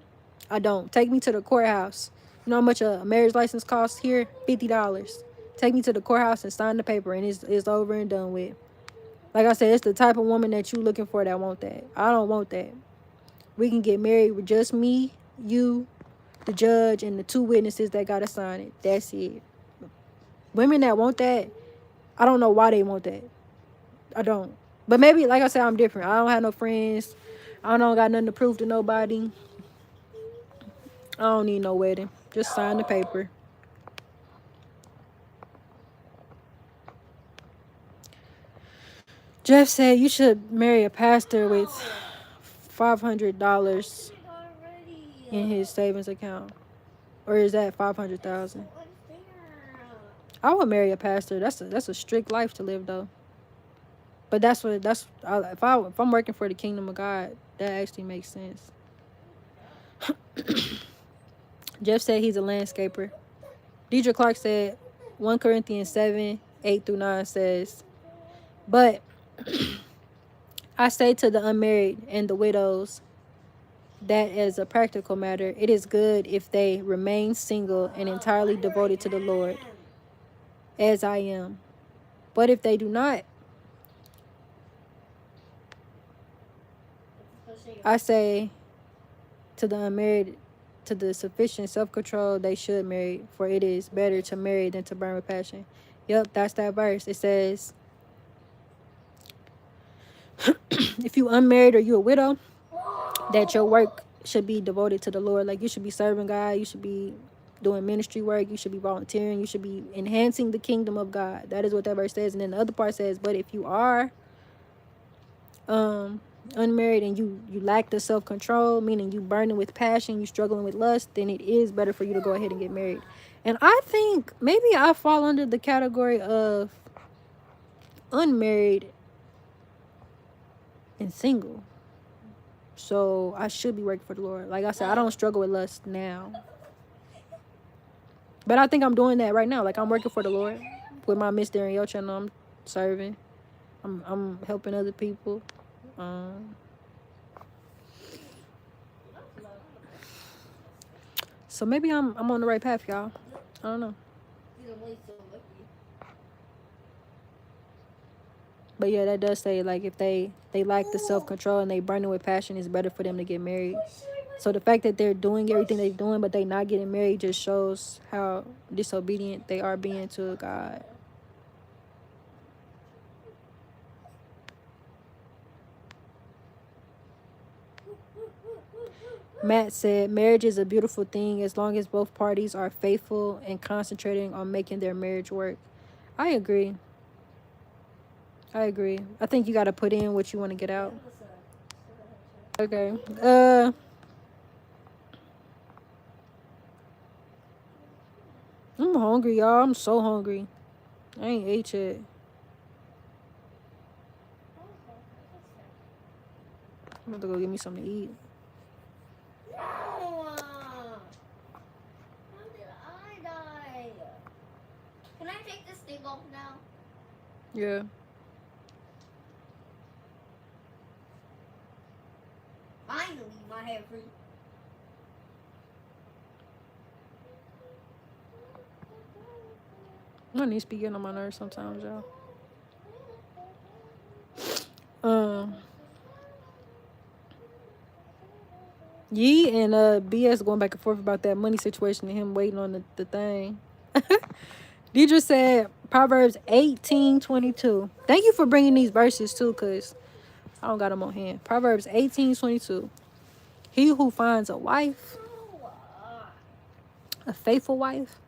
S1: I don't. Take me to the courthouse. You know how much a marriage license costs here? $50. Take me to the courthouse and sign the paper and it's over and done with. Like I said, it's the type of woman that you looking for that want that. I don't want that. We can get married with just me, you, the judge, and the 2 witnesses that got to sign it. That's it. Women that want that, I don't know why they want that. I don't. But maybe, like I said, I'm different. I don't have no friends. I don't got nothing to prove to nobody. I don't need no wedding. Just sign the paper. Jeff said you should marry a pastor with $500 in his savings account. Or is that $500,000? I would marry a pastor. That's a strict life to live though. But if I'm working for the kingdom of God, that actually makes sense. Jeff said he's a landscaper. Deidre Clark said 1 Corinthians 7:8-9 says, but I say to the unmarried and the widows that as a practical matter, it is good if they remain single and entirely devoted to the Lord, as I am. But if they do not, I say to the unmarried, to the sufficient self-control, they should marry, for it is better to marry than to burn with passion. Yep, that's that verse. It says, if you unmarried or you a widow, that your work should be devoted to the Lord. Like, you should be serving God. You should be doing ministry work. You should be volunteering. You should be enhancing the kingdom of God. That is what that verse says. And then the other part says, but if you are unmarried and you lack the self-control, meaning you burning with passion, you struggling with lust, then it is better for you to go ahead and get married. And I think maybe I fall under the category of unmarried and single. So I should be working for the Lord. Like I said, I don't struggle with lust now. But I think I'm doing that right now. Like I'm working for the Lord with my Miss Danreael channel. I'm serving. I'm helping other people. So maybe I'm on the right path, y'all. I don't know. But yeah, that does say like if they lack the self-control and they burning with passion, it's better for them to get married. So the fact that they're doing everything they're doing but they not getting married just shows how disobedient they are being to God. Matt said, marriage is a beautiful thing as long as both parties are faithful and concentrating on making their marriage work. I agree. I think you got to put in what you want to get out. Okay. I'm hungry, y'all. I'm so hungry. I ain't ate yet. I'm about to go get me something to eat.
S2: How did I die? Can I take this thing off now?
S1: Yeah.
S2: Finally, my hair free.
S1: My niece be getting on my nerves sometimes, y'all. Yee and BS going back and forth about that money situation and him waiting on the thing. Deidre said Proverbs 18:22. Thank you for bringing these verses too, because I don't got them on hand. Proverbs 18:22. He who finds a wife, a faithful wife,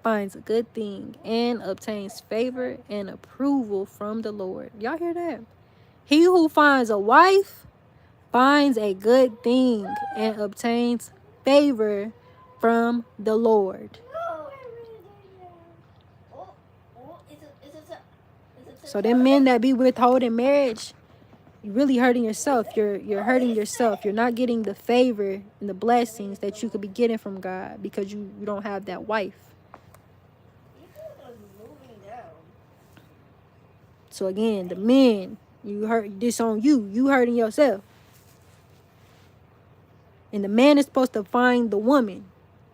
S1: finds a good thing and obtains favor and approval from the Lord. Y'all hear that? He who finds a wife finds a good thing and obtains favor from the Lord. So them men that be withholding marriage, you're really hurting yourself. You're hurting yourself. You're not getting the favor and the blessings that you could be getting from God because you don't have that wife. So again, the men, you hurt this on you. You hurting yourself. And the man is supposed to find the woman.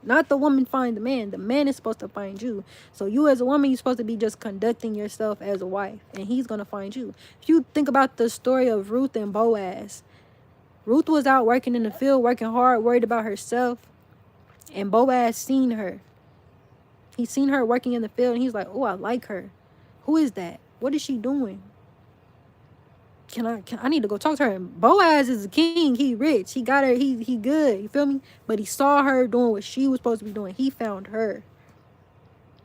S1: Not the woman find the man. The man is supposed to find you. So you as a woman, you're supposed to be just conducting yourself as a wife. And he's going to find you. If you think about the story of Ruth and Boaz. Ruth was out working in the field, working hard, worried about herself. And Boaz seen her. He seen her working in the field. And he's like, oh, I like her. Who is that? What is she doing? I need to go talk to her. And Boaz is a king. He rich. He got her. He good. You feel me? But he saw her doing what she was supposed to be doing. He found her.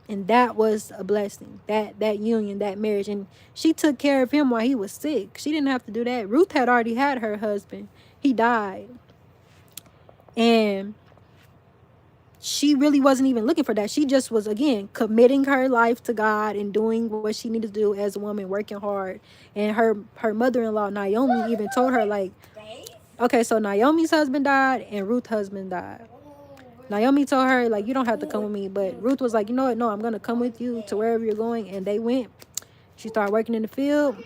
S1: And that was a blessing. That union, that marriage. And she took care of him while he was sick. She didn't have to do that. Ruth had already had her husband. He died. And she really wasn't even looking for that. She just was, again, committing her life to God and doing what she needed to do as a woman, working hard. And her mother-in-law, Naomi, even told her, like, okay, so Naomi's husband died and Ruth's husband died. Naomi told her, like, you don't have to come with me. But Ruth was like, you know what? No, I'm going to come with you to wherever you're going. And they went. She started working in the field.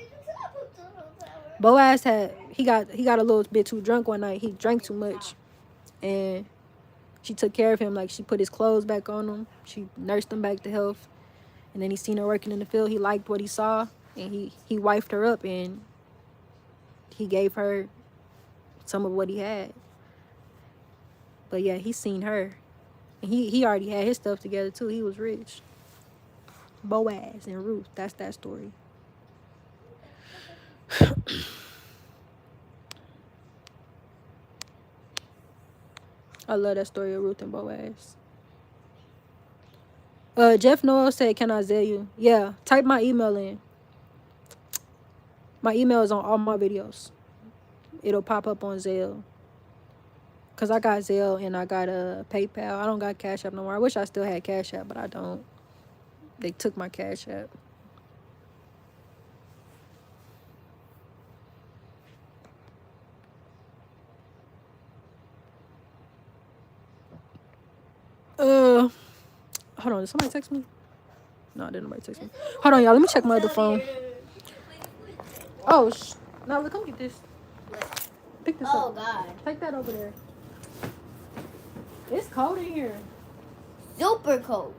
S1: Boaz he got a little bit too drunk one night. He drank too much. And she took care of him. Like, she put his clothes back on him. She nursed him back to health. And then he seen her working in the field. He liked what he saw. And he wifed her up. And he gave her some of what he had. But yeah, he seen her. And he already had his stuff together too. He was rich. Boaz and Ruth. That's that story. I love that story of Ruth and Boaz. Jeff Noel said, can I Zell you? Yeah, type my email in. My email is on all my videos. it'll pop up on Zelle. Cause I got Zelle and I got a PayPal. I don't got Cash App no more. I wish I still had Cash App, but I don't. They took my Cash App. Hold on, did somebody text me? No, didn't nobody text me. Hold on, y'all. Let me check my other phone. Oh, no, come get this. Pick this up.
S2: Oh, God.
S1: Take that over there. It's cold in here.
S2: Super cold.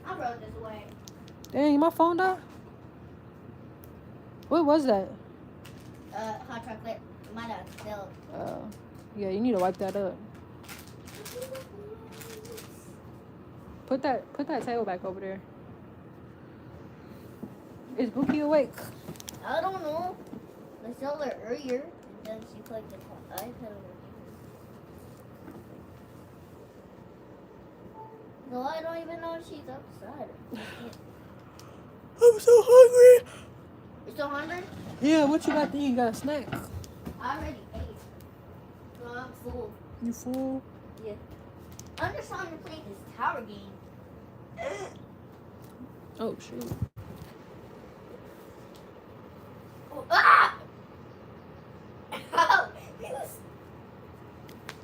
S2: I wrote this away.
S1: Dang, my phone died? What was that?
S2: Hot chocolate. Might have spilled.
S1: Yeah, you need to wipe that up. Put that table back over there. Is Bookie awake?
S2: I don't know. I saw her earlier, and then she put the iPad over here. No, I don't even know if she's outside.
S1: I'm so hungry.
S2: You still hungry?
S1: Yeah, what you got to eat? You got a snack?
S2: I already ate. So I'm full.
S1: You full?
S2: Yeah. I'm just trying to play this tower game.
S1: Oh, shoot.
S2: Oh, ah!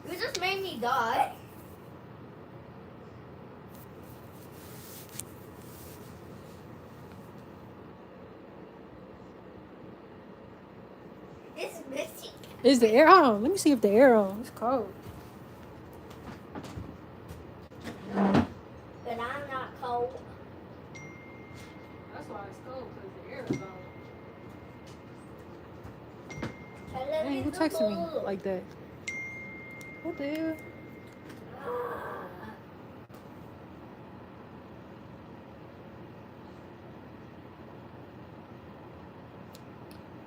S2: You just made me die. It's missing.
S1: Is the air on? Let me see if the air on. It's cold.
S2: But I'm not cold.
S1: That's why it's cold, because the air is on.
S2: Hey,
S1: Who texted me like that? What the hell?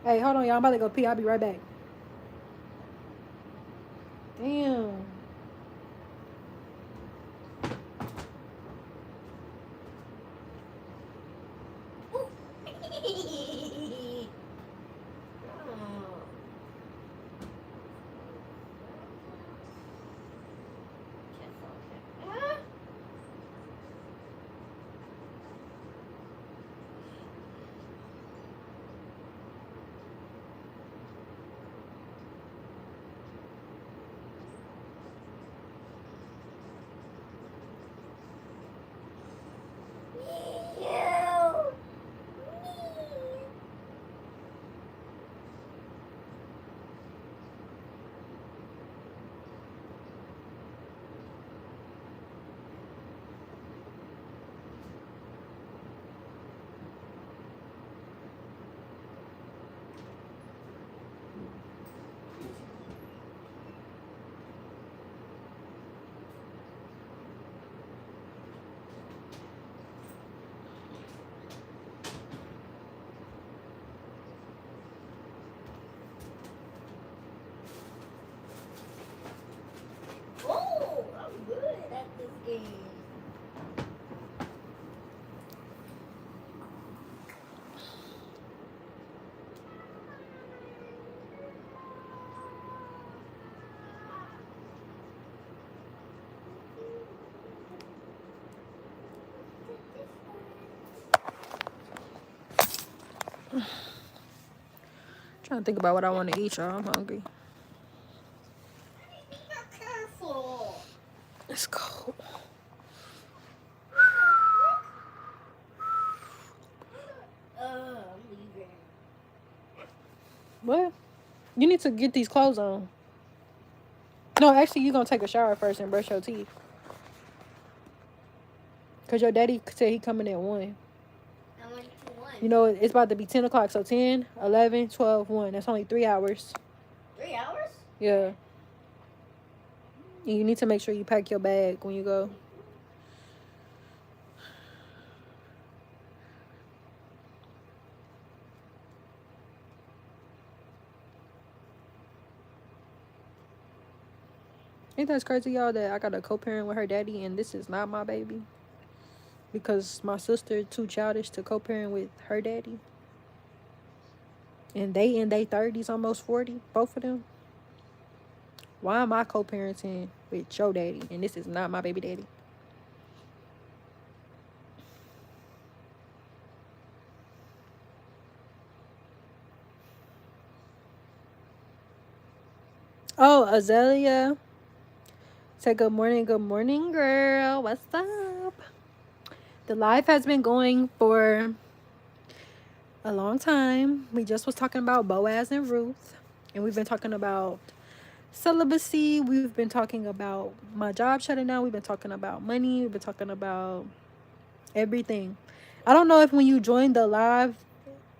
S1: Hey, hold on, y'all. I'm about to go pee. I'll be right back. Damn.
S2: Oh, I'm good at this game.
S1: Trying to think about what I want to eat, y'all. I'm hungry.
S2: Careful.
S1: It's cold.
S2: I'm leaving.
S1: What? You need to get these clothes on. No, actually, you're going to take a shower first and brush your teeth. Because your daddy said he coming at 1.
S2: I went to 1.
S1: You know, it's about to be 10 o'clock. So 10, 11, 12, 1. That's only 3 hours.
S2: 3 hours?
S1: Yeah. And you need to make sure you pack your bag when you go. Ain't that crazy, y'all, that I got a co-parent with her daddy and this is not my baby? Because my sister too childish to co-parent with her daddy. And they in their 30s, almost 40, both of them. Why am I co-parenting with your daddy? And this is not my baby daddy. Oh, Azalea. Say good morning, girl. What's up? The live has been going for a long time. We just was talking about Boaz and Ruth. And we've been talking about celibacy. We've been talking about my job shutting down. We've been talking about money. We've been talking about everything. I don't know if when you joined the live,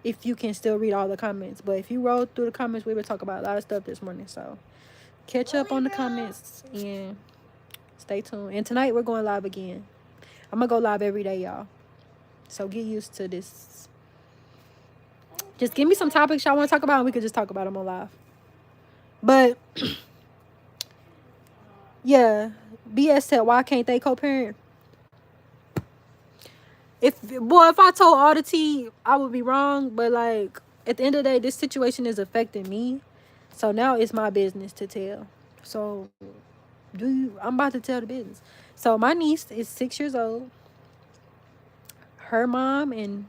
S1: if you can still read all the comments. But if you roll through the comments, we would talk about a lot of stuff this morning. So catch up on the comments and stay tuned. And tonight we're going live again. I'm going to go live every day, y'all. So get used to this. Just give me some topics y'all want to talk about and we could just talk about them on live. But yeah, BS said, why can't they co-parent? If I told all the tea, I would be wrong. But like at the end of the day, this situation is affecting me. So now it's my business to tell. So I'm about to tell the business. So my niece is 6 years old. Her mom and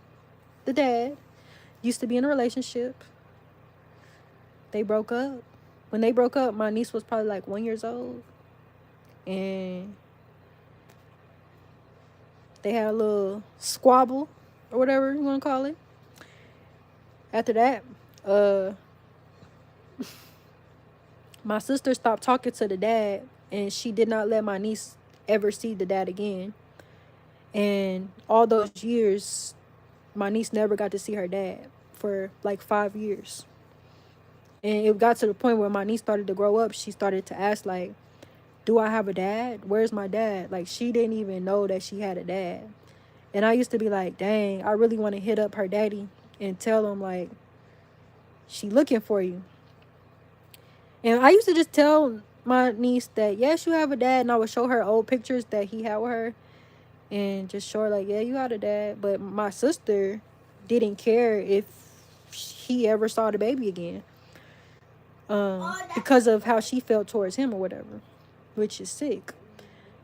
S1: the dad used to be in a relationship. They broke up. When they broke up, my niece was probably like 1 year old. And they had a little squabble or whatever you want to call it. After that, my sister stopped talking to the dad, and she did not let my niece ever see the dad again. And all those years, my niece never got to see her dad for like 5 years. And it got to the point where my niece started to grow up. She started to ask, like, do I have a dad? Where's my dad? Like, she didn't even know that she had a dad. And I used to be like, dang, I really want to hit up her daddy and tell him, like, she looking for you. And I used to just tell my niece that, yes, you have a dad. And I would show her old pictures that he had with her. And just show her, like, yeah, you got a dad. But my sister didn't care if he ever saw the baby again. Because of how she felt towards him or whatever. Which is sick.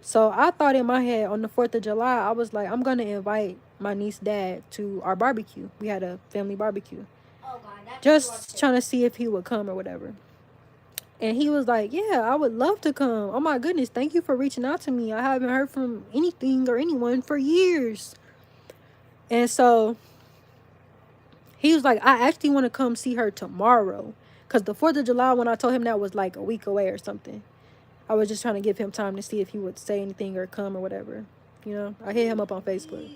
S1: So I thought in my head on the 4th of July, I was like, I'm going to invite my niece's dad to our barbecue. We had a family barbecue. Just trying to see if he would come or whatever. And he was like, yeah, I would love to come. Oh, my goodness. Thank you for reaching out to me. I haven't heard from anything or anyone for years. And so he was like, I actually want to come see her tomorrow. Because the 4th of July, when I told him that was like a week away or something. I was just trying to give him time to see if he would say anything or come or whatever. You know, I hit him up on Facebook.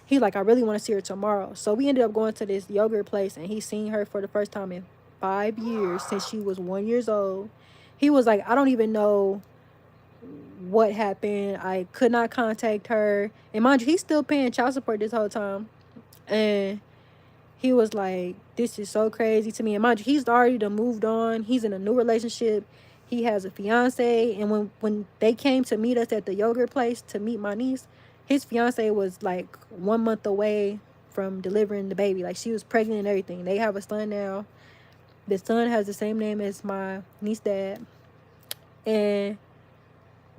S1: He's like, I really want to see her tomorrow. So we ended up going to this yogurt place, and he seen her for the first time in 5 years since she was 1 year old. He was like, I don't even know what happened. I could not contact her. And mind you, he's still paying child support this whole time. And he was like, this is so crazy to me. And mind you, he's already done moved on. He's in a new relationship. He has a fiance. And when they came to meet us at the yogurt place to meet my niece, his fiance was like 1 month away from delivering the baby. Like, she was pregnant and everything. They have a son now. The son has the same name as my niece's dad. And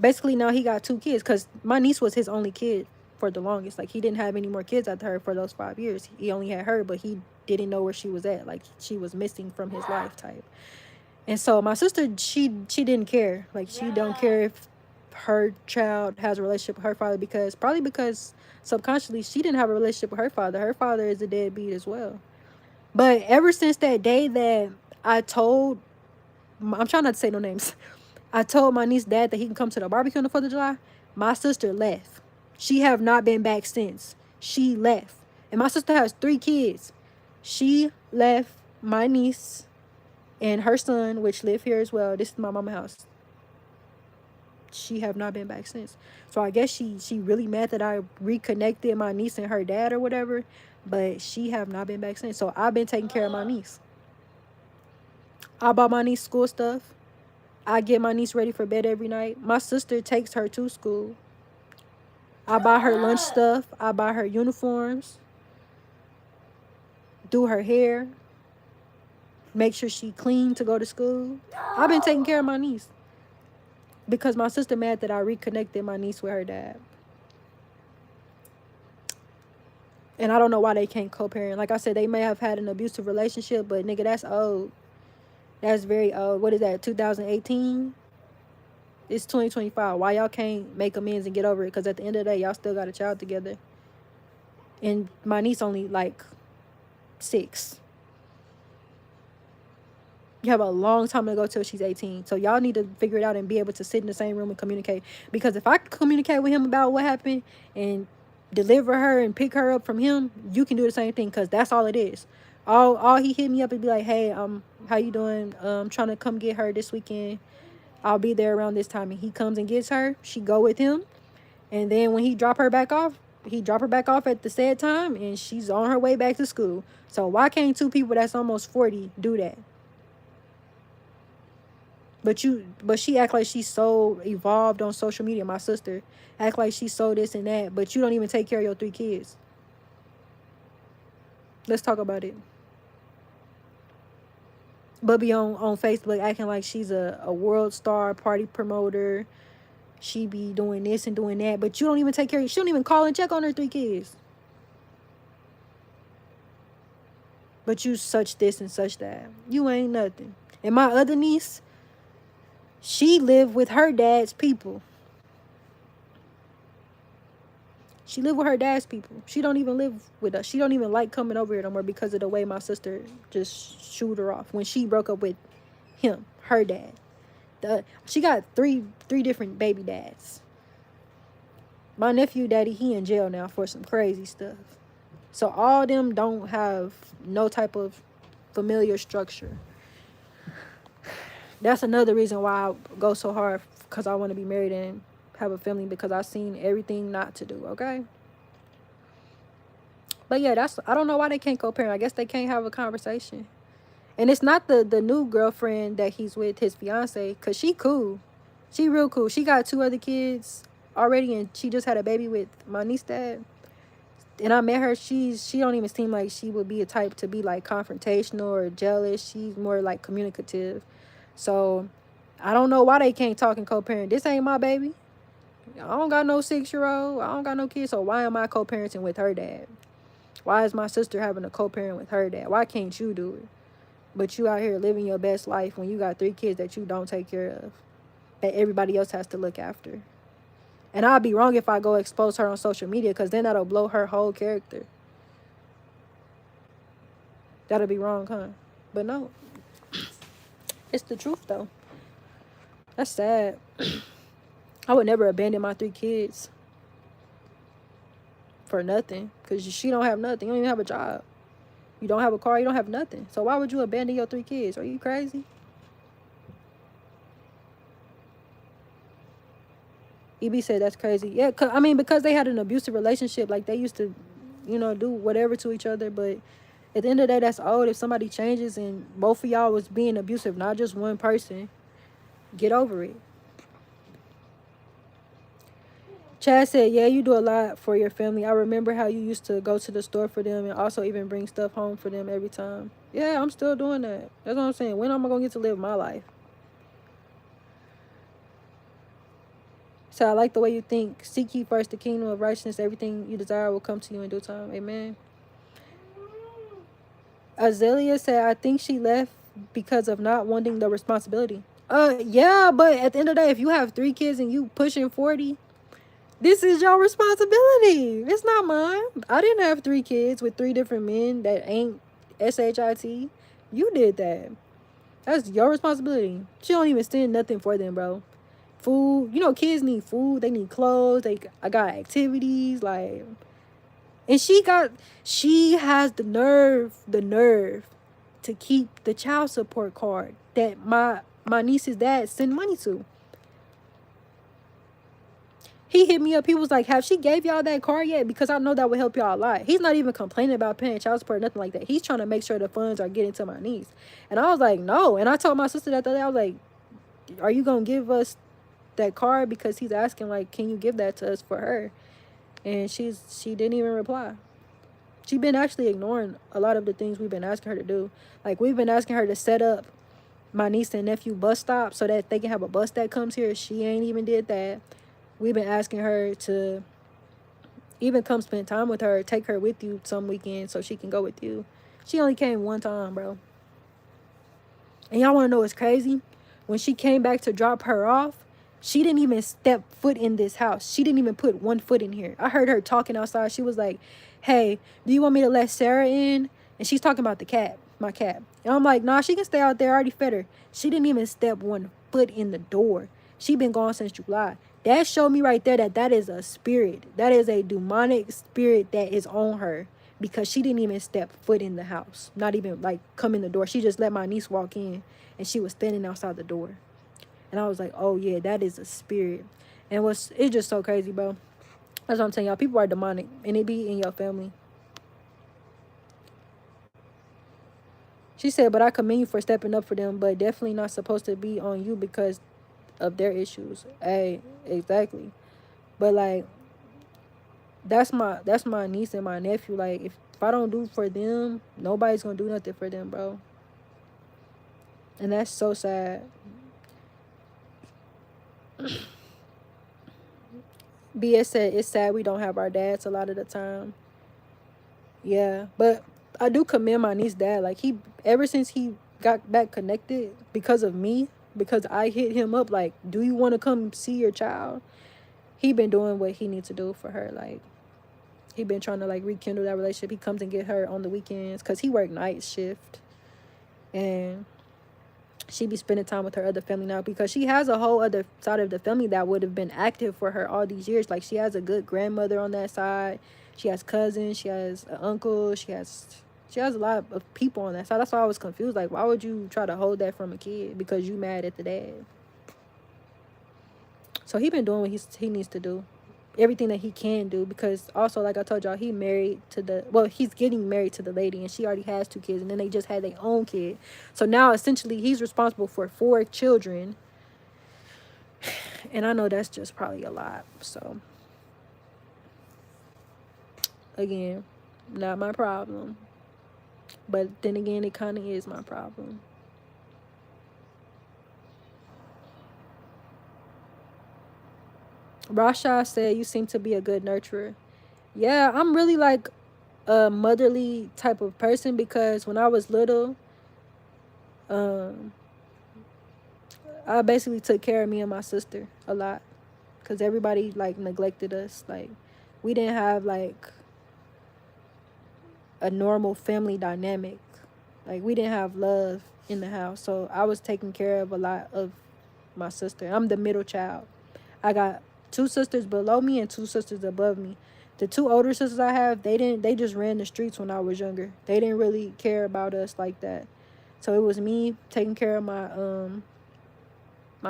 S1: basically now he got 2 kids because my niece was his only kid for the longest. Like, he didn't have any more kids after her for those 5 years. He only had her, but he didn't know where she was at. Like, she was missing from his life type. And so my sister, she didn't care. Like, she don't care if her child has a relationship with her father, because subconsciously she didn't have a relationship with her father. Her father is a deadbeat as well. But ever since that day that I'm trying not to say no names. I told my niece's dad that he can come to the barbecue on the 4th of July. My sister left. She have not been back since. She left. And my sister has 3 kids. She left my niece and her son, which live here as well. This is my mama's house. She have not been back since. So I guess she really mad that I reconnected my niece and her dad or whatever. But she have not been back since. So I've been taking care of my niece. I bought my niece school stuff. I get my niece ready for bed every night. My sister takes her to school. I buy her lunch stuff. I buy her uniforms. Do her hair. make sure she clean to go to school. I've been taking care of my niece because my sister mad that I reconnected my niece with her dad. And I don't know why they can't co-parent. Like I said, they may have had an abusive relationship, but nigga, that's old. That's very old. What is that, 2018? It's 2025. Why y'all can't make amends and get over it? Because at the end of the day, y'all still got a child together. And my niece only like 6. You have a long time to go till she's 18. So y'all need to figure it out and be able to sit in the same room and communicate. Because if I communicate with him about what happened and deliver her and pick her up from him, you can do the same thing, because that's all it is. All he hit me up and be like, hey, how you doing? Trying to come get her this weekend. I'll be there around this time. And he comes and gets her. She go with him. And then when he drop her back off, he drop her back off at the said time, and she's on her way back to school. So why can't 2 people that's almost 40 do that? But she act like she's so evolved on social media. My sister act like she's so this and that, but you don't even take care of your 3 kids. Let's talk about it. But be on Facebook acting like she's a world star, party promoter. She be doing this and doing that, but you don't even take care of. She don't even call and check on her 3 kids. But you such this and such that. You ain't nothing. And my other niece, she lived with her dad's people. She lived with her dad's people. She don't even live with us. She don't even like coming over here no more because of the way my sister just shoot her off when she broke up with him, her dad. She got three different baby dads. My nephew daddy, he in jail now for some crazy stuff. So all them don't have no type of familiar structure. That's another reason why I go so hard, because I want to be married and have a family, because I've seen everything not to do, okay? But yeah, I don't know why they can't co-parent. I guess they can't have a conversation. And it's not the new girlfriend that he's with, his fiance, because she cool. She real cool. She got 2 other kids already, and she just had a baby with my niece dad. And I met her. She don't even seem like she would be a type to be like confrontational or jealous. She's more like communicative. So I don't know why they can't talk and co-parent. This ain't my baby. I don't got no 6-year-old. I don't got no kids. So why am I co-parenting with her dad? Why is my sister having a co-parent with her dad? Why can't you do it? But you out here living your best life when you got 3 kids that you don't take care of, that everybody else has to look after. And I'd be wrong if I go expose her on social media, because then that'll blow her whole character. That'll be wrong, huh? But no. It's the truth, though. That's sad. I would never abandon my 3 kids for nothing, because she don't have nothing. You don't even have a job. You don't have a car. You don't have nothing. So why would you abandon your 3 kids? Are you crazy? EB said that's crazy. Yeah, I mean, because they had an abusive relationship. Like, they used to, do whatever to each other. But at the end of the day, that's old. If somebody changes and both of y'all was being abusive, not just one person, get over it. Chad said, yeah, you do a lot for your family. I remember how you used to go to the store for them and also even bring stuff home for them every time. Yeah, I'm still doing that. That's what I'm saying. When am I going to get to live my life? So I like the way you think. Seek ye first the kingdom of righteousness. Everything you desire will come to you in due time. Amen. Azalea said, I think she left because of not wanting the responsibility. Yeah, but at the end of the day, if you have 3 kids and you pushing 40, this is your responsibility. It's not mine. I didn't have 3 kids with 3 different men that ain't SHIT. You did that. That's your responsibility. She don't even send nothing for them, bro. Food. Kids need food. They need clothes. I got activities. Like, and she has the nerve to keep the child support card that my niece's dad sent money to. He hit me up. He was like, have she gave y'all that card yet? Because I know that would help y'all a lot. He's not even complaining about paying child support or nothing like that. He's trying to make sure the funds are getting to my niece. And I was like, no. And I told my sister that the other day, I was like, are you going to give us that card? Because he's asking, like, can you give that to us for her? And she didn't even reply. She been actually ignoring a lot of the things we've been asking her to do. Like, we've been asking her to set up my niece and nephew bus stop so that they can have a bus that comes here. She ain't even did that. We've been asking her to even come spend time with her, take her with you some weekends so she can go with you. She only came one time, bro. And y'all want to know what's crazy? When she came back to drop her off, she didn't even step foot in this house. She didn't even put one foot in here. I heard her talking outside. She was like, hey, do you want me to let Sarah in? And she's talking about the cat, my cat. And I'm like, nah, she can stay out there. I already fed her. She didn't even step one foot in the door. She been gone since July. That showed me right there that that is a spirit. That is a demonic spirit that is on her, because she didn't even step foot in the house. Not even like come in the door. She just let my niece walk in, and she was standing outside the door. And I was like, oh yeah, that is a spirit. And it's just so crazy, bro. That's what I'm telling y'all. People are demonic, and it be in your family. She said, but I commend you for stepping up for them, but definitely not supposed to be on you because of their issues. Hey, exactly. But like, that's my niece and my nephew. Like, if I don't do for them, nobody's gonna do nothing for them, bro. And that's so sad. BS said it's sad we don't have our dads a lot of the time. Yeah, but I do commend my niece's dad. Like, he, ever since he got back connected because of me, because I hit him up like, do you want to come see your child? He been doing what he needs to do for her. Like, he been trying to like rekindle that relationship. He comes and get her on the weekends because he work night shift, and she be spending time with her other family now because she has a whole other side of the family that would have been active for her all these years. Like, she has a good grandmother on that side. She has cousins. She has an uncle. She has a lot of people on that side. That's why I was confused. Like, why would you try to hold that from a kid because you mad at the dad? So he been doing what he needs to do, everything that he can do, because also, like I told y'all, he's getting married to the lady, and she already has 2 kids, and then they just had their own kid. So now essentially he's responsible for 4 children, and I know that's just probably a lot. So again, not my problem, but then again, it kind of is my problem. Rasha said, you seem to be a good nurturer. Yeah, I'm really like a motherly type of person, because when I was little, I basically took care of me and my sister a lot, because everybody like neglected us. Like, we didn't have like a normal family dynamic. Like, we didn't have love in the house. So I was taking care of a lot of my sister. I'm the middle child. I got 2 sisters below me and 2 sisters above me. The 2 older sisters I have, they just ran the streets when I was younger. They didn't really care about us like that. So it was me taking care of my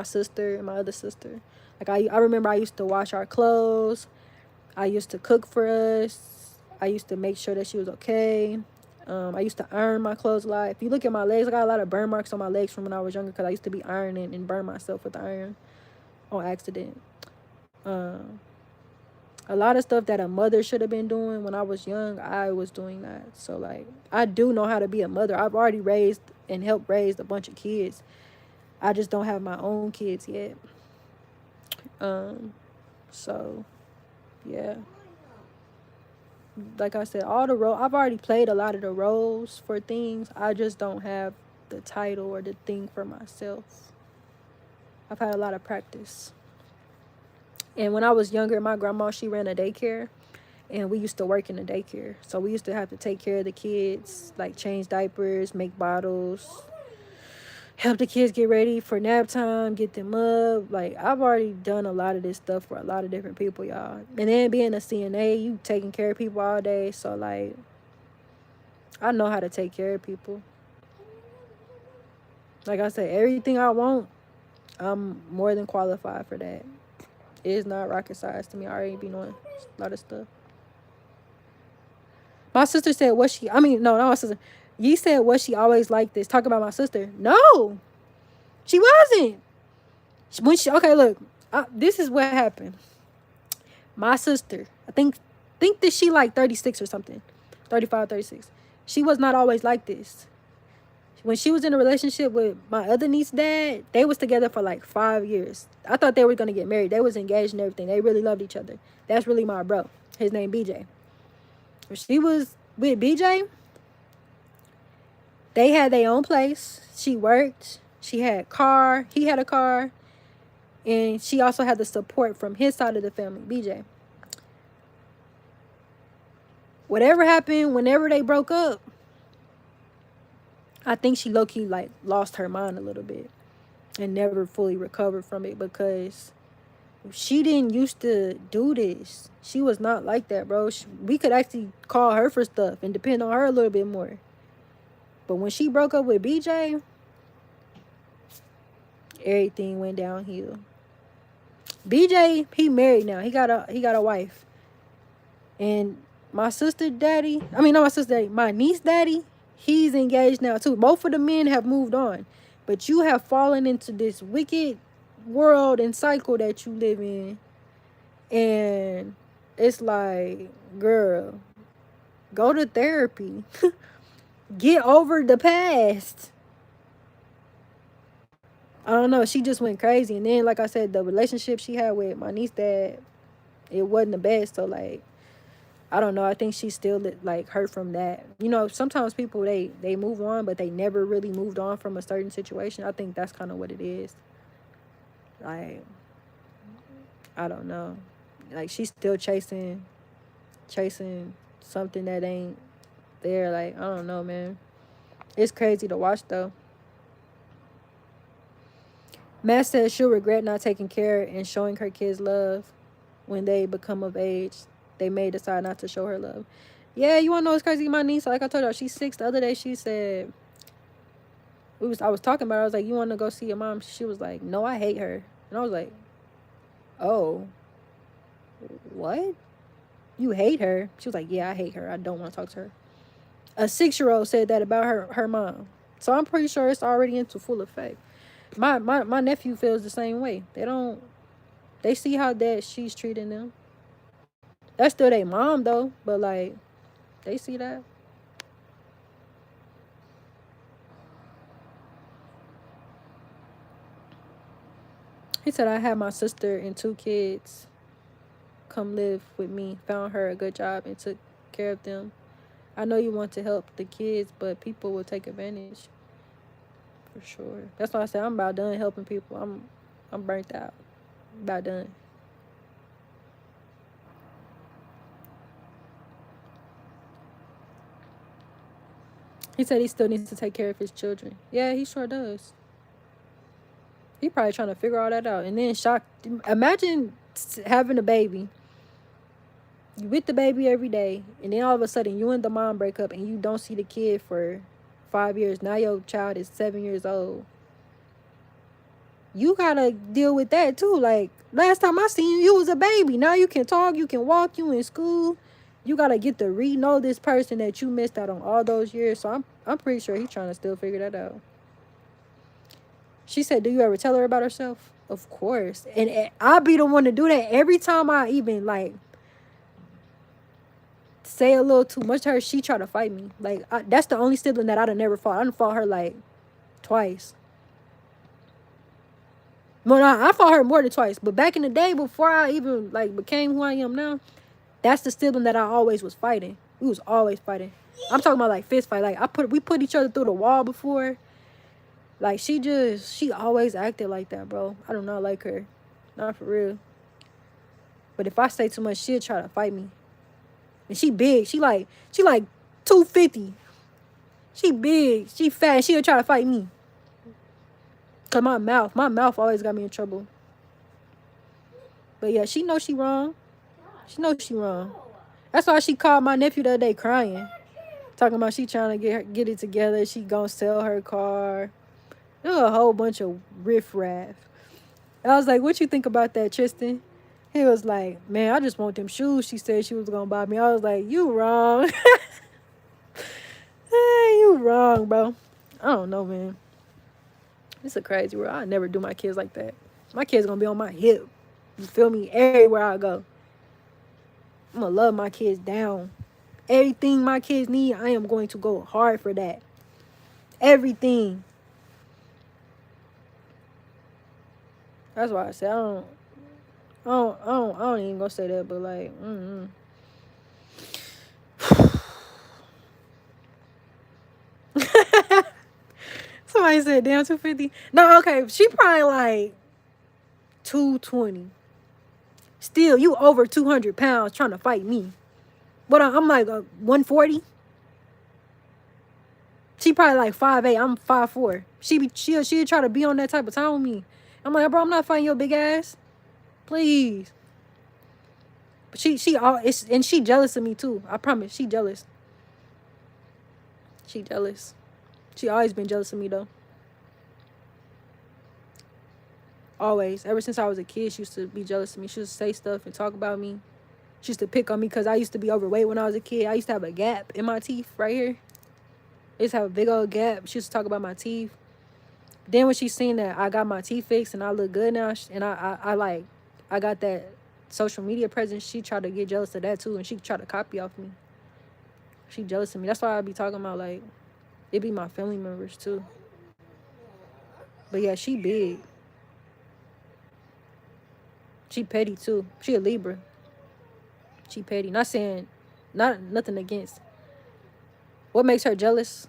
S1: sister and my other sister. Like, I remember I used to wash our clothes. I used to cook for us. I used to make sure that she was okay. I used to iron my clothes a lot. If you look at my legs, I got a lot of burn marks on my legs from when I was younger, because I used to be ironing and burn myself with the iron on accident. A lot of stuff that a mother should have been doing when I was young, I was doing that. So like, I do know how to be a mother. I've already raised and helped raise a bunch of kids. I just don't have my own kids yet. So yeah, like I said, all the roles, I've already played a lot of the roles for things. I just don't have the title or the thing for myself. I've had a lot of practice. And when I was younger, my grandma, she ran a daycare, and we used to work in the daycare. So we used to have to take care of the kids, like change diapers, make bottles, help the kids get ready for nap time, get them up. Like, I've already done a lot of this stuff for a lot of different people, y'all. And then being a CNA, you taking care of people all day. So like, I know how to take care of people. Like I said, everything I want, I'm more than qualified for that. It's not rocket science to me. I already be knowing a lot of stuff. My sister said, no, not my sister. You said, was she always like this? Talk about my sister. No, she wasn't. Okay, look, this is what happened. My sister, I think that she like 36 or something. 35, 36. She was not always like this. When she was in a relationship with my other niece's dad, they was together for like 5 years. I thought they were going to get married. They was engaged and everything. They really loved each other. That's really my bro. His name BJ. When she was with BJ, they had their own place. She worked. She had a car. He had a car. And she also had the support from his side of the family, BJ. Whatever happened, whenever they broke up, I think she low-key like lost her mind a little bit and never fully recovered from it, because she didn't used to do this. She was not like that, bro. We could actually call her for stuff and depend on her a little bit more. But when she broke up with BJ, everything went downhill. BJ, he married now. He got a wife. And my sister daddy, not my sister daddy, my niece daddy, he's engaged now too. Both of the men have moved on. But you have fallen into this wicked world and cycle that you live in. And it's like, girl, go to therapy. Get over the past. I don't know. She just went crazy. And then, like I said, the relationship she had with my niece dad, it wasn't the best. So, like, I don't know. I think she's still, like, hurt from that. You know, sometimes people, they move on, but they never really moved on from a certain situation. I think that's kind of what it is. Like, I don't know. Like, she's still chasing something that ain't there. Like, I don't know, man. It's crazy to watch, though. Matt says she'll regret not taking care and showing her kids love when they become of age. They may decide not to show her love. Yeah, you want to know what's crazy? My niece, like I told her, she's 6. The other day, she said, I was talking about her. I was like, you want to go see your mom? She was like, no, I hate her. And I was like, oh, what? You hate her? She was like, yeah, I hate her. I don't want to talk to her. A 6-year-old said that about her mom. So I'm pretty sure it's already into full effect. My nephew feels the same way. They see how she's treating them. That's still their mom, though. But, like, they see that. He said, I had my sister and 2 kids come live with me, found her a good job, and took care of them. I know you want to help the kids, but people will take advantage. For sure. That's why I said I'm about done helping people. I'm burnt out. About done. He said he still needs to take care of his children. Yeah, he sure does. He probably trying to figure all that out. And then imagine having a baby. You with the baby every day, and then all of a sudden you and the mom break up and you don't see the kid for 5 years. Now your child is 7 years old. You gotta deal with that too. Like, last time I seen you, you was a baby. Now you can talk, you can walk, you in school. You gotta get to know this person that you missed out on all those years. So I'm pretty sure he's trying to still figure that out. She said, do you ever tell her about herself? Of course. And I'll be the one to do that. Every time I even, like, say a little too much to her, she try to fight me. Like, that's the only sibling that I'd have never fought. I done fought her, like, twice. Well, I fought her more than twice. But back in the day, before I even, like, became who I am now, that's the sibling that I always was fighting. We was always fighting. I'm talking about, like, fist fight. Like, we put each other through the wall before. Like, she always acted like that, bro. I do not like her. Not for real. But if I say too much, she'll try to fight me. And she big. She like 250. She big. She fat. She'll try to fight me. Cause my mouth always got me in trouble. But yeah, she knows she wrong. She knows she wrong. That's why she called my nephew the other day crying. Talking about she trying to get it together. She gonna sell her car. There was a whole bunch of riffraff. I was like, what you think about that, Tristan? He was like, man, I just want them shoes she said she was gonna buy me. I was like, you wrong. You wrong, bro. I don't know, man. It's a crazy world. I never do my kids like that. My kids gonna be on my hip. You feel me? Everywhere I go. I'm gonna love my kids down. Everything my kids need, I am going to go hard for that. Everything. That's why I said I don't even gonna say that, but like, Somebody said damn 250. No, okay, she probably like 220. Still, you over 200 pounds trying to fight me. But I'm like 140. She probably like 5'8". I'm 5'4". She'll try to be on that type of time with me. I'm like, bro, I'm not fighting your big ass. Please. But and she jealous of me too. I promise, she jealous. She jealous. She always been jealous of me though. Always. Ever since I was a kid, she used to be jealous of me. She used to say stuff and talk about me. She used to pick on me because I used to be overweight when I was a kid. I used to have a gap in my teeth right here. I used to have a big old gap. She used to talk about my teeth. Then when she seen that I got my teeth fixed and I look good now, and I got that social media presence, she tried to get jealous of that too, and she tried to copy off me. She jealous of me. That's why I be talking about like it be my family members too. But yeah, she big. She petty too. She a Libra. She petty. Not saying, not nothing against. What makes her jealous?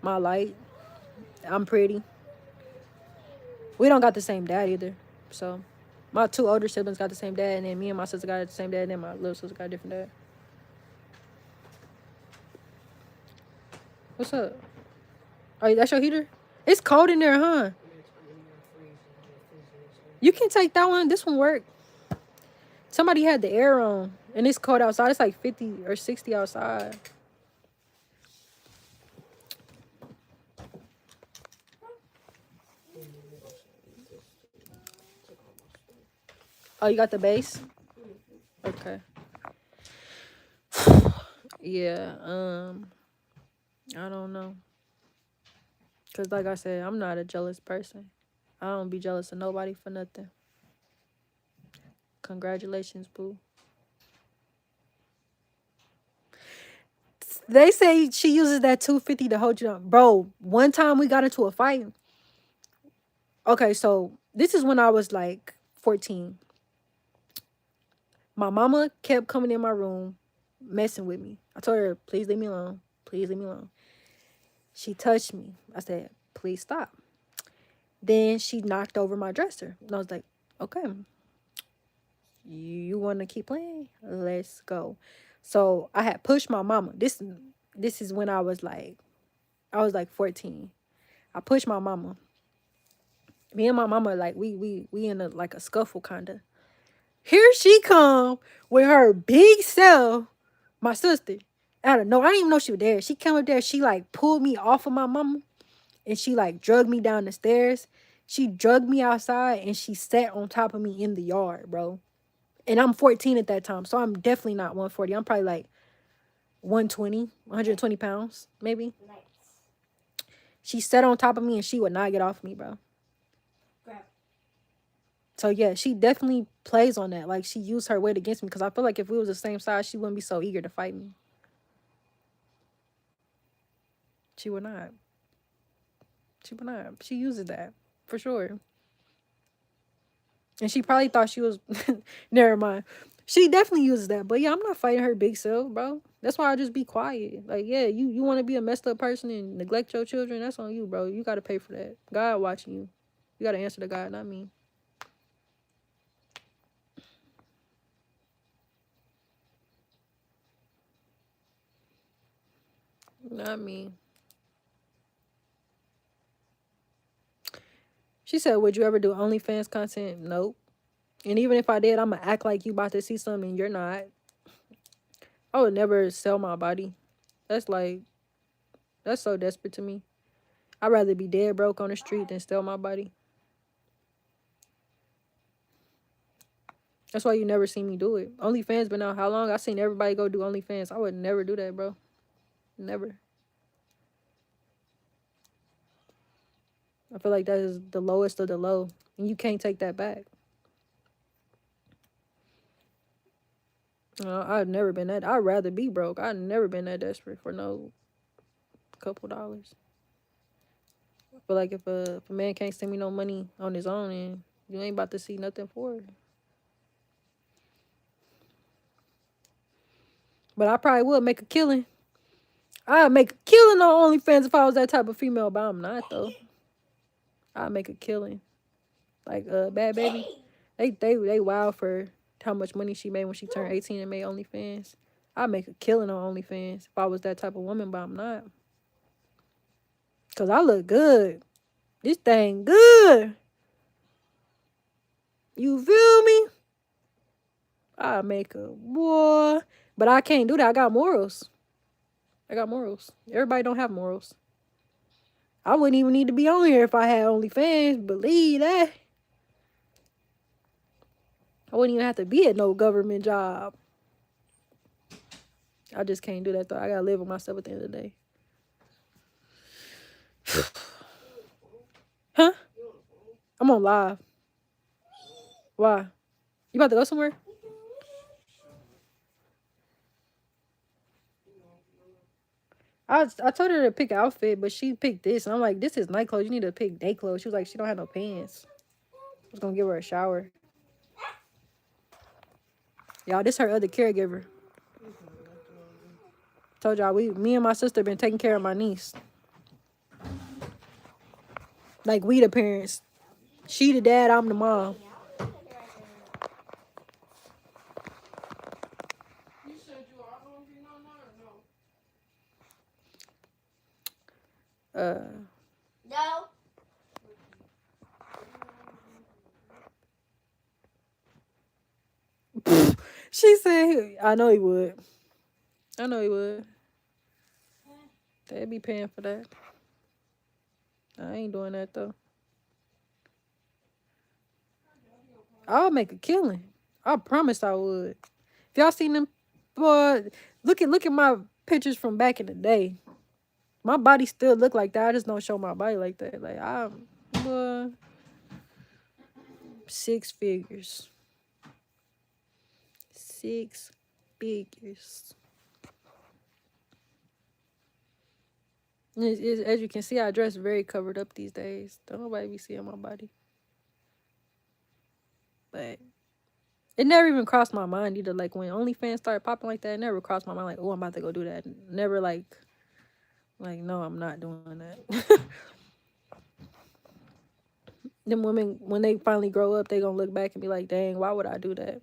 S1: My light. I'm pretty. We don't got the same dad either. So my two older siblings got the same dad, and then me and my sister got the same dad, and then my little sister got a different dad. What's up? Oh, that's your heater? It's cold in there, huh? You can take that one. This one work. Somebody had the air on, and it's cold outside. It's like 50 or 60 outside. Oh, you got the base? Okay. Yeah, I don't know. Because like I said, I'm not a jealous person. I don't be jealous of nobody for nothing. Congratulations, boo. They say she uses that 250 to hold you down. Bro, one time we got into a fight. Okay, so this is when I was like 14. My mama kept coming in my room, messing with me. I told her, please leave me alone. Please leave me alone. She touched me. I said, please stop. Then she knocked over my dresser. And I was like, okay, you want to keep playing? Let's go. So I had pushed my mama. This is when I was like 14. I pushed my mama. Me and my mama, like, we in a like a scuffle kinda. Here she come with her big self, my sister. I don't know. I didn't even know she was there. She came up there. She like pulled me off of my mama, and she like drugged me down the stairs. She drugged me outside, and she sat on top of me in the yard, bro. And I'm 14 at that time, so I'm definitely not 140. I'm probably like 120, 120 pounds, maybe.
S2: Nice.
S1: She sat on top of me, and she would not get off me, bro.
S2: Grab.
S1: So yeah, she definitely plays on that. Like she used her weight against me, because I feel like if we was the same size, she wouldn't be so eager to fight me. She would not. She would not. She uses that for sure. And she probably thought she was. Never mind. She definitely uses that. But yeah, I'm not fighting her big self, bro. That's why I just be quiet. Like, yeah, you want to be a messed up person and neglect your children, that's on you, bro. You got to pay for that. God watching you. You got to answer to God, not me. Not me. She said, would you ever do OnlyFans content? Nope. And even if I did, I'm going to act like you about to see something and you're not. I would never sell my body. That's like, that's so desperate to me. I'd rather be dead broke on the street than sell my body. That's why you never see me do it. OnlyFans been out how long? I seen everybody go do OnlyFans. I would never do that, bro. Never. I feel like that is the lowest of the low. And you can't take that back. I've never been that. I'd rather be broke. I've never been that desperate for no couple dollars. But like if a man can't send me no money on his own, and you ain't about to see nothing for it. But I probably would make a killing. I'd make a killing on OnlyFans if I was that type of female, but I'm not though. I'd make a killing. Like Bad Baby. They wild for how much money she made when she turned 18 and made OnlyFans. I'd make a killing on OnlyFans if I was that type of woman, but I'm not. Cause I look good. This thing good. You feel me? I make a boy. But I can't do that. I got morals. Everybody don't have morals. I wouldn't even need to be on here if I had OnlyFans. Believe that. I wouldn't even have to be at no government job. I just can't do that though. I gotta live with myself at the end of the day. Huh? I'm on live. Why? You about to go somewhere? I told her to pick an outfit, but she picked this. And I'm like, this is night clothes. You need to pick day clothes. She was like, she don't have no pants. I was gonna give her a shower. Y'all, this her other caregiver. Told y'all, me and my sister been taking care of my niece. Like, we the parents. She the dad, I'm the mom.
S2: No.
S1: She said, I know he would. They'd be paying for that. I ain't doing that, though. I'll make a killing. I promise I would. If y'all seen them, boy, look at my pictures from back in the day. My body still look like that. I just don't show my body like that. Like, boy, 6 figures. 6 figures. As you can see, I dress very covered up these days. Don't nobody be seeing my body. But it never even crossed my mind either. Like, when OnlyFans started popping like that, it never crossed my mind like, oh, I'm about to go do that. Never like, no, I'm not doing that. Them women, when they finally grow up, they gonna look back and be like, dang, why would I do that?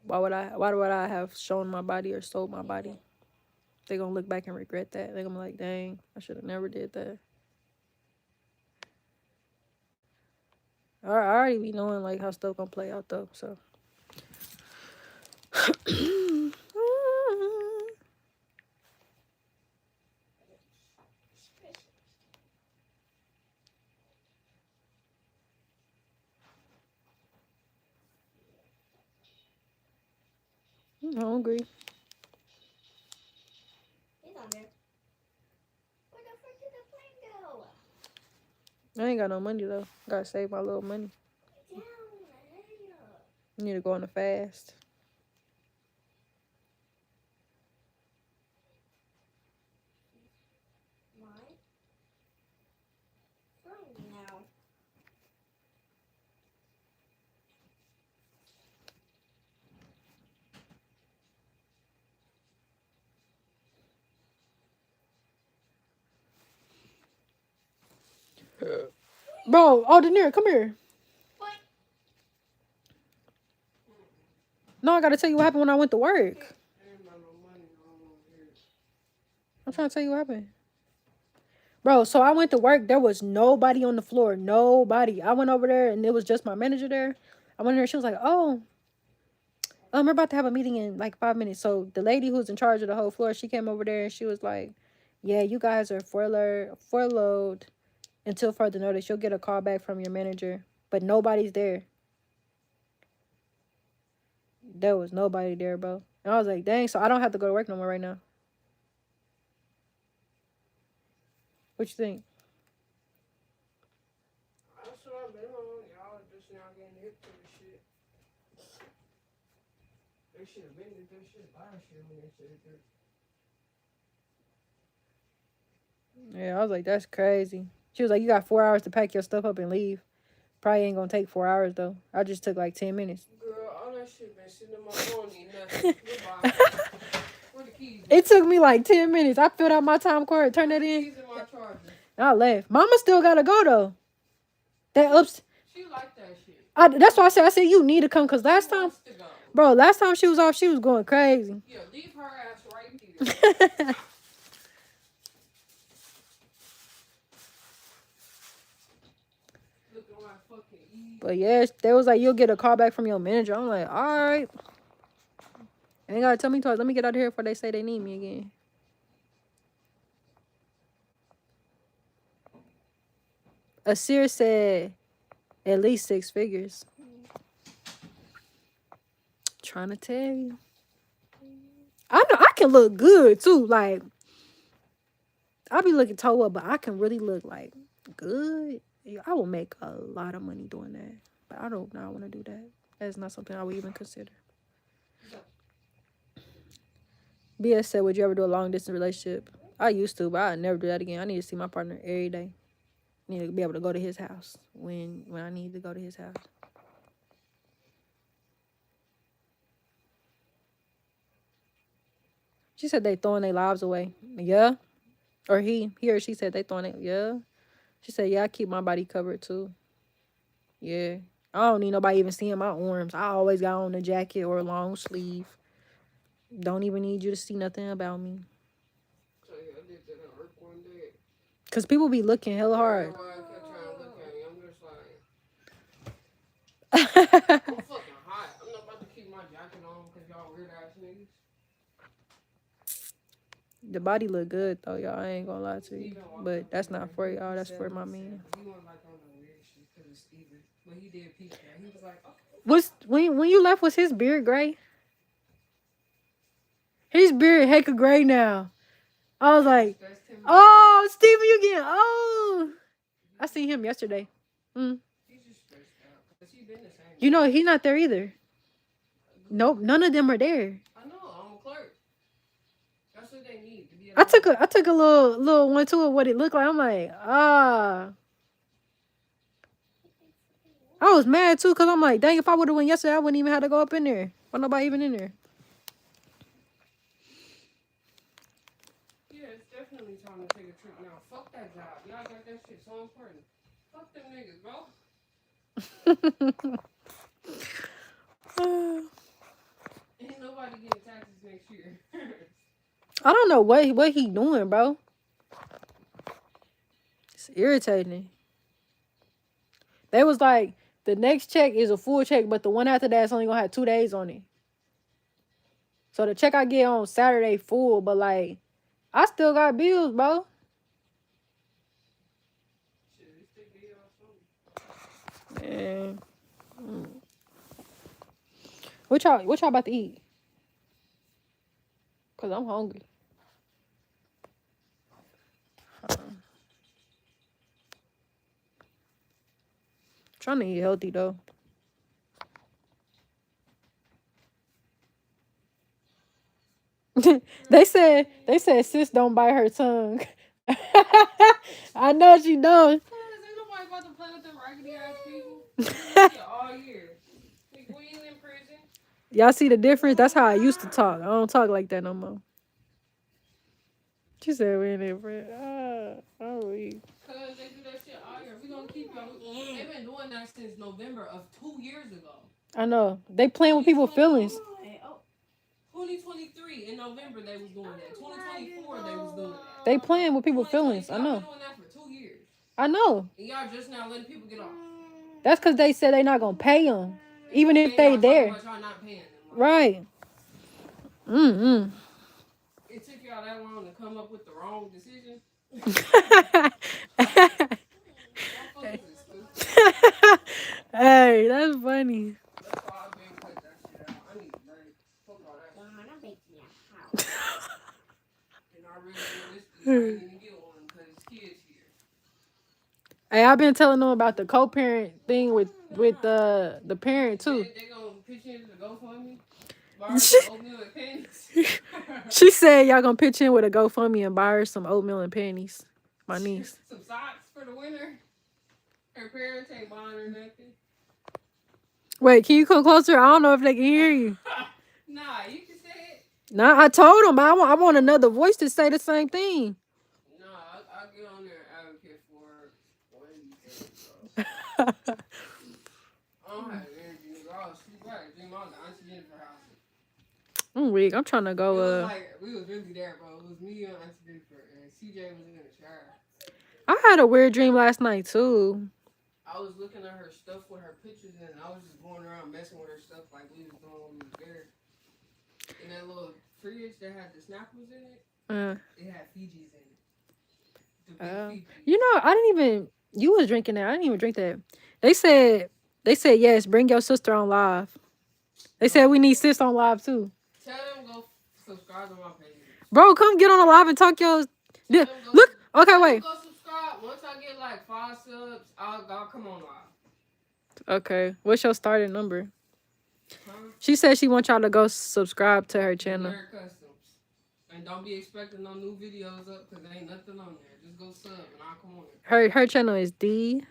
S1: Why would I have shown my body or sold my body? They gonna look back and regret that. They gonna be like, dang, I should have never did that. I already be knowing like how stuff gonna play out though, so. I'm hungry.
S2: He's on there. Where the frick did the plane go?
S1: I ain't got no money though. Gotta save my little money.
S2: Down there.
S1: Need to go on a fast.
S2: Mine? Fine now.
S1: Bro, Danreael, come here.
S2: What?
S1: No, I gotta tell you what happened when I went to work. I'm trying to tell you what happened. Bro, so I went to work. There was nobody on the floor. Nobody. I went over there and it was just my manager there. I went in there. She was like, oh, we're about to have a meeting in like 5 minutes. So the lady who's in charge of the whole floor, she came over there and she was like, yeah, you guys are furloughed until further notice. You'll get a call back from your manager. But nobody's there. There was nobody there, bro. And I was like, dang, so I don't have to go to work no more right now. What you think?
S3: That's what I've been on. Y'all just now getting hip to the shit.
S1: Yeah, I was like, that's crazy. She was like, you got 4 hours to pack your stuff up and leave. Probably ain't gonna take 4 hours though. I just took like 10 minutes. Girl, all that shit been sitting in my phone, ain't nothing. Goodbye. Where the keys? It took me like 10 minutes. I filled out my time card, turned that in. Keys in my charger. I left. Mama still gotta go though. That ups. She like that shit. That's why I said you need to come because last time, bro, last time she was off, she was going crazy. Yeah, leave her ass right here. But yeah, they was like, you'll get a call back from your manager. I'm like, all right. Ain't gotta tell me twice. Let me get out of here before they say they need me again. Asir said at least 6 figures. Trying to tell you. I know I can look good too. Like, I be looking toe up, but I can really look like good. I will make a lot of money doing that. But I don't want to do that. That's not something I would even consider. BS said, would you ever do a long distance relationship? I used to, but I never do that again. I need to see my partner every day. I need to be able to go to his house when I need to go to his house. She said they throwing their lives away. Yeah. Or he or she said they throwing it. Yeah. She said, yeah, I keep my body covered too. Yeah. I don't need nobody even seeing my arms. I always got on a jacket or a long sleeve. Don't even need you to see nothing about me. Because people be looking hella hard. I'm fucking hot. I'm not about to keep my jacket on because y'all weird ass niggas. The body look good though, y'all. I ain't gonna lie to you. But that's not for y'all. That's for my man. He wasn't like on the weird shit because of Steven. But he did peek that. He was like, okay. When you left, was his beard gray? His beard hecka gray now. I was like, oh, Steven, you getting old. I seen him yesterday. You know, he's not there either. Nope, none of them are there. I know, I'm a clerk. That's what they need. I took a little one to it, what it looked like. I'm like, I was mad too, because I'm like, dang, if I would have went yesterday, I wouldn't even have to go up in there. Why nobody even in there? Yeah, it's definitely time to take a trip now. Fuck that job. Y'all got that shit so important. Fuck them niggas, bro. Ain't nobody getting taxes next year. I don't know what he doing, bro. It's irritating. They was like, the next check is a full check, but the one after that's only gonna have 2 days on it. So the check I get on Saturday full, but like, I still got bills, bro. Man. What y'all about to eat? Cause I'm hungry. Trying to eat healthy though. They said sis don't bite her tongue. I know she don't. Ain't nobody about to play with them raggedy ass people. All year. We ain't in prison. Y'all see the difference? That's how I used to talk. I don't talk like that no more. She said we ain't in prison. I'm weak. Cause they do that shit all year. We gonna keep y'all. They've been doing that since November of 2 years ago. I know. They playing with people's feelings. 2023 in November they was doing that. 2024 they was doing that. They playing with people's feelings. I know. Been doing that for 2 years. I know. And y'all just now letting people get off. That's because they said they not gonna pay them, even if they there. Y'all not paying them, right? It took y'all that long to come up with the wrong decision. Hey, that's funny. That's why I've been cut that shit out. I need to break. Fuck all that. I'm making a house. And I really didn't even get one because it's kids here. Hey, I've been telling them about the co-parent thing with the parent too. They gonna pitch in to GoFundMe?
S3: Buy her some oatmeal and panties.
S1: She said y'all gonna pitch in with a GoFundMe and buy her some oatmeal and panties. My niece.
S3: Some socks for the winter. Her parents ain't buying her nothing.
S1: Wait, can you come closer? I don't know if they can hear you.
S3: Nah, you can say it.
S1: Nah, I told them, but I want another voice to say the same thing.
S3: Nah, I'll get on there and advocate for her. What do you think, bro? I don't have energy, nigga. I was sleep right. Dream I was at Auntie Jennifer's house.
S1: I'm weak. I'm trying to go.
S3: It was like we was really there, bro. It was me and Auntie Jennifer, and CJ was in the shower.
S1: I had a weird dream last night too.
S3: I was looking at her stuff with her pictures in, and I was just going around messing with her stuff like we was doing when we was there. In that little fridge that had the snappers in it, it had Fiji's in it. The big Fiji.
S1: You know, I didn't even. You was drinking that. I didn't even drink that. They said yes. Bring your sister on live. They said we need sis on live too.
S3: Tell them go subscribe to my page.
S1: Bro, come get on the live and talk your. Look. Okay, wait.
S3: Go subscribe. Once I get like 5 subs, I'll come on live.
S1: Okay. What's your starting number?
S3: Huh?
S1: She said she wants y'all to go subscribe to her channel.
S3: Customs. And don't be expecting no new videos up because there ain't nothing on there. Just go sub and I'll come on there.
S1: Her channel is DANIRACUSTOMS.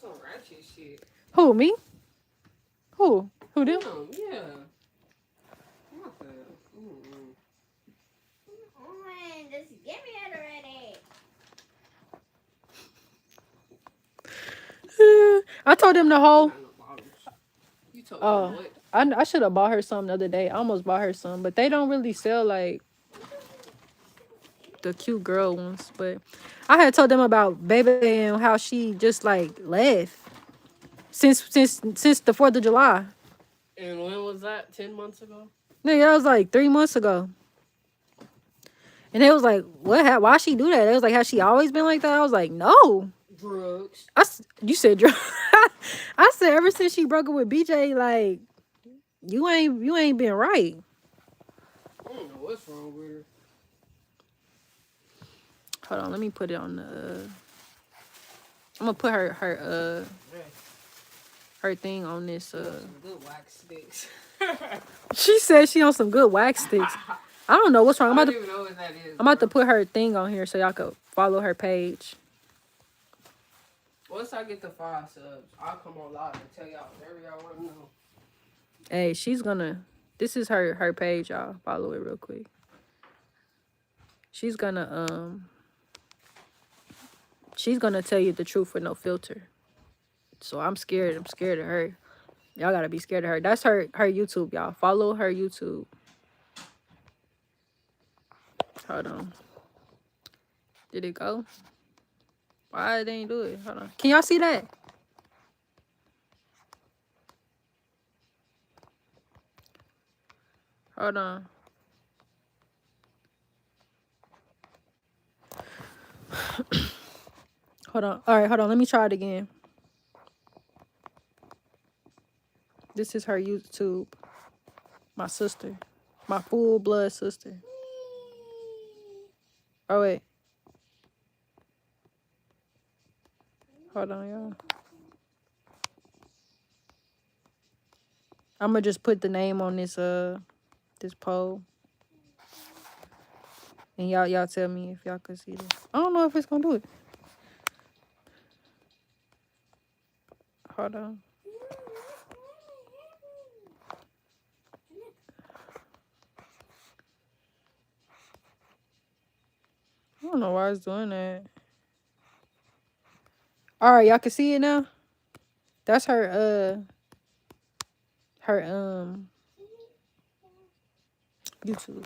S3: Some ratchet shit.
S1: Who, me? Who do?
S3: Yeah. What the?
S2: Just get me out already.
S1: I told them the whole.
S3: You told them what?
S1: I should have bought her some the other day. I almost bought her some, but they don't really sell like the cute girl ones. But I had told them about baby and how she just like left since the 4th of July.
S3: And when was that? 10 months ago?
S1: Nigga, that was like 3 months ago. And they was like, what? Why she do that? They was like, has she always been like that? I was like, no.
S3: Drugs.
S1: You said drugs. I said ever since she broke up with BJ, like, you ain't been right.
S3: I don't know what's wrong with her.
S1: Hold on, let me put it on the. I'm gonna put her thing on this.
S3: Some good wax sticks.
S1: She said she on some good wax sticks. I don't know what's wrong.
S3: I don't even know what that is.
S1: I'm about to put her thing on here so y'all can follow her page.
S3: Once I get the 5 subs, I'll come on live and tell y'all whatever y'all want to know.
S1: Hey, she's gonna. This is her page, y'all. Follow it real quick. She's gonna tell you the truth with no filter. So I'm scared. I'm scared of her. Y'all gotta be scared of her. That's her YouTube, y'all. Follow her YouTube. Hold on. Did it go? Why they ain't do it? Hold on. Can y'all see that? Hold on. Hold on. All right, hold on. Let me try it again. This is her YouTube. My sister. My full blood sister. Oh, wait. Hold on, y'all. I'm gonna just put the name on this poll. And y'all tell me if y'all can see this. I don't know if it's gonna do it. Hold on. I don't know why it's doing that. All right, y'all can see it now. That's her YouTube.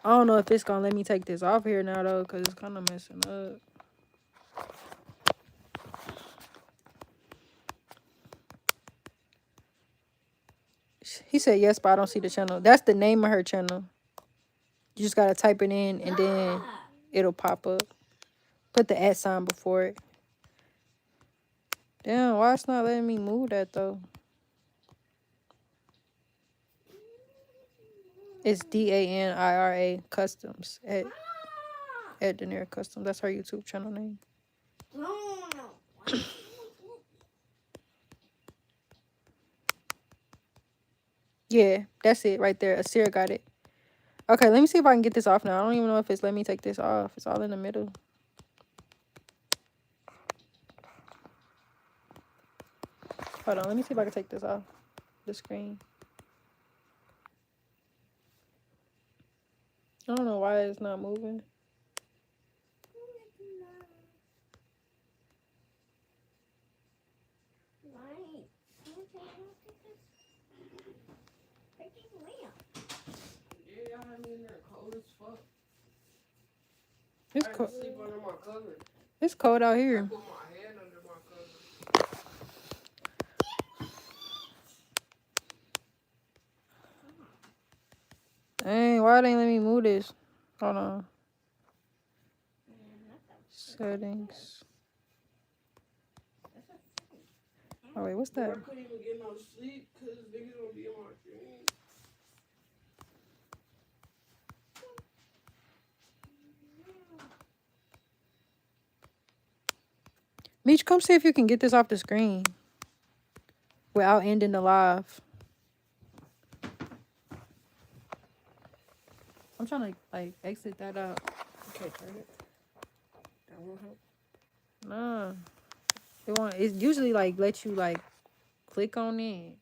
S1: I don't know if it's gonna let me take this off here now though, cause it's kind of messing up. He said yes, but I don't see the channel. That's the name of her channel. You just gotta type it in and then it'll pop up. Put the @ before it. Damn, why it's not letting me move that though? It's DANIRA Customs at Danreael Customs. That's her YouTube channel name. Yeah, that's it right there. Asira got it. Okay, let me see if I can get this off now. I don't even know if it's let me take this off. It's all in the middle. Hold on, let me see if I can take this off the screen. I don't know why it's not moving. It's cold. It's cold out here.
S3: I put my hand under my cover.
S1: Dang, why they let me move this? Hold on. Settings. Oh wait, what's that?
S3: I couldn't even get no sleep because niggas gonna be in my dream.
S1: Meech, come see if you can get this off the screen without ending the live. I'm trying to like exit that out.
S3: Okay, turn it. That won't help.
S1: Nah. It's usually like let you like click on it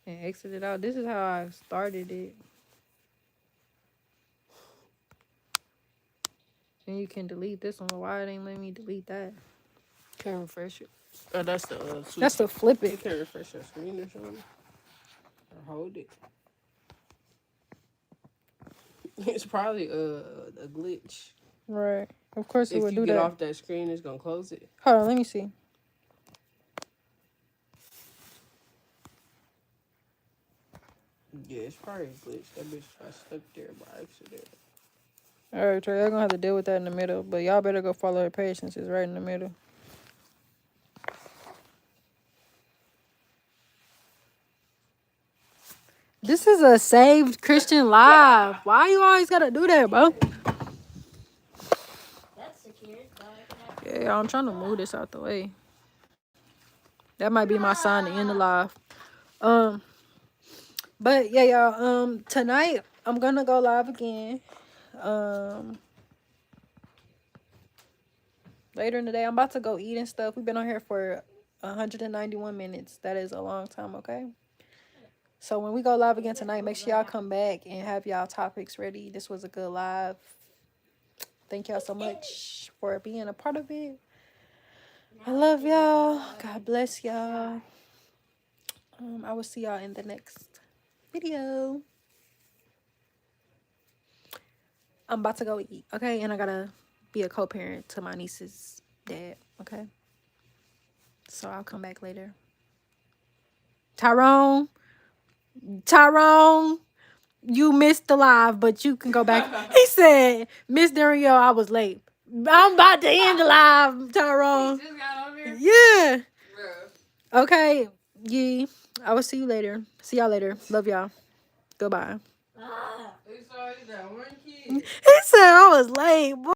S1: and exit it out. This is how I started it. And you can delete this one. Why it ain't letting me delete that?
S3: Can't refresh it. Oh, that's the switch.
S1: That's to flip
S3: You
S1: it.
S3: can't refresh your screen or something. Or hold it. It's probably a glitch.
S1: Right. Of course it would do
S3: If you get
S1: that.
S3: off that screen, it's gonna close it.
S1: Hold on, let me see.
S3: Yeah, it's probably a glitch. That bitch got stuck there by accident.
S1: Alright, Trey, y'all gonna have to deal with that in the middle. But y'all better go follow her page since it's right in the middle. This is a saved Christian live. Why you always gotta do that, bro?
S2: That's secure.
S1: Yeah, I'm trying to move this out the way. That might be my sign to end the live. But yeah, y'all. Tonight I'm gonna go live again. Later in the day, I'm about to go eat and stuff. We've been on here for 191 minutes. That is a long time, okay? So when we go live again tonight, make sure y'all come back and have y'all topics ready. This was a good live. Thank y'all so much for being a part of it. I love y'all. God bless y'all. I will see y'all in the next video. I'm about to go eat, okay? And I gotta be a co-parent to my niece's dad, okay? So I'll come back later. Tyrone, you missed the live, but you can go back. He said, Miss Danreael, I was late. I'm about to end the live, Tyrone.
S3: Just got on there?
S1: Yeah.
S3: Bruh.
S1: Okay. Yeah. I will see you later. See y'all later. Love y'all. Goodbye.
S3: It's always that one kid.
S1: He said I was late.